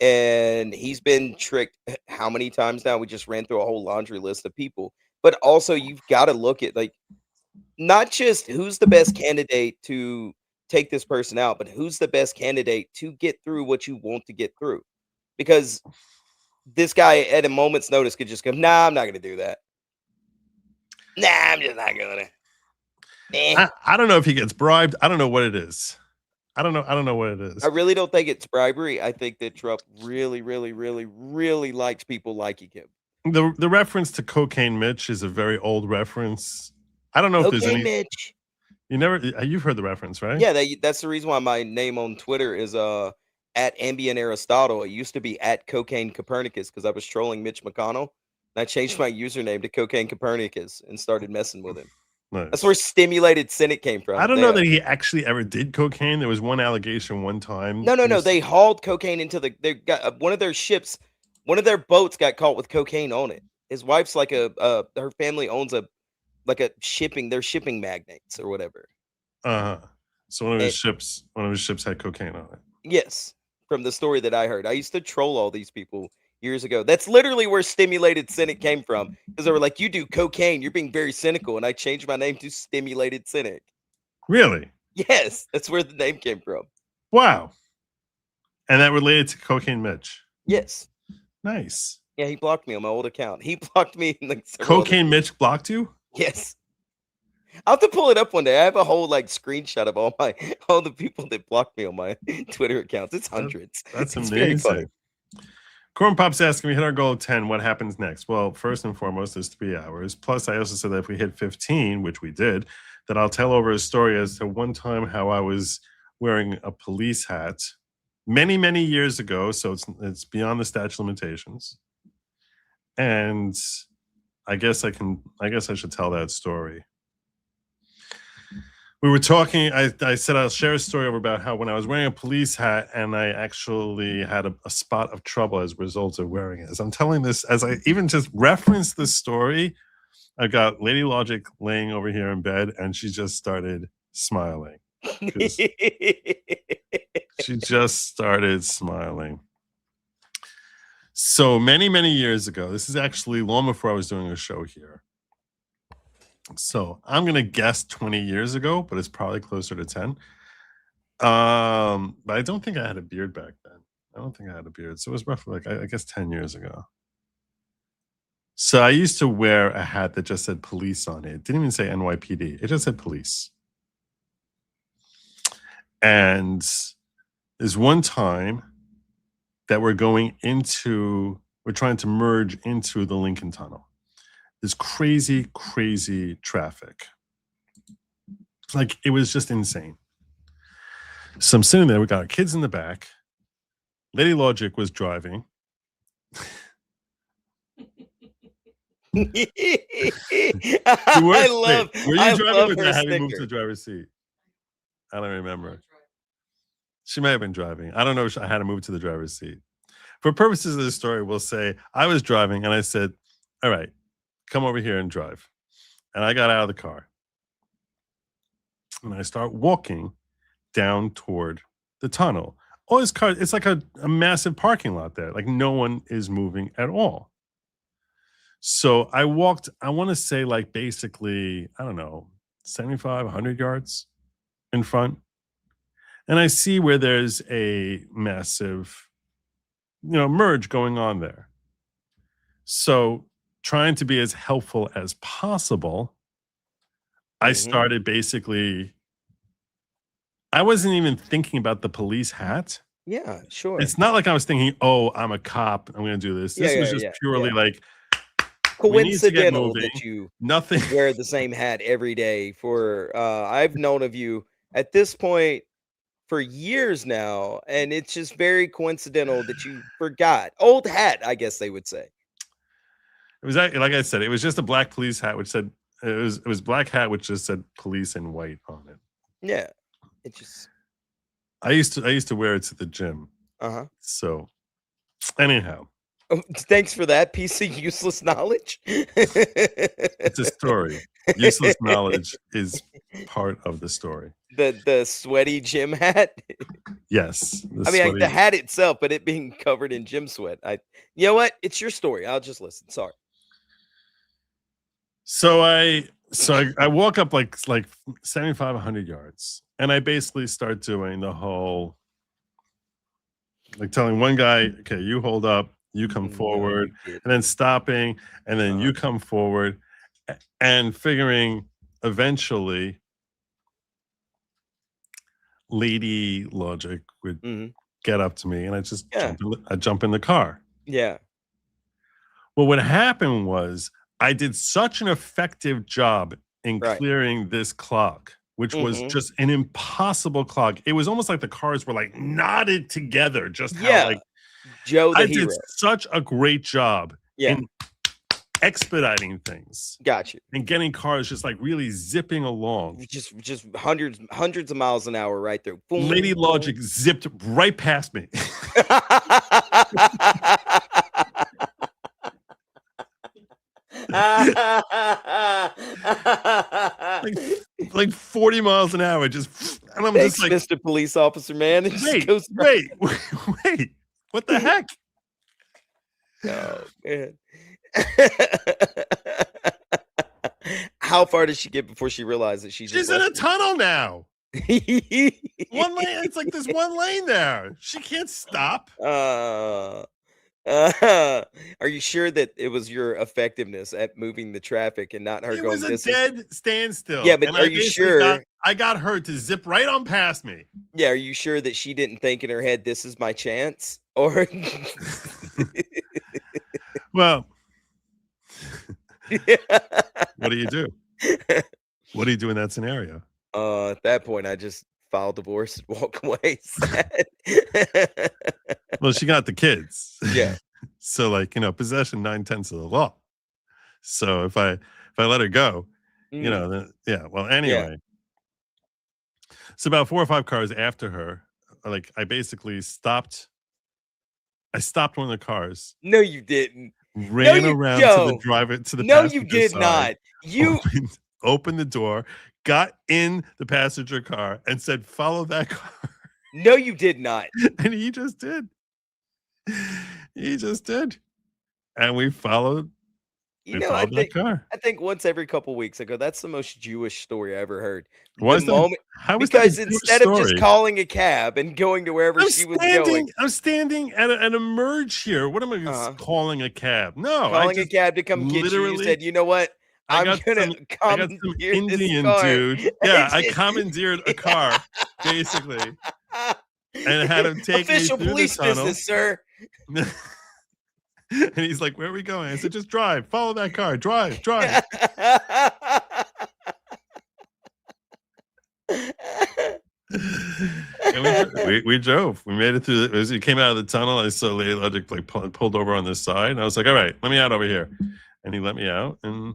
And he's been tricked how many times now? We just ran through a whole laundry list of people. But also, you've got to look at like not just who's the best candidate to take this person out, but who's the best candidate to get through what you want to get through. Because this guy at a moment's notice could just go, nah, I'm not going to do that. Nah, I'm just not going to. I don't know if he gets bribed. I don't know what it is. I don't know what it is. I really don't think it's bribery. I think that Trump really, really, really, really likes people liking him. The reference to Cocaine Mitch is a very old reference. I don't know if there's any. Mitch. You've heard the reference, right? Yeah, that's the reason why my name on Twitter is at Ambient Aristotle. It used to be at Cocaine Copernicus because I was trolling Mitch McConnell. And I changed my username to Cocaine Copernicus and started messing with him. Nice. That's where Stimulated Cynic came from. I don't know that he actually ever did cocaine. There was one allegation one time. No. They hauled cocaine into they got one of their ships. One of their boats got caught with cocaine on it. His wife's like her family owns they're shipping magnates or whatever. So one of his ships had cocaine on it. Yes, from the story that I heard. I used to troll all these people years ago. That's literally where Stimulated Cynic came from. Because they were like, you do cocaine, you're being very cynical. And I changed my name to Stimulated Cynic. Really? Yes, that's where the name came from. Wow. And that related to Cocaine Mitch? Yes. Nice. Yeah, he blocked me on my old account. He blocked me. Cocaine Mitch blocked you? Yes. I'll have to pull it up one day. I have a whole screenshot of all the people that blocked me on my Twitter accounts. It's hundreds. That's it's amazing. Corn Pop's asking, we hit our goal of 10. What happens next? Well, first and foremost, there's 3 hours. Plus, I also said that if we hit 15, which we did, that I'll tell over a story as to one time how I was wearing a police hat many, many years ago. So it's beyond the statute of limitations. And I guess I should tell that story. We were talking, I said I'll share a story about how when I was wearing a police hat and I actually had a spot of trouble as a result of wearing it. As I'm telling this, as I even just referenced the story, I got Lady Logic laying over here in bed and she just started smiling. She just started smiling. So many, many years ago, this is actually long before I was doing a show here. So I'm going to guess 20 years ago, but it's probably closer to 10. But I don't think I had a beard back then. I don't think I had a beard. So it was roughly I guess 10 years ago. So I used to wear a hat that just said police on it. It didn't even say NYPD. It just said police. And there's one time that we're trying to merge into the Lincoln Tunnel. This crazy, crazy traffic. It was just insane. So I'm sitting there. We got our kids in the back. Lady Logic was driving. Were you driving or did I have you move to the driver's seat? I don't remember. She may have been driving. I don't know if I had to move to the driver's seat. For purposes of this story, we'll say I was driving and I said, all right, come over here and drive. And I got out of the car. And I start walking down toward the tunnel. All these cars, it's like a massive parking lot there. No one is moving at all. So I walked, I want to say basically, I don't know, 75, 100 yards in front. And I see where there's a massive, merge going on there. So trying to be as helpful as possible, I started basically, I wasn't even thinking about the police hat. Yeah, sure. It's not like I was thinking, oh, I'm a cop, I'm going to do this. This was just purely coincidental that you nothing wear the same hat every day for, I've known of you at this point for years now, and it's just very coincidental that you forgot. Old hat, I guess they would say. It was like I said, it was just a black police hat which said It was black hat, which just said police in white on it. Yeah, it just. I used to wear it to the gym. So, anyhow. Oh, thanks for that piece of useless knowledge. It's a story. Useless knowledge is part of the story. The sweaty gym hat. Yes. I mean, the hat itself, but it being covered in gym sweat. You know what? It's your story. I'll just listen. Sorry. So I walk up like 75, 100 yards, and I basically start doing the whole, like telling one guy, okay, you hold up, you come forward, and then stopping, and then you come forward, and figuring eventually lady logic would get up to me, and I just jump in the car. Yeah. Well, what happened was I did such an effective job in clearing this clog, which was just an impossible clog. It was almost like the cars were like knotted together. Just how like Joe the I hero. did such a great job in expediting things. Gotcha. And getting cars just like really zipping along. Just hundreds of miles an hour right there. Boom, Lady boom. Logic zipped right past me. like 40 miles an hour, just and I'm Thanks, just like, Mr. Police Officer, man. It just goes wait, what the heck? Oh man. How far did she get before she realized that she's in a tunnel now? One lane, it's like there's one lane there. She can't stop. Are you sure that it was your effectiveness at moving the traffic and not her It going was a this dead standstill. Yeah, but and are I you basically sure? I got her to zip right on past me. Yeah, are you sure that she didn't think in her head, this is my chance? Or well, what do you do? What do you do in that scenario? At that point, I just file divorce and walk away. Sad. Well, she got the kids. Yeah. So like, possession 9/10 of the law. So if I let her go, then, well, anyway. So about 4 or 5 cars after her, like I basically stopped. I stopped one of the cars. No, you didn't. Ran around to the driver to the No, passenger you did side, not. You opened the door, got in the passenger car, and said, "Follow that car." No, you did not. And he just did. He just did. And we followed. I think once every couple weeks I go, that's the most Jewish story I ever heard. Was The that- moment, how is that a because Jewish instead of just story? calling a cab and going to wherever she was going, I'm standing at a merge here. What am I calling a cab? No, calling a cab to come get you. You said, you know what? I'm gonna commandeer this Indian car. dude. Yeah, I commandeered a car, basically, and had him take Official me through police the tunnel. business, sir. And he's like, "Where are we going?" I said, "Just drive. Follow that car. Drive." And we drove. We made it through. As we came out of the tunnel, I saw Lady Logic like pulled over on this side, and I was like, "All right, let me out over here." And he let me out, and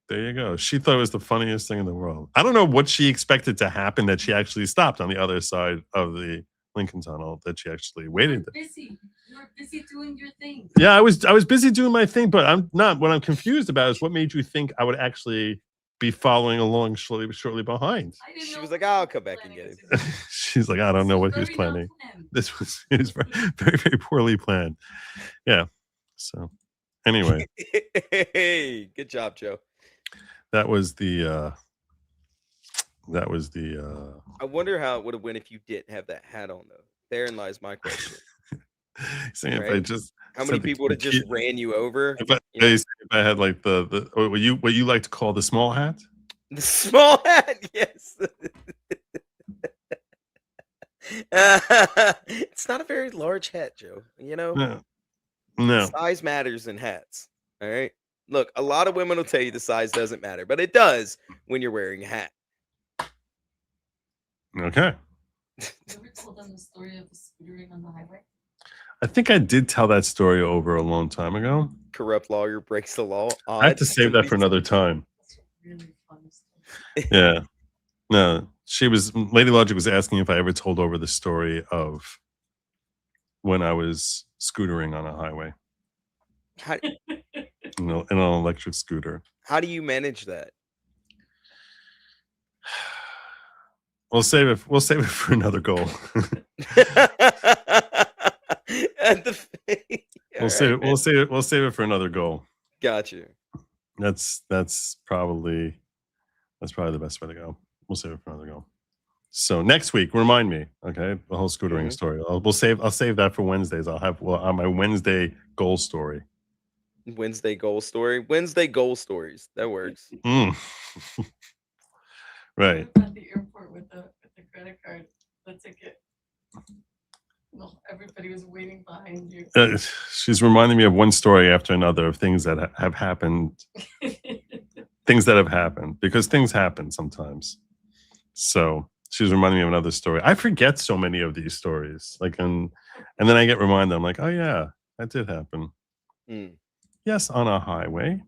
there you go. She thought it was the funniest thing in the world. I don't know what she expected to happen, that she actually stopped on the other side of the Lincoln Tunnel, that she actually waited. Busy. You were busy doing your thing. Yeah, I was busy doing my thing, but I'm not. What I'm confused about is what made you think I would actually be following along shortly behind. She was like, "I'll come back and get him." She's like, "I don't know what he was planning." It was very, very, very poorly planned. Yeah. So anyway. Hey, good job, Joe. That was the I wonder how it would have went if you didn't have that hat on, though. Therein lies my question. saying Right? if I just How many said the people would have just key- ran you over? if I had like the what you like to call the small hat. The small hat, yes. It's not a very large hat, Joe. No. Size matters in hats. All right. Look, a lot of women will tell you the size doesn't matter, but it does when you're wearing a hat. Okay. You ever told them the story of the scootering on the highway? I think I did tell that story over a long time ago. Corrupt lawyer breaks the law. I have to save that for another time. really fun story. Yeah. No, Lady Logic was asking if I ever told over the story of when I was scootering on a highway. How, In an electric scooter. how do you manage that? We'll save it for another goal. We'll save it for another goal. Got you. That's probably the best way to go. We'll save it for another goal. So next week, remind me, okay? The whole scootering story. I'll save that for Wednesdays. I'll have on my Wednesday goal story. Wednesday goal story. Wednesday goal stories. That works. Right. At the airport with the credit card, the ticket. No, everybody was waiting behind you. She's reminding me of one story after another of things that have happened. Things that have happened, because things happen sometimes. So she's reminding me of another story. I forget so many of these stories. And then I get reminded. I'm like, oh yeah, that did happen. Yes, on a highway.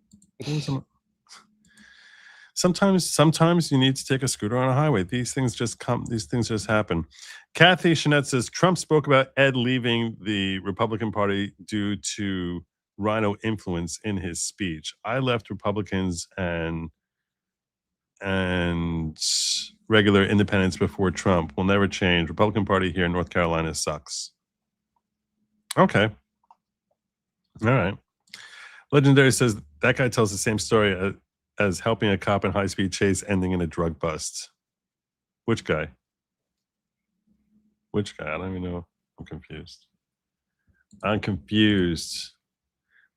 Sometimes you need to take a scooter on a highway. These things just come. These things just happen. Kathy Chanette says Trump spoke about Ed leaving the Republican Party due to Rhino influence in his speech. I left Republicans and regular independents before Trump. Will never change. Republican Party here in North Carolina sucks. Okay. All right. Legendary says that guy tells the same story as helping a cop in high-speed chase ending in a drug bust. Which guy? I don't even know. I'm confused.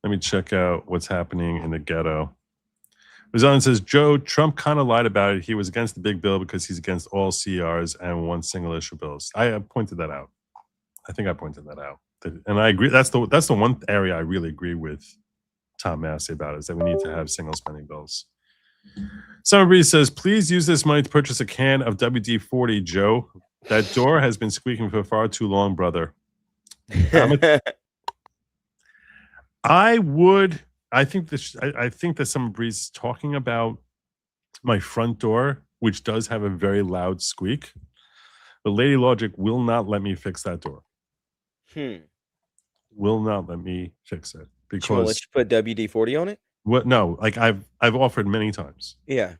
Let me check out what's happening in the ghetto. Rizan says, Joe, Trump kind of lied about it. He was against the big bill because he's against all CRs and one single issue bills. I pointed that out. I think I pointed that out. And I agree. That's the one area I really agree with Tom Massey about, is that we need to have single spending bills. Summer Breeze says, please use this money to purchase a can of WD-40, Joe. That door has been squeaking for far too long, brother. I think that Summer Breeze is talking about my front door, which does have a very loud squeak. But Lady Logic will not let me fix that door. Will not let me fix it. Because let you put WD-40 on it? What? No, like I've offered many times. Yeah.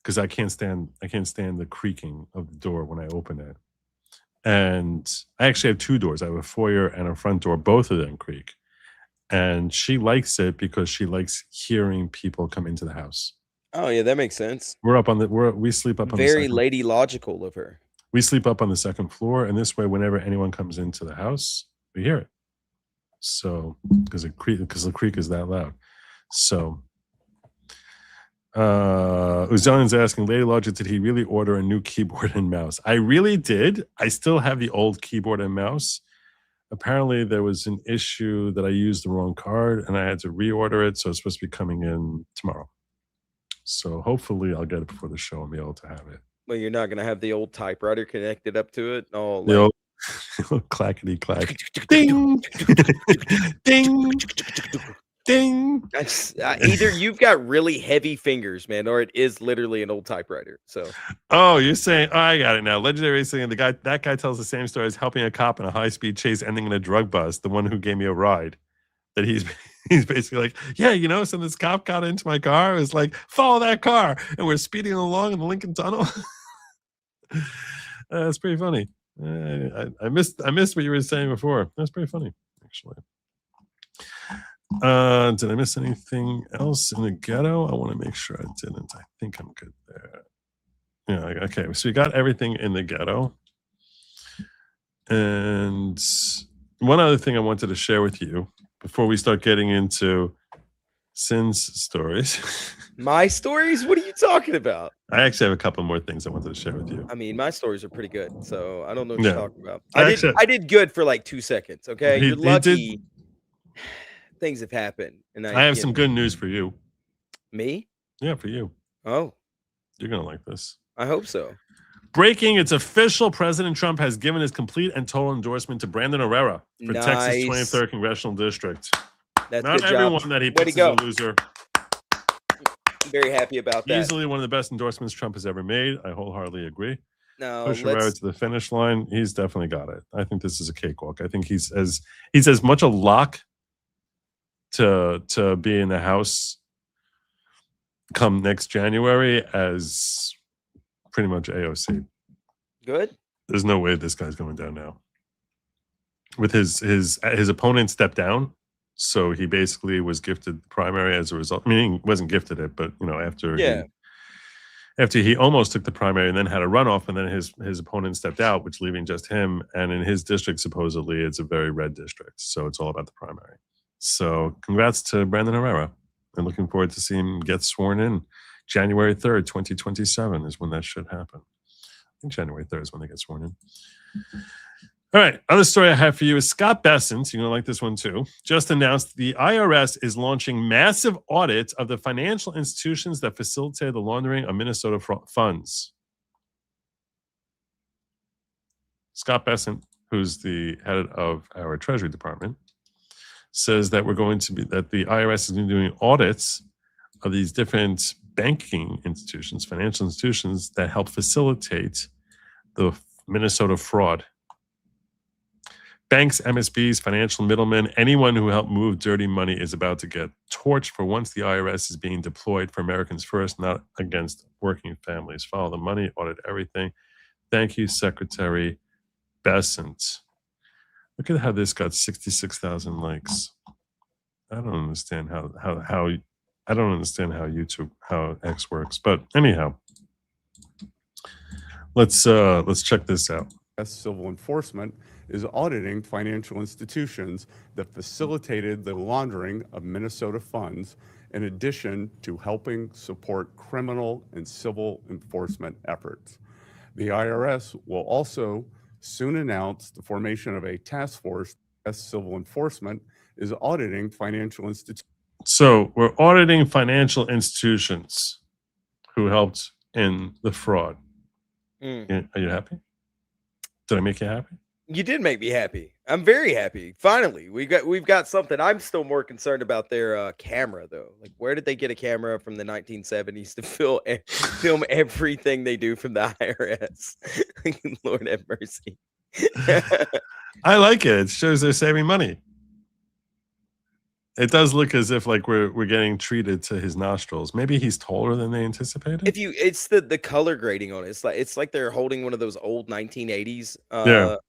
Because I can't stand the creaking of the door when I open it. And I actually have two doors. I have a foyer and a front door. Both of them creak. And she likes it because she likes hearing people come into the house. Oh yeah, that makes sense. We sleep up on very the lady logical of her. We sleep up on the second floor, and this way, whenever anyone comes into the house, we hear it. So because the creak is that loud. So Uzan's asking, Lady Logic, did he really order a new keyboard and mouse? I really did. I still have the old keyboard and mouse. Apparently there was an issue that I used the wrong card and I had to reorder it, so it's supposed to be coming in tomorrow. So hopefully I'll get it before the show and be able to have it. Well, you're not going to have the old typewriter connected up to it? Oh, the old clackety clack. Ding! Ding! Ding! Either you've got really heavy fingers, man, or it is literally an old typewriter. So, oh, you're saying, oh, I got it now. Legendary is saying that guy tells the same story as helping a cop in a high-speed chase ending in a drug bust. The one who gave me a ride. That he's basically like, yeah, so this cop got into my car. It was like, follow that car, and we're speeding along in the Lincoln Tunnel. That's pretty funny. I missed what you were saying before. That's pretty funny, actually. Did I miss anything else in the ghetto? I want to make sure I didn't. I think I'm good there. Yeah, okay. So we got everything in the ghetto. And one other thing I wanted to share with you before we start getting into Sin's stories. My stories? What are you talking about? I actually have a couple more things I wanted to share with you. I mean, my stories are pretty good, so I don't know what you're talking about. I did good for like 2 seconds, okay? You're lucky. Things have happened. And I have some good news for you. Me? Yeah, for you. Oh. You're going to like this. I hope so. Breaking, it's official. President Trump has given his complete and total endorsement to Brandon Herrera for Texas 23rd Congressional District. That's not good everyone job. that he picks is a loser. very happy about that. Easily one of the best endorsements Trump has ever made. I wholeheartedly agree. Now, Push Herrera to the finish line. He's definitely got it. I think this is a cakewalk. I think he's as much a lock to be in the House come next January as pretty much AOC. Good. There's no way this guy's going down now. With his opponent stepped down, so he basically was gifted the primary as a result. I mean, he wasn't gifted it, but after he almost took the primary and then had a runoff, and then his opponent stepped out, which leaving just him. And in his district, supposedly, it's a very red district, so it's all about the primary. So congrats to Brandon Herrera, and looking forward to seeing him get sworn in. January 3rd, 2027 is when that should happen. I think January 3rd is when they get sworn in. All right, other story I have for you is Scott Bessent, you're going to like this one too, just announced the IRS is launching massive audits of the financial institutions that facilitate the laundering of Minnesota funds. Scott Bessent, who's the head of our Treasury Department, says that the IRS is going to be doing audits of these different banking institutions, financial institutions that help facilitate the Minnesota fraud. Banks, MSBs, financial middlemen, anyone who helped move dirty money is about to get torched for once the IRS is being deployed for Americans first, not against working families. Follow the money, audit everything. Thank you, Secretary Bessent. Look at how this got 66,000 likes. I don't understand how I don't understand how X works, but anyhow, let's check this out. Civil enforcement is auditing financial institutions that facilitated the laundering of Minnesota funds, in addition to helping support criminal and civil enforcement efforts. The IRS will also soon announce the formation of a task force as civil enforcement is auditing financial institutions. So we're auditing financial institutions who helped in the fraud. Are you happy? Did I make you happy? You did make me happy. I'm very happy. Finally, we've got something. I'm still more concerned about their camera, though. Like, where did they get a camera from the 1970s to film everything they do from the IRS? Lord have mercy. I like it. It shows they're saving money. It does look as if like we're getting treated to his nostrils. Maybe he's taller than they anticipated. It's the color grading on it. It's like they're holding one of those old 1980s.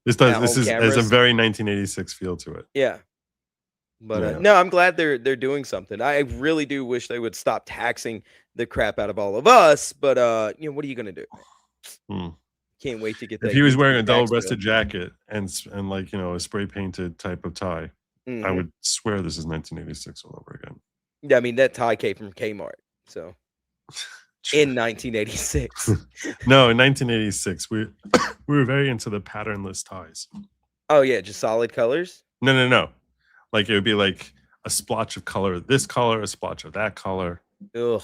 This has a very 1986 feel to it. Yeah, but no, I'm glad they're doing something. I really do wish they would stop taxing the crap out of all of us. But what are you gonna do? Can't wait to get that. If he was wearing a double-breasted jacket and like a spray painted type of tie. I would swear this is 1986 all over again. Yeah, I mean that tie came from Kmart. So in 1986. No, in 1986 we were very into the patternless ties. Oh yeah, just solid colors? No. Like it would be like a splotch of color, this color, a splotch of that color. Ugh.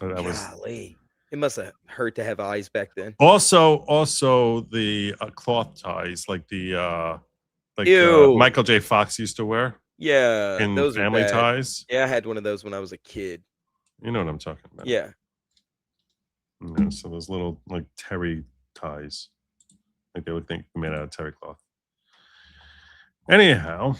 Golly. It must have hurt to have eyes back then. Also the cloth ties, like the Michael J. Fox used to wear. Yeah, in those family ties. Yeah, I had one of those when I was a kid. You know what I'm talking about. Yeah. So those little like terry ties, like they would think made out of terry cloth. Anyhow,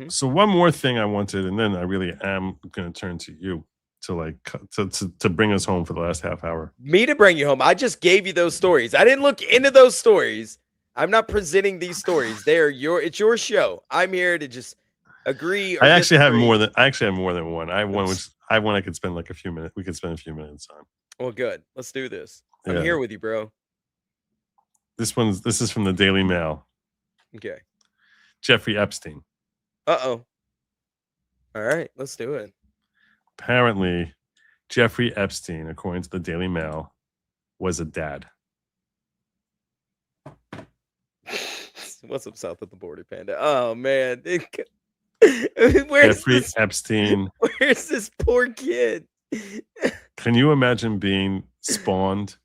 so one more thing I wanted, and then I really am going to turn to you to bring us home for the last half hour. Me to bring you home? I just gave you those stories. I didn't look into those stories. I'm not presenting these stories. It's your show. I'm here to just agree. I actually have more than one. I have one I could spend like a few minutes. We could spend a few minutes on. Well, good. Let's do this. I'm here with you, bro. This is from the Daily Mail. Okay. Jeffrey Epstein. Uh-oh. All right, let's do it. Apparently, Jeffrey Epstein, according to the Daily Mail, was a dad. What's up south of the border, Panda? Oh man, Jeffrey Epstein. Where's this poor kid? Can you imagine being spawned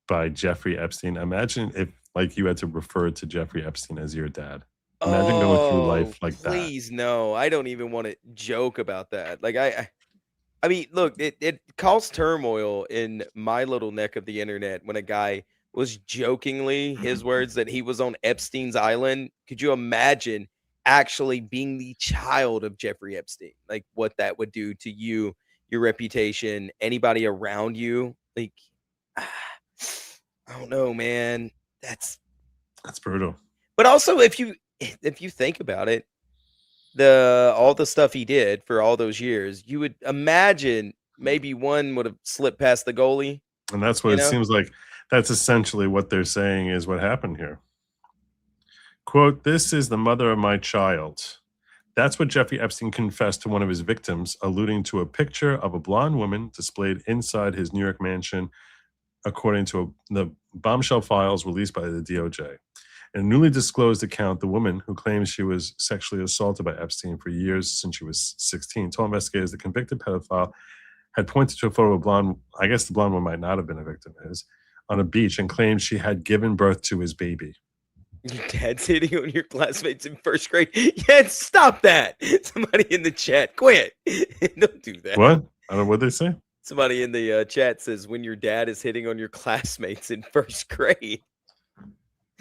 by Jeffrey Epstein? Imagine if like you had to refer to Jeffrey Epstein as your dad. Imagine going through life like that. Please, no. I don't even want to joke about that. Like I mean, look, it caused turmoil in my little neck of the internet when a guy was jokingly, his words, that he was on Epstein's island. Could you imagine actually being the child of Jeffrey Epstein? Like what that would do to you, your reputation, anybody around you? Like, I don't know, man. That's brutal. But also, if you think about it, all the stuff he did for all those years, you would imagine maybe one would have slipped past the goalie. And that's what it seems like. That's essentially what they're saying is what happened here. Quote, "This is the mother of my child." That's what Jeffrey Epstein confessed to one of his victims, alluding to a picture of a blonde woman displayed inside his New York mansion, according to the bombshell files released by the DOJ. In a newly disclosed account, the woman, who claims she was sexually assaulted by Epstein for years since she was 16, told investigators the convicted pedophile had pointed to a photo of a blonde, I guess the blonde one might not have been a victim of his, on a beach, and claimed she had given birth to his baby. Your dad's hitting on your classmates in first grade. Yeah, stop that. Somebody in the chat, quit. Don't do that. What? I don't know what they say. Somebody in the chat says, when your dad is hitting on your classmates in first grade.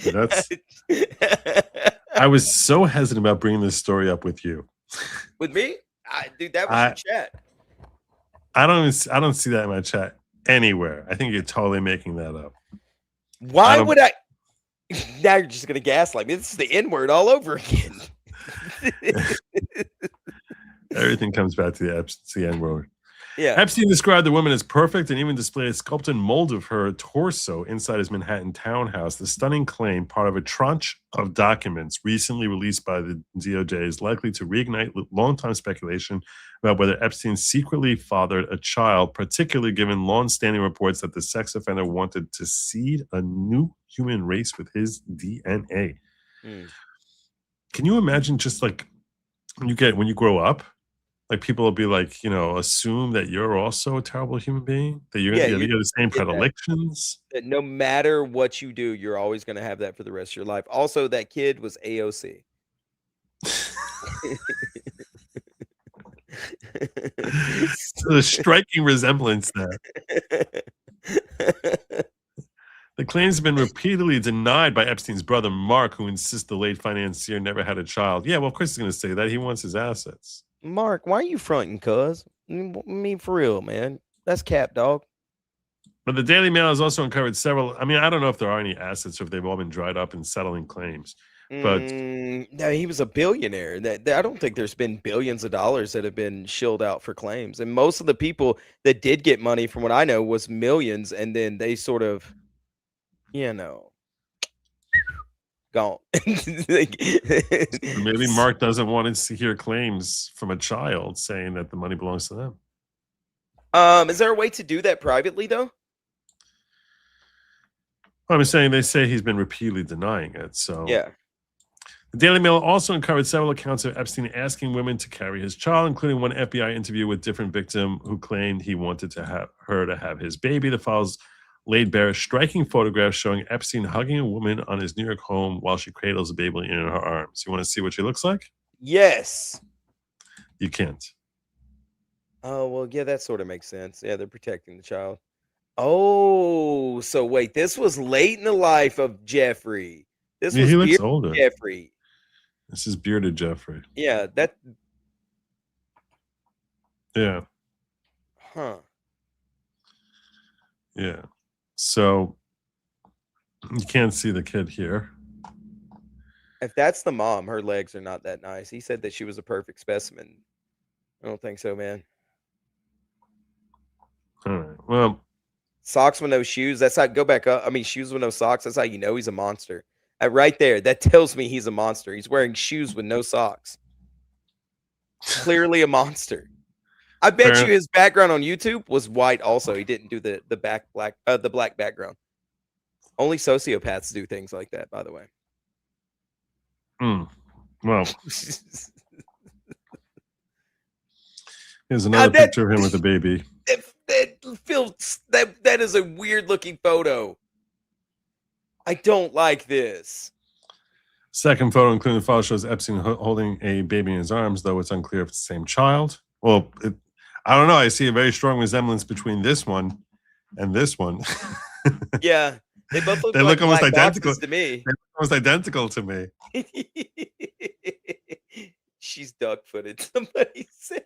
That's. I was so hesitant about bringing this story up with you. With me? Dude, that was your chat. I don't see that in my chat anywhere. I think you're totally making that up. Why would I? Now you're just gonna gaslight me. This is the N-word all over again. Everything comes back to the N-word. Yeah. Epstein described the woman as perfect and even displayed a sculpted mold of her torso inside his Manhattan townhouse. The stunning claim, part of a tranche of documents recently released by the DOJ, is likely to reignite long-time speculation about whether Epstein secretly fathered a child, particularly given long-standing reports that the sex offender wanted to seed a new human race with his DNA. Can you imagine just like when you grow up, like people will be like, assume that you're also a terrible human being, that you have the same predilections. That no matter what you do, you're always going to have that for the rest of your life. Also, that kid was AOC. There's a striking resemblance there. The claims have been repeatedly denied by Epstein's brother, Mark, who insists the late financier never had a child. Yeah, well, of course he's going to say that. He wants his assets. Mark, why are you fronting, cuz? I mean, for real, man. That's cap, dog. But the Daily Mail has also uncovered several. I mean, I don't know if there are any assets or if they've all been dried up in settling claims. But no, he was a billionaire. I don't think there's been billions of dollars that have been shilled out for claims. And most of the people that did get money, from what I know, was millions. And then they sort of, gone. Maybe Mark doesn't want to hear claims from a child saying that the money belongs to them. Is there a way to do that privately, though? I'm saying they say he's been repeatedly denying it. So yeah. The Daily Mail also uncovered several accounts of Epstein asking women to carry his child, including one FBI interview with a different victim who claimed he wanted to have her to have his baby. The files laid bare striking photographs showing Epstein hugging a woman on his New York home while she cradles a baby in her arms. You want to see what she looks like? Yes. You can't. Oh, well, yeah, that sort of makes sense. Yeah, they're protecting the child. Oh, so wait, this was late in the life of Jeffrey. This was he looks bearded older. Jeffrey. This is bearded Jeffrey. Yeah, Yeah. Huh. Yeah. So you can't see the kid here. If that's the mom, her legs are not that nice. He said that she was a perfect specimen. I don't think so, man. All right. Well, socks with no shoes. That's how go back up. I mean, shoes with no socks. That's how you know he's a monster. Right there, that tells me he's a monster. He's wearing shoes with no socks. Clearly a monster. I bet you his background on YouTube was white. Also, he didn't do the black background. Only sociopaths do things like that, by the way. Well, here's another picture of him with a baby. That is a weird looking photo. I don't like this. Second photo, including the file, shows Epstein holding a baby in his arms, though it's unclear if it's the same child. Well, I don't know. I see a very strong resemblance between this one and this one. Yeah, they both look. They like look almost black identical boxes to me. They look almost identical to me. She's duck-footed. Somebody said.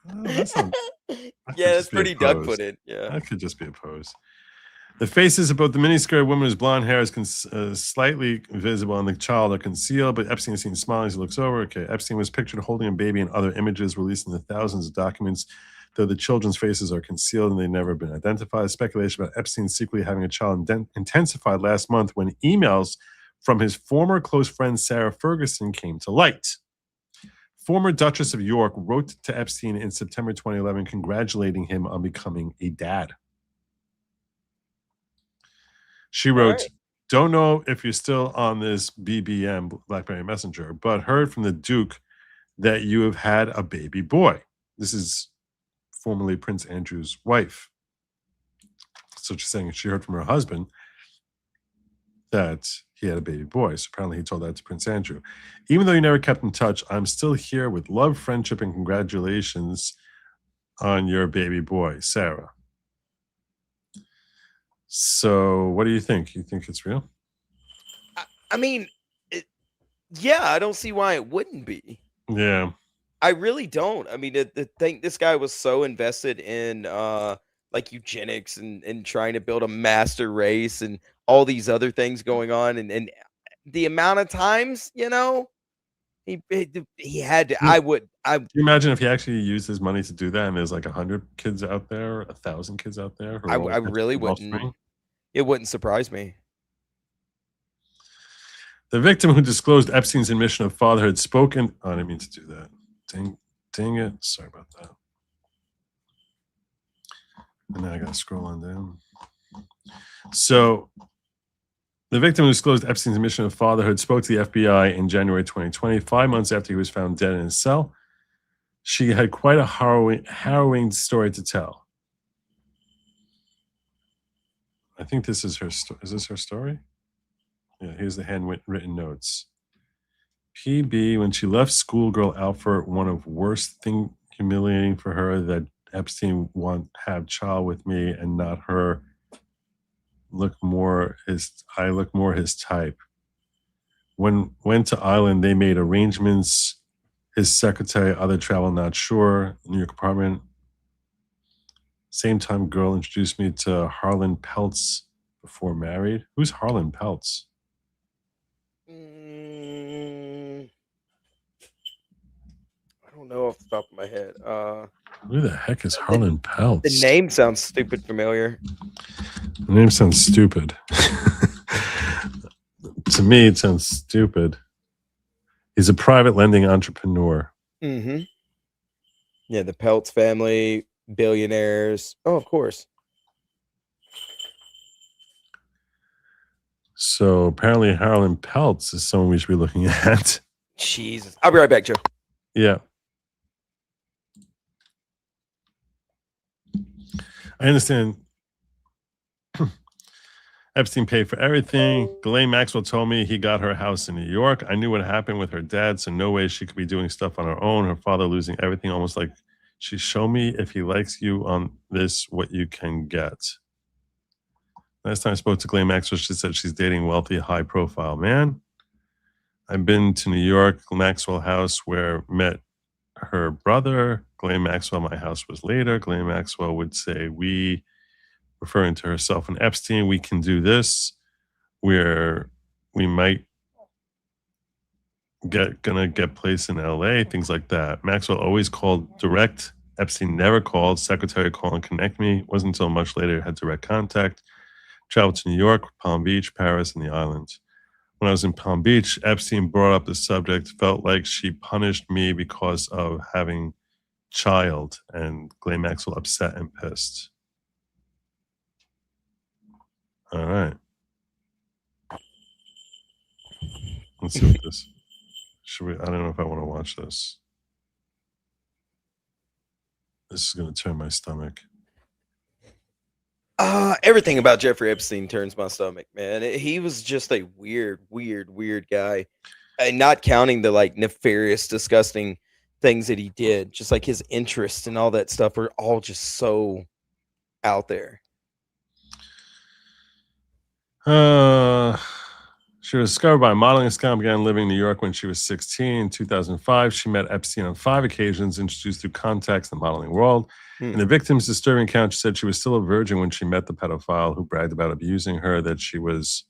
That Yeah, it's pretty duck-footed. Yeah. That could just be a pose. The faces of both the miniskirt woman whose blonde hair is slightly visible and the child are concealed, but Epstein is seen smiling as he looks over. Okay, Epstein was pictured holding a baby and other images released in the thousands of documents, though the children's faces are concealed and they've never been identified. Speculation about Epstein secretly having a child intensified last month when emails from his former close friend Sarah Ferguson came to light. Former Duchess of York wrote to Epstein in September 2011 congratulating him on becoming a dad. She wrote, don't know if you're still on this BBM, BlackBerry Messenger, but heard from the Duke that you have had a baby boy. This is formerly Prince Andrew's wife. So she's saying she heard from her husband that he had a baby boy. So apparently he told that to Prince Andrew. Even though you never kept in touch, I'm still here with love, friendship, and congratulations on your baby boy, Sarah. So what do you think? You think it's real? I mean, yeah, I don't see why it wouldn't be. Yeah. I really don't. I mean, the thing, this guy was so invested in like eugenics and trying to build a master race and all these other things going on, and the amount of times, you know, he had to. Can you imagine if he actually used his money to do that, and there's like 100 kids out there, 1,000 kids out there? I really wouldn't. It wouldn't surprise me. The victim who disclosed Epstein's admission of fatherhood spoken. Oh, I didn't mean to do that. Dang it. Sorry about that. And now I got to scroll on down. So the victim who disclosed Epstein's admission of fatherhood spoke to the FBI in January 2020, 5 months after he was found dead in his cell. She had quite a harrowing story to tell. I think this is her story. Is this her story? Yeah, here's the handwritten notes. PB, when she left schoolgirl Alfred, one of worst thing humiliating for her that Epstein want have child with me and not her. I look more his type. When went to Ireland, they made arrangements. His secretary, other travel, not sure. New York apartment. Same time, girl introduced me to Harlan Peltz before married. Who's Harlan Peltz? I don't know off the top of my head. Who the heck is Harlan Peltz? The name sounds stupid familiar. The name sounds stupid. To me, it sounds stupid. He's a private lending entrepreneur. Mm-hmm. Yeah, the Peltz family, billionaires. Oh, of course. So apparently Harlan Peltz is someone we should be looking at. Jesus. I'll be right back, Joe. Yeah. I understand Epstein paid for everything. Ghislaine Maxwell told me he got her a house in New York. I knew what happened with her dad, so no way she could be doing stuff on her own. Her father losing everything, almost like she show me if he likes you on this, what you can get. Last time I spoke to Ghislaine Maxwell, she said she's dating wealthy, high-profile man. I've been to New York, Maxwell house, where met her brother. Ghislaine Maxwell, my house was later. Ghislaine Maxwell would say, we, referring to herself and Epstein, we can do this, where we might gonna get placed in LA, things like that. Maxwell always called direct. Epstein never called. Secretary call and connect me. It wasn't until much later I had direct contact. Traveled to New York, Palm Beach, Paris, and the islands. When I was in Palm Beach, Epstein brought up the subject, felt like she punished me because of having child, and Ghislaine Maxwell upset and pissed. All right. Let's see what this. Should we? I don't know if I want to watch this. This is going to turn my stomach. Everything about Jeffrey Epstein turns my stomach, man. He was just a weird guy. And not counting the like nefarious, disgusting things that he did, just like his interests and all that stuff, are all just so out there. She was discovered by a modeling scam, began living in New York when she was 16. In 2005, she met Epstein on 5 occasions, introduced through contacts in the modeling world. In the victim's disturbing account, she said she was still a virgin when she met the pedophile who bragged about abusing her, that she was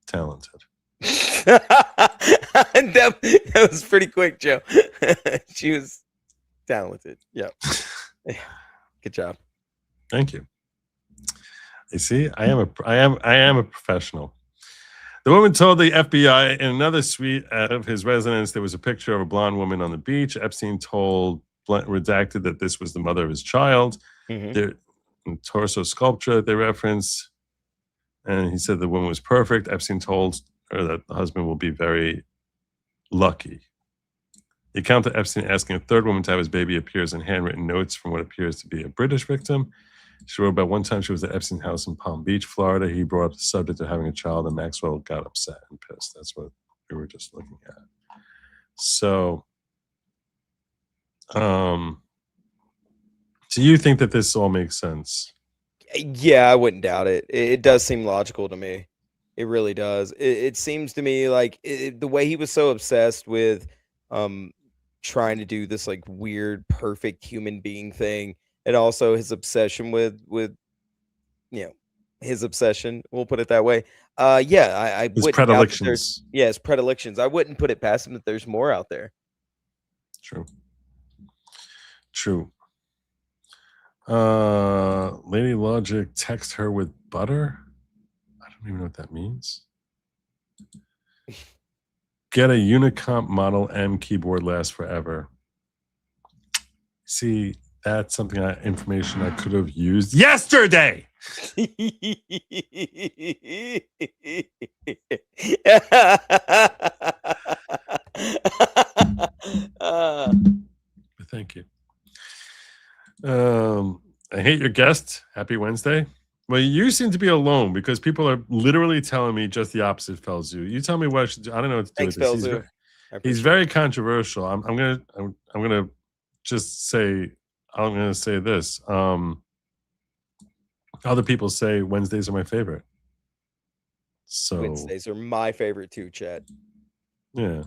talented. that was pretty quick, Joe. She was talented. Yeah. Good job. Thank you. You see, I am a professional. The woman told the FBI in another suite of his residence there was a picture of a blonde woman on the beach. Epstein told redacted that this was the mother of his child. Their torso sculpture they reference, and he said the woman was perfect. Epstein told her that the husband will be very lucky. The account of Epstein asking a third woman to have his baby appears in handwritten notes from what appears to be a British victim. She wrote about one time she was at Epstein's house in Palm Beach, Florida. He brought up the subject of having a child, and Maxwell got upset and pissed. That's what we were just looking at. So, do you think that this all makes sense? Yeah, I wouldn't doubt it. It does seem logical to me. It really does. It seems to me like the way he was so obsessed with trying to do this like weird, perfect human being thing, and also his obsession with his obsession, we'll put it that way. I His wouldn't doubt that predilections. his predilections. I wouldn't put it past him that there's more out there. True. Lady Logic text her with butter. I don't even know what that means. Get a Unicomp Model M keyboard, lasts forever. See, that's something information I could have used yesterday. Thank you. I hate your guest. Happy Wednesday. Well, you seem to be alone because people are literally telling me just the opposite, Felzu. You tell me what I should do. I don't know what to do Thanks, with this. Felzu. He's very controversial. I'm gonna just say I'm gonna say this. Other people say Wednesdays are my favorite. So Wednesdays are my favorite too, Chad. yeah.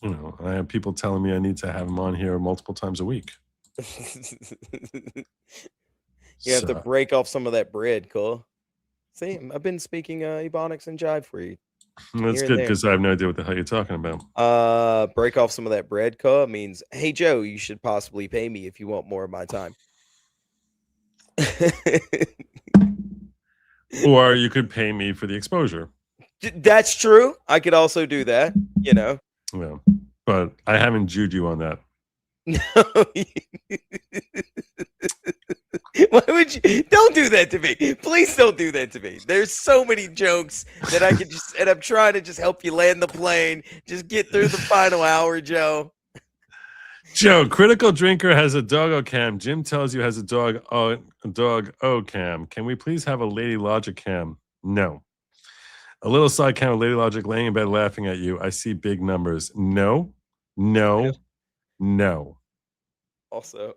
You know, I have people telling me I need to have him on here multiple times a week. You have to break off some of that bread, Cole. See, I've been speaking Ebonics and Jive for you. That's good because I have no idea what the hell you're talking about. Break off some of that bread, Cole, means, hey, Joe, you should possibly pay me if you want more of my time. Or you could pay me for the exposure. That's true. I could also do that, you know. Yeah, but I haven't Jewed you on that. No. Why would you? Don't do that to me. Please don't do that to me. There's so many jokes that I could just, and I'm trying to just help you land the plane. Just get through the final hour, Joe. Joe, Critical Drinker has a doggo cam. Jim tells you has a dog O cam. Can we please have a Lady Logic cam? No. A little side cam of Lady Logic laying in bed laughing at you. I see big numbers. No. Also,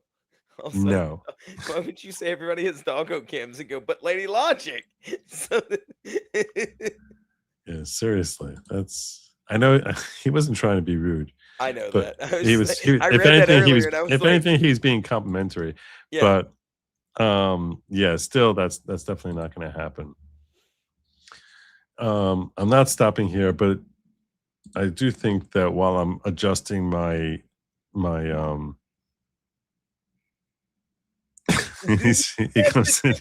no. Why would you say everybody has doggo cams and go, but Lady Logic? So Yeah, seriously. I know he wasn't trying to be rude. I know but that. If anything, he's being complimentary. Yeah. But yeah, still that's definitely not going to happen. I'm not stopping here, but I do think that while I'm adjusting my he comes in,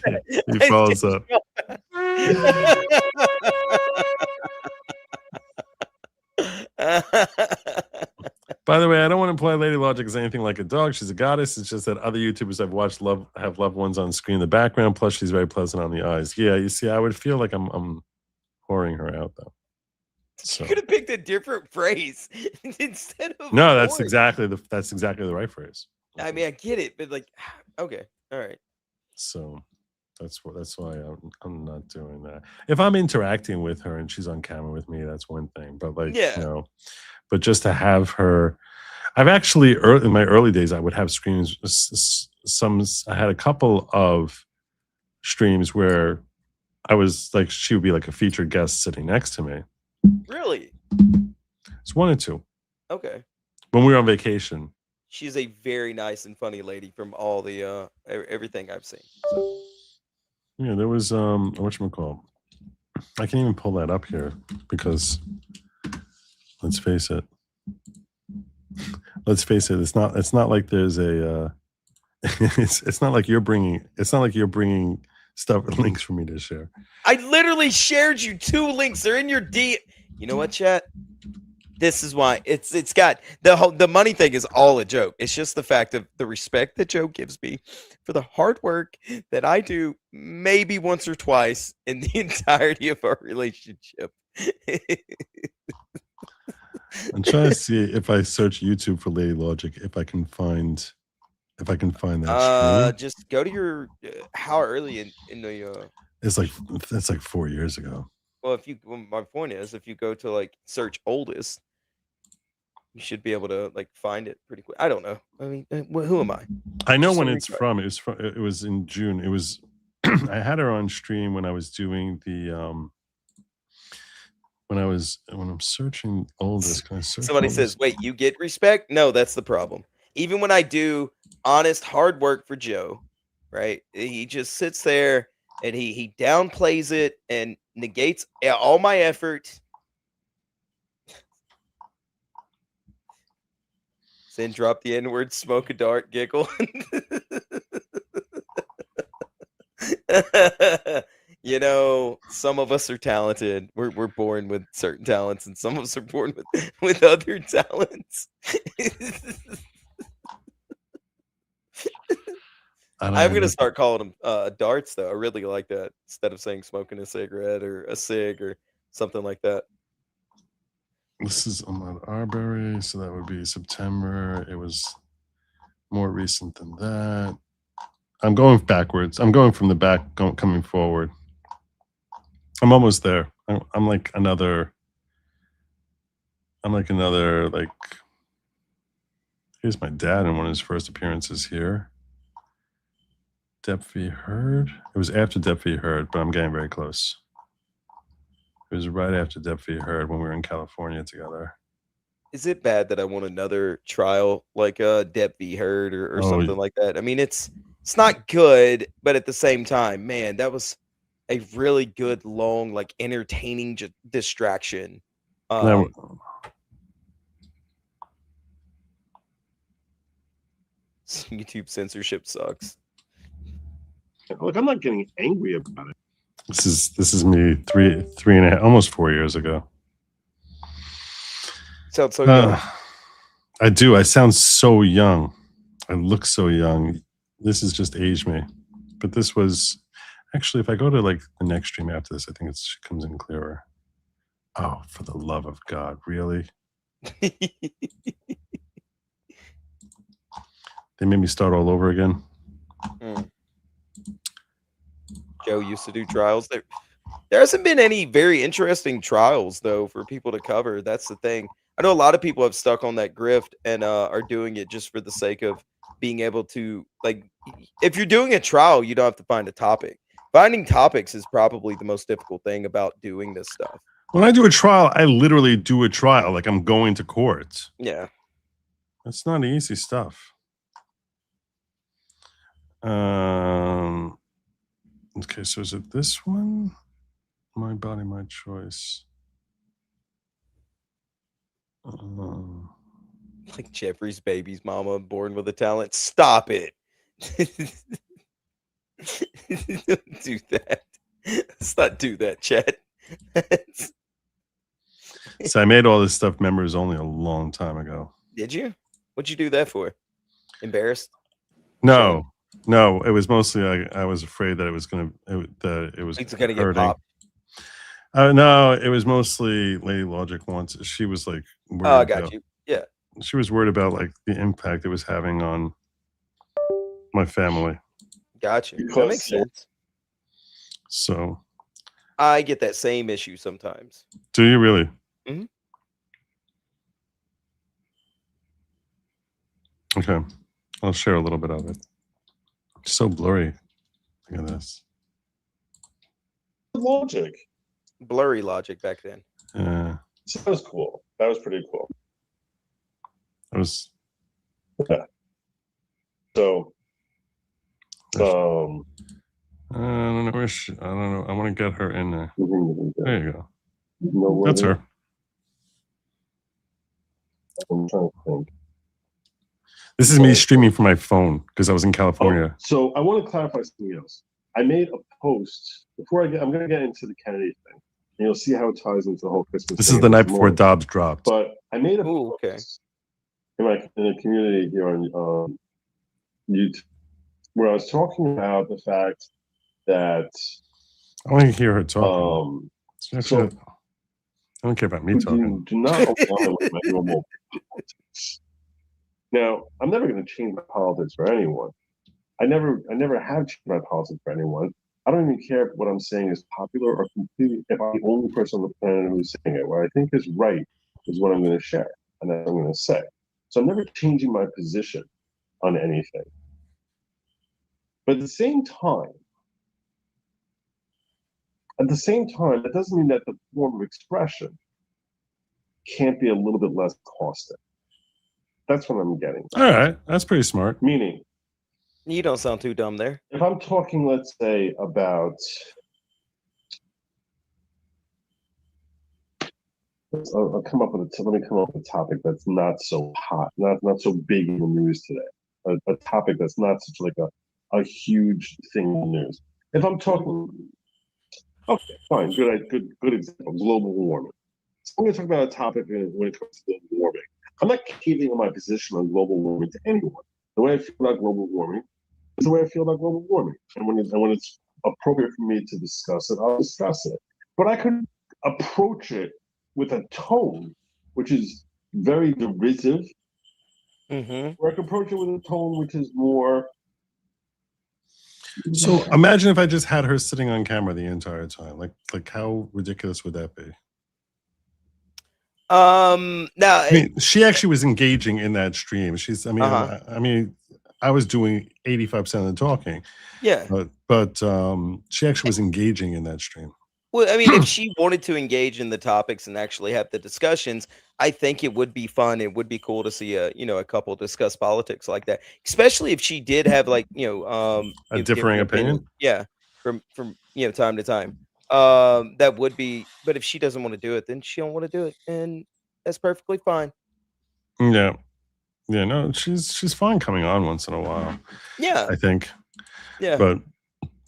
he follows up. By the way, I don't want to imply Lady Logic is anything like a dog. She's a goddess. It's just that other YouTubers I've watched have loved ones on screen in the background. Plus, she's very pleasant on the eyes. Yeah, you see, I would feel like I'm whoring her out though. So. You could have picked a different phrase instead of. No, that's exactly the right phrase. I mean, I get it, but like, okay, all right. So that's why I'm not doing that. If I'm interacting with her and she's on camera with me, that's one thing. But like, yeah. you know, but just to have her, I've actually in my early days, I would have streams. I had a couple of streams where I was like, she would be like a featured guest sitting next to me. Really? It's 1 or 2 Okay. when we were on vacation. She's a very nice and funny lady from all the everything I've seen. So. Yeah, there was whatchamacallit. I can't even pull that up here because let's face it. It's not like there's a it's not like you're bringing stuff links for me to share. I literally shared you 2 links. They're in your D. You know what, chat? This is why it's got the money thing is all a joke. It's just the fact of the respect that Joe gives me for the hard work that I do maybe once or twice in the entirety of our relationship. I'm trying to see if I search YouTube for Lady Logic if I can find that stream. Just go to your how early in the It's like 4 years ago. well, my point is, if you go to like search oldest, you should be able to like find it pretty quick. I don't know. I mean, who am I? I know Just when a it's from. It was in June. It was. I had her on stream when I was doing the when I'm searching oldest. Can I search Somebody oldest? says, "Wait, you get respect?" No, that's the problem. Even when I do honest hard work for Joe, right? He just sits there and he downplays it and negates all my effort. Then drop the N-word, smoke a dart, giggle. You know, some of us are talented. We're born with certain talents, and some of us are born with other talents. I'm gonna start calling them darts, though. I really like that instead of saying smoking a cigarette or a cig or something like that. This is Ahmad Arbery, so that would be September. It was more recent than that. I'm going backwards. I'm going from the back, coming forward. I'm almost there. I'm like another. Here's my dad in one of his first appearances here. Depp v. Heard. It was after Depp v. Heard, but I'm getting very close. It was right after Depp v. Heard when we were in California together. Is it bad that I want another trial like Depp v. Heard or something like that? I mean, it's not good, but at the same time, man, that was a really good, long, like entertaining distraction. YouTube censorship sucks. Look, I'm not getting angry about it. This is me 3.5, almost 4 years ago. Sounds so young. I do. I sound so young. I look so young. This has just aged me. But this was actually, if I go to like the next stream after this, I think it comes in clearer. Oh, for the love of God, really? They made me start all over again. Joe used to do trials. There hasn't been any very interesting trials though for people to cover. That's the thing. I know a lot of people have stuck on that grift and are doing it just for the sake of being able to, like, if you're doing a trial, you don't have to find a topic. Finding topics is probably the most difficult thing about doing this stuff. When I do a trial, I literally do a trial like I'm going to court. Yeah. That's not easy stuff. Okay, so is it this one? My body, my choice. Like Jeffrey's baby's mama, born with a talent. Stop it. Don't do that. Let's not do that, Chet. So I made all this stuff members only a long time ago. Did you? What'd you do that for? Embarrassed? No, it was mostly I was afraid that it was gonna get popped. No, it was mostly Lady Logic once. She was like, oh, I got you. Yeah. She was worried about like the impact it was having on my family. Gotcha. That makes sense. So I get that same issue sometimes. Do you really? Mm-hmm. Okay. I'll share a little bit of it. It's so blurry. Look at this. Logic. Blurry logic back then. So that was cool. That was pretty cool. It was. Yeah. So, I don't know where I don't know. I want to get her in there. There you go. That's her. I'm trying to think. This is me streaming from my phone because I was in California. So I want to clarify something else. I made a post before I'm going to get into the Kennedy thing, and you'll see how it ties into the whole Christmas. This thing is the in night just a before moment. Dobbs dropped. But I made a post in the community here on YouTube where I was talking about the fact that I want to hear her talk. so I don't care about me talking. do not align with my normal politics. Now, I'm never going to change my politics for anyone. I never have changed my politics for anyone. I don't even care if what I'm saying is popular or completely, if I'm the only person on the planet who's saying it. What I think is right is what I'm going to share and that's what I'm going to say. So I'm never changing my position on anything. But at the same time, that doesn't mean that the form of expression can't be a little bit less caustic. That's what I'm getting. All right. That's pretty smart. Meaning, you don't sound too dumb there. If I'm talking, let's say, about I'll come up with let me come up with a topic that's not so hot, not so big in the news today. A topic that's not such like a huge thing in the news. If I'm talking, okay, fine, good example, global warming. So I'm going to talk about a topic when it comes to global warming. I'm not caving on my position on global warming to anyone. The way I feel about global warming is the way I feel about global warming. And when it's appropriate for me to discuss it, I'll discuss it. But I could approach it with a tone which is very derisive, or I could approach it with a tone which is more. So imagine if I just had her sitting on camera the entire time. Like how ridiculous would that be? Now I mean, she actually was engaging in that stream. I mean, I was doing 85% of the talking. Yeah. But she actually was engaging in that stream. Well, I mean, if she wanted to engage in the topics and actually have the discussions, I think it would be fun. It would be cool to see a couple discuss politics like that, especially if she did have like a differing opinion. Yeah, from time to time. That would be. But if she doesn't want to do it, then she don't want to do it, and that's perfectly fine. Yeah. Yeah. No, she's fine coming on once in a while. Yeah. I think. Yeah. But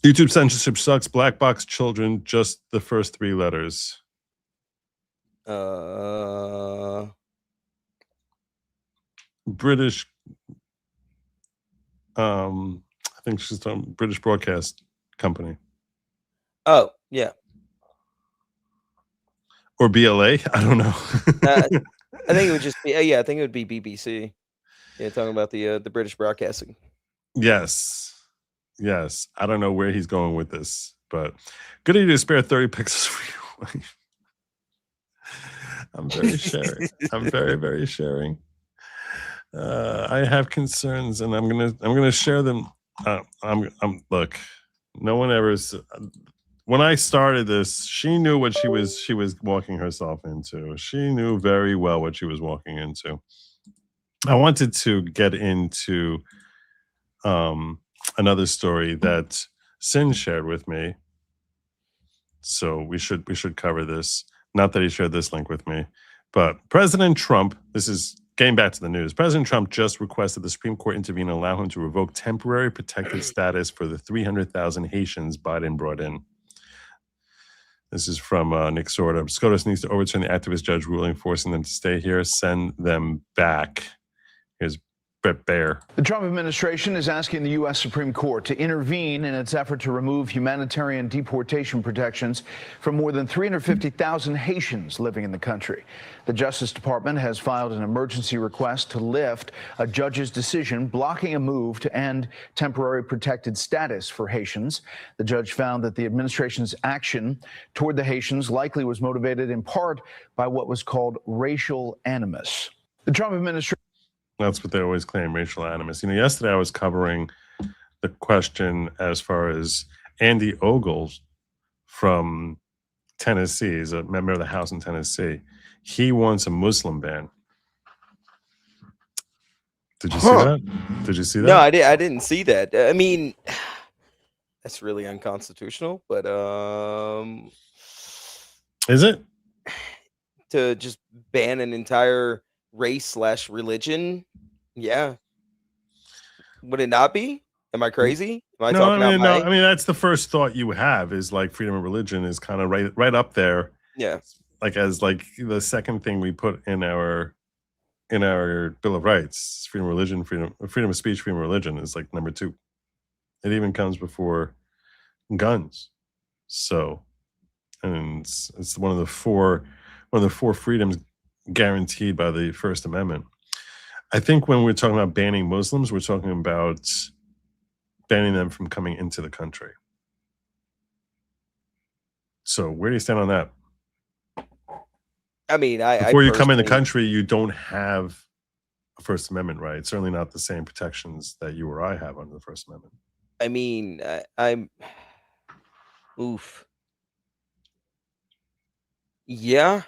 YouTube censorship sucks. Black box children, just the first 3 letters. British. I think she's talking British Broadcast Company. Oh, yeah. Or BLA. I don't know. I think it would just be. Yeah, I think it would be BBC. Yeah, talking about the British Broadcasting. Yes. Yes. I don't know where he's going with this, but good idea to spare 30 pixels for your wife. I'm very sharing. I'm very, very sharing. I have concerns, and I'm gonna share them. Look. No one ever. When I started this, she knew what she was walking herself into. She knew very well what she was walking into. I wanted to get into another story that Sin shared with me. So we should cover this. Not that he shared this link with me, but President Trump, this is getting back to the news. President Trump just requested the Supreme Court intervene and allow him to revoke temporary protected status for the 300,000 Haitians Biden brought in. This is from Nick Sorda. SCOTUS needs to overturn the activist judge ruling forcing them to stay here, send them back. Here's Brett Baer. The Trump administration is asking the U.S. Supreme Court to intervene in its effort to remove humanitarian deportation protections from more than 350,000 Haitians living in the country. The Justice Department has filed an emergency request to lift a judge's decision blocking a move to end temporary protected status for Haitians. The judge found that the administration's action toward the Haitians likely was motivated in part by what was called racial animus. The Trump administration. That's what they always claim, racial animus. Yesterday I was covering the question as far as Andy Ogles from Tennessee. He's a member of the House in Tennessee. He wants a Muslim ban. Did you see that? Did you see that? No, I didn't see that. I mean, that's really unconstitutional. But is it to just ban an entire race / religion? Yeah. Would it not be? Am I crazy? Am I talking out my... I mean, that's the first thought you have is like freedom of religion is kind of right up there. Yeah. Like as like the second thing we put in our Bill of Rights, freedom of religion, freedom of speech, freedom of religion is like number 2. It even comes before guns. So, and it's one of the four freedoms guaranteed by the First Amendment. I think when we're talking about banning Muslims, we're talking about banning them from coming into the country. So where do you stand on that? I mean, before you come in the country, you don't have a First Amendment right. Certainly not the same protections that you or I have under the First Amendment. I mean, I'm... Oof. Yeah.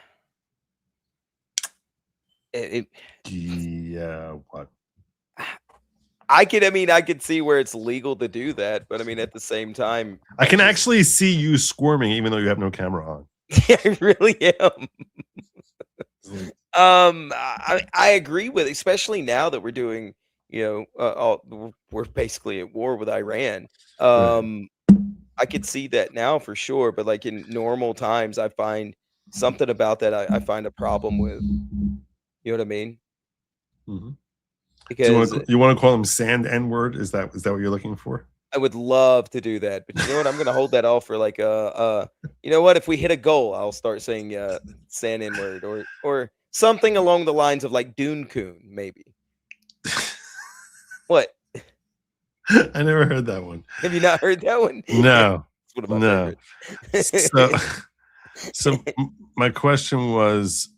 Yeah, what? I could see where it's legal to do that, but I mean, at the same time, I can actually see you squirming even though you have no camera on. Yeah, I really am. I agree with, especially now that we're doing, we're basically at war with Iran. I could see that now for sure, but like in normal times, I find something about that I find a problem with. You know what I mean? Mm-hmm. Because you want to call them sand N-word? Is that what you're looking for? I would love to do that, but you know what? I'm going to hold that off for like you know what? If we hit a goal, I'll start saying sand N-word or something along the lines of like Dune Coon, maybe. What? I never heard that one. Have you not heard that one? No. It's one of my favorites. So my question was,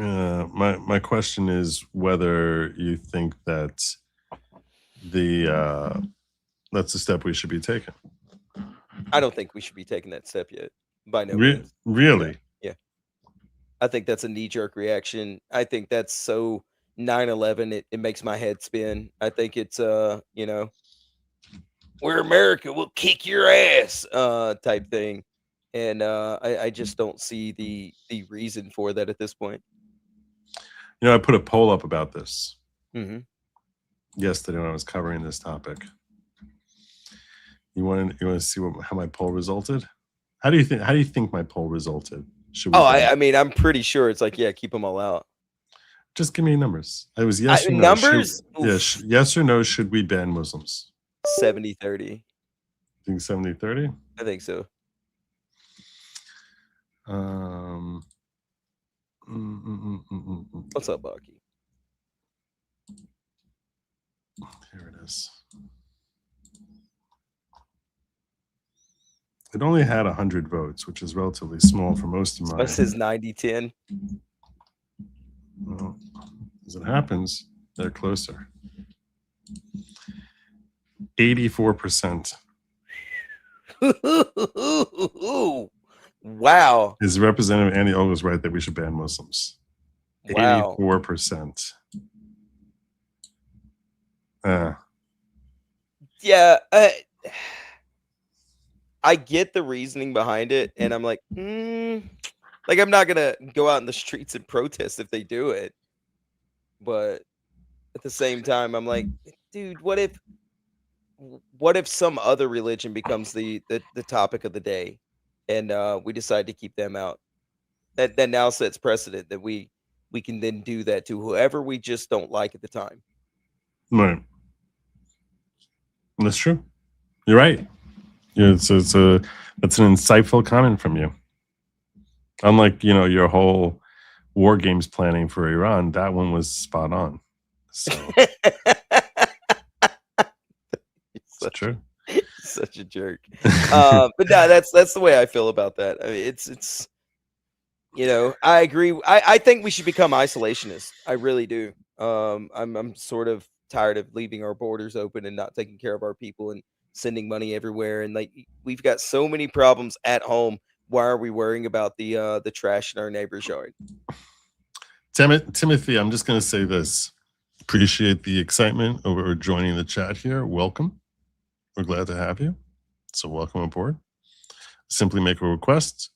my question is whether you think that that's a step we should be taking. I don't think we should be taking that step yet. By no means. Really? Yeah. I think that's a knee-jerk reaction. I think that's so 9/11. It makes my head spin. I think it's we're America, we'll kick your ass type thing. And I just don't see the reason for that at this point. I put a poll up about this yesterday when I was covering this topic. You want to see how my poll resulted? How do you think my poll resulted? I mean, I'm pretty sure it's like, yeah, keep them all out. Just give me numbers. It was yes or no. Numbers? Yes or no, should we ban Muslims? 70-30. Think 70-30? I think so. What's up, Bucky? Here it is. It only had 100 votes, which is relatively small for most of mine. This is 90-10. Well, as it happens, they're closer. 84%. Wow. Is Representative Andy Ogles right that we should ban Muslims? Wow. 84%. Yeah. I get the reasoning behind it, and I'm like, like I'm not gonna go out in the streets and protest if they do it. But at the same time, I'm like, dude, what if some other religion becomes the topic of the day, and we decide to keep them out? That now sets precedent that we can then do that to whoever we just don't like at the time. Right. That's true. You're right. Yeah, that's an insightful comment from you. Unlike your whole war games planning for Iran, that one was spot on. So it's true. Such a jerk. But no, that's the way I feel about that. I mean, it's You know, I agree. I think we should become isolationists. I really do. I'm sort of tired of leaving our borders open and not taking care of our people and sending money everywhere. And like we've got so many problems at home. Why are we worrying about the trash in our neighbor's yard? Timothy, I'm just going to say this. Appreciate the excitement over joining the chat here. Welcome. We're glad to have you. So welcome aboard. Simply make a request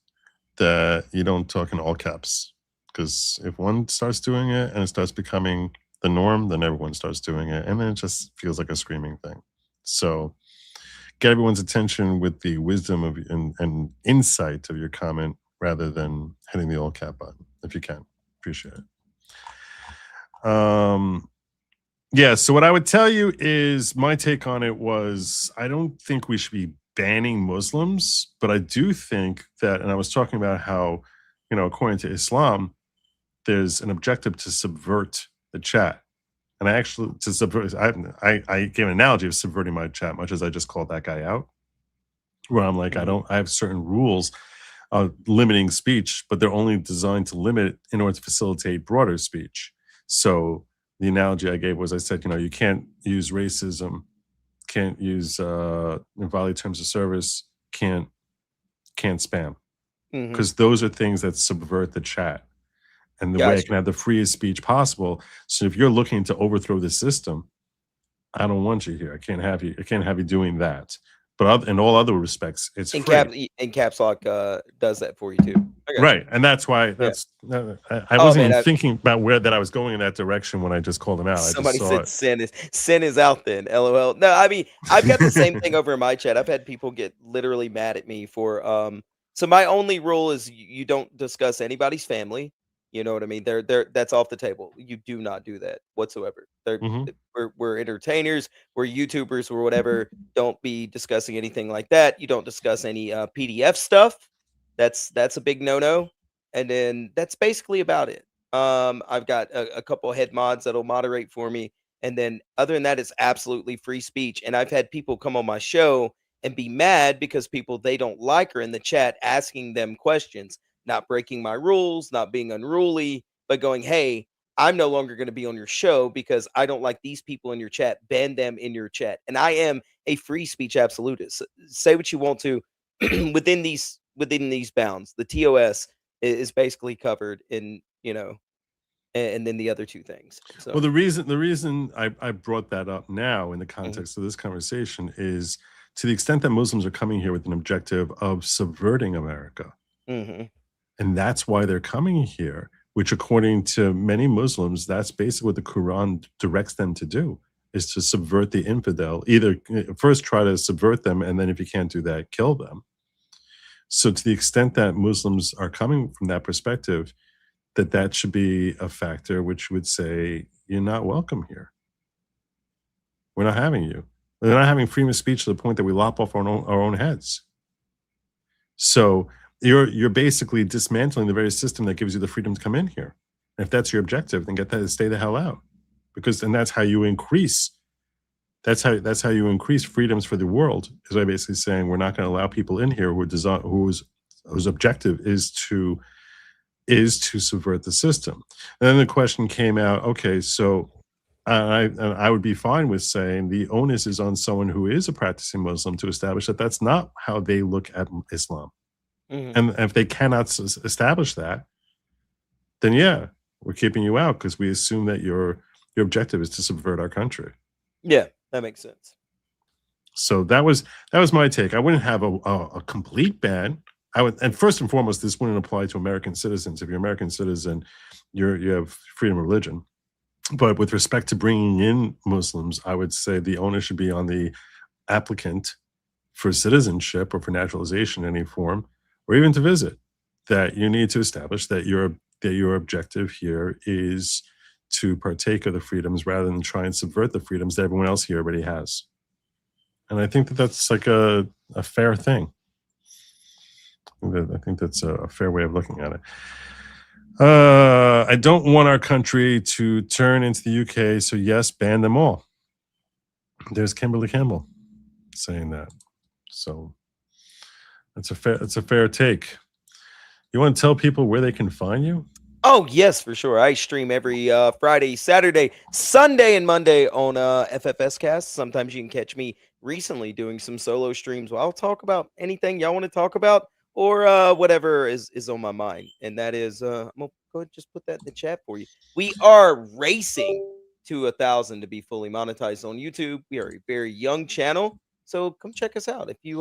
that you don't talk in all caps, because if one starts doing it and it starts becoming the norm, then everyone starts doing it, and then it just feels like a screaming thing. So get everyone's attention with the wisdom of and insight of your comment rather than hitting the all cap button if you can. Appreciate it. Yeah, so what I would tell you is my take on it was I don't think we should be banning Muslims, but I do think that, and I was talking about how, you know, according to Islam, there's an objective to subvert the chat. And I actually, to subvert, I gave an analogy of subverting my chat, much as I just called that guy out, where I'm like, I have certain rules limiting speech, but they're only designed to limit in order to facilitate broader speech. So the analogy I gave was I said, you know, you can't use racism, can't use invalid terms of service, can't spam, because those are things that subvert the chat. And the way I can have the freest speech possible. So if you're looking to overthrow the system, I don't want you here. I can't have you doing that. But in all other respects, it's free. And Caps Lock does that for you too. Right, and that's why I wasn't even thinking about where that I was going in that direction when I just called him out. Somebody I just saw said sin is out then. LOL. No, I mean I've got the same thing over in my chat. I've had people get literally mad at me for so my only rule is you don't discuss anybody's family. You know what I mean? That's off the table. You do not do that whatsoever. We're entertainers, we're YouTubers, or whatever. Don't be discussing anything like that. You don't discuss any PDF stuff. That's a big no-no. And then that's basically about it. I've got a couple head mods that'll moderate for me. And then other than that, it's absolutely free speech. And I've had people come on my show and be mad because people they don't like are in the chat asking them questions, not breaking my rules, not being unruly, but going, hey, I'm no longer going to be on your show because I don't like these people in your chat. Ban them in your chat. And I am a free speech absolutist. Say what you want to within these bounds. The TOS is basically covered in, you know, and then the other two things. So well, the reason I brought that up now in the context of this conversation is to the extent that Muslims are coming here with an objective of subverting America. And that's why they're coming here, which according to many Muslims, that's basically what the Quran directs them to do, is to subvert the infidel. Either first try to subvert them, and then if you can't do that, kill them. So to the extent that Muslims are coming from that perspective, that should be a factor which would say, you're not welcome here. We're not having you. We're not having freedom of speech to the point that we lop off our own heads. So you're basically dismantling the very system that gives you the freedom to come in here. And if that's your objective, then stay the hell out, because then that's how you increase. That's how you increase freedoms for the world. Is by basically saying we're not going to allow people in here whose objective is to subvert the system. And then the question came out. Okay, so I would be fine with saying the onus is on someone who is a practicing Muslim to establish that that's not how they look at Islam. And if they cannot establish that, then yeah, we're keeping you out because we assume that your objective is to subvert our country. Yeah, that makes sense. So that was my take. I wouldn't have a complete ban. I would, and first and foremost, this wouldn't apply to American citizens. If you're an American citizen, you have freedom of religion. But with respect to bringing in Muslims, I would say the onus should be on the applicant for citizenship or for naturalization in any form, or even to visit, that you need to establish that your objective here is to partake of the freedoms rather than try and subvert the freedoms that everyone else here already has. And I think that's like a fair thing. I think that's a fair way of looking at it. I don't want our country to turn into the UK, so yes, ban them all. There's Kimberly Campbell saying that. So it's a fair take. You want to tell people where they can find you? Oh, yes, for sure. I stream every Friday, Saturday, Sunday, and Monday on FFS Cast. Sometimes you can catch me recently doing some solo streams where I'll talk about anything y'all want to talk about or whatever is on my mind. And that is, I'm going to go ahead and just put that in the chat for you. We are racing to 1,000 to be fully monetized on YouTube. We are a very young channel. So come check us out. If you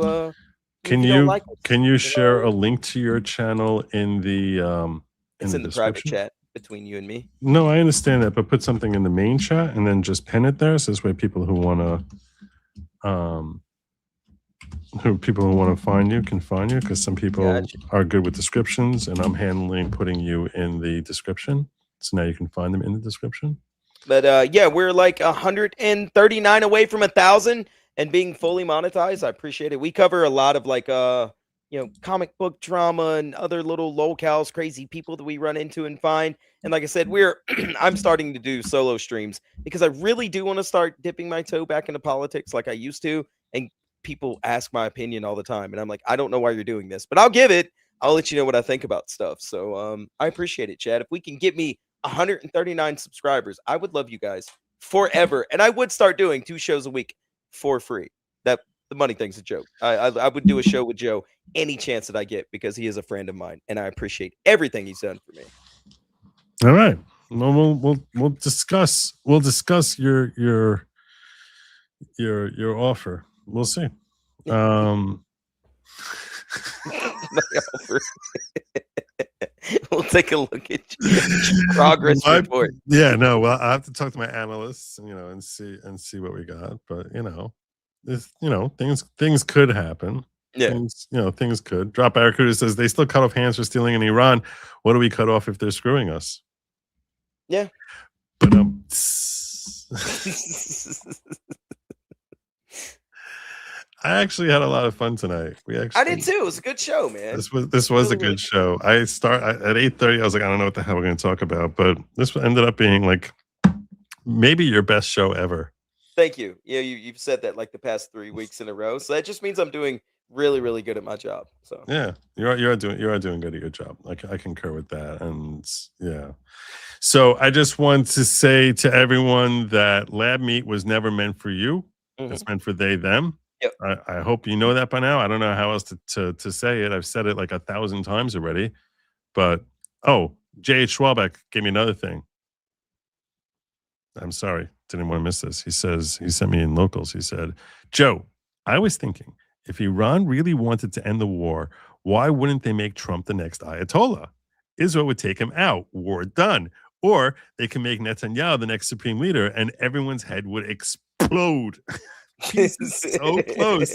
Can don't you like us, can you share a link to your channel in the it's in the private description? chat between you and me. No, I understand that, but put something in the main chat and then just pin it there. So this way people who want to find you can find you, because some people are good with descriptions, and I'm handling putting you in the description. So now you can find them in the description. But yeah, we're like 139 away from 1,000 and being fully monetized. I appreciate it. We cover a lot of like comic book drama and other little locales, crazy people that we run into and find. And like I said, I'm starting to do solo streams because I really do want to start dipping my toe back into politics like I used to. And people ask my opinion all the time, and I'm like, I don't know why you're doing this, but I'll give it. I'll let you know what I think about stuff. So I appreciate it, Chad. If we can get me 139 subscribers, I would love you guys forever, and I would start doing 2 shows a week for free. That the money thing's a joke. I would do a show with Joe any chance that I get, because he is a friend of mine and I appreciate everything he's done for me. All right. Well, we'll discuss your offer. We'll see. My offer. We'll take a look at your progress report. Yeah, no. Well, I have to talk to my analysts, and see what we got. But things could happen. Yeah, things could. Drop Barracuda says they still cut off hands for stealing in Iran. What do we cut off if they're screwing us? Yeah. But I actually had a lot of fun tonight. I did too. It was a good show, man. This was a good show. I start at 8:30. I was like, I don't know what the hell we're going to talk about, but this ended up being like maybe your best show ever. Thank you. Yeah, you've said that like the past 3 weeks in a row. So that just means I'm doing really, really good at my job. So yeah, you are doing good at your job. I concur with that. And yeah. So I just want to say to everyone that lab meat was never meant for you. It's meant for they, them. Yep. I hope you know that by now. I don't know how else to say it. I've said it like 1,000 times already. But J.H. Schwalbeck gave me another thing. I'm sorry. Didn't want to miss this. He says, he sent me in locals. He said, Joe, I was thinking, if Iran really wanted to end the war, why wouldn't they make Trump the next Ayatollah? Israel would take him out. War done. Or they can make Netanyahu the next supreme leader and everyone's head would explode. So close.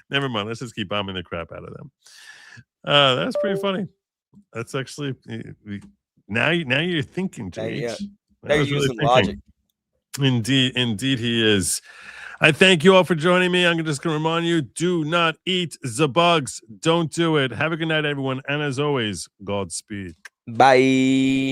Never mind. Let's just keep bombing the crap out of them. That's pretty funny. That's actually now you're thinking, James. Now you're using logic. Indeed he is. I thank you all for joining me. I'm just going to remind you, do not eat the bugs. Don't do it. Have a good night, everyone. And as always, Godspeed. Bye.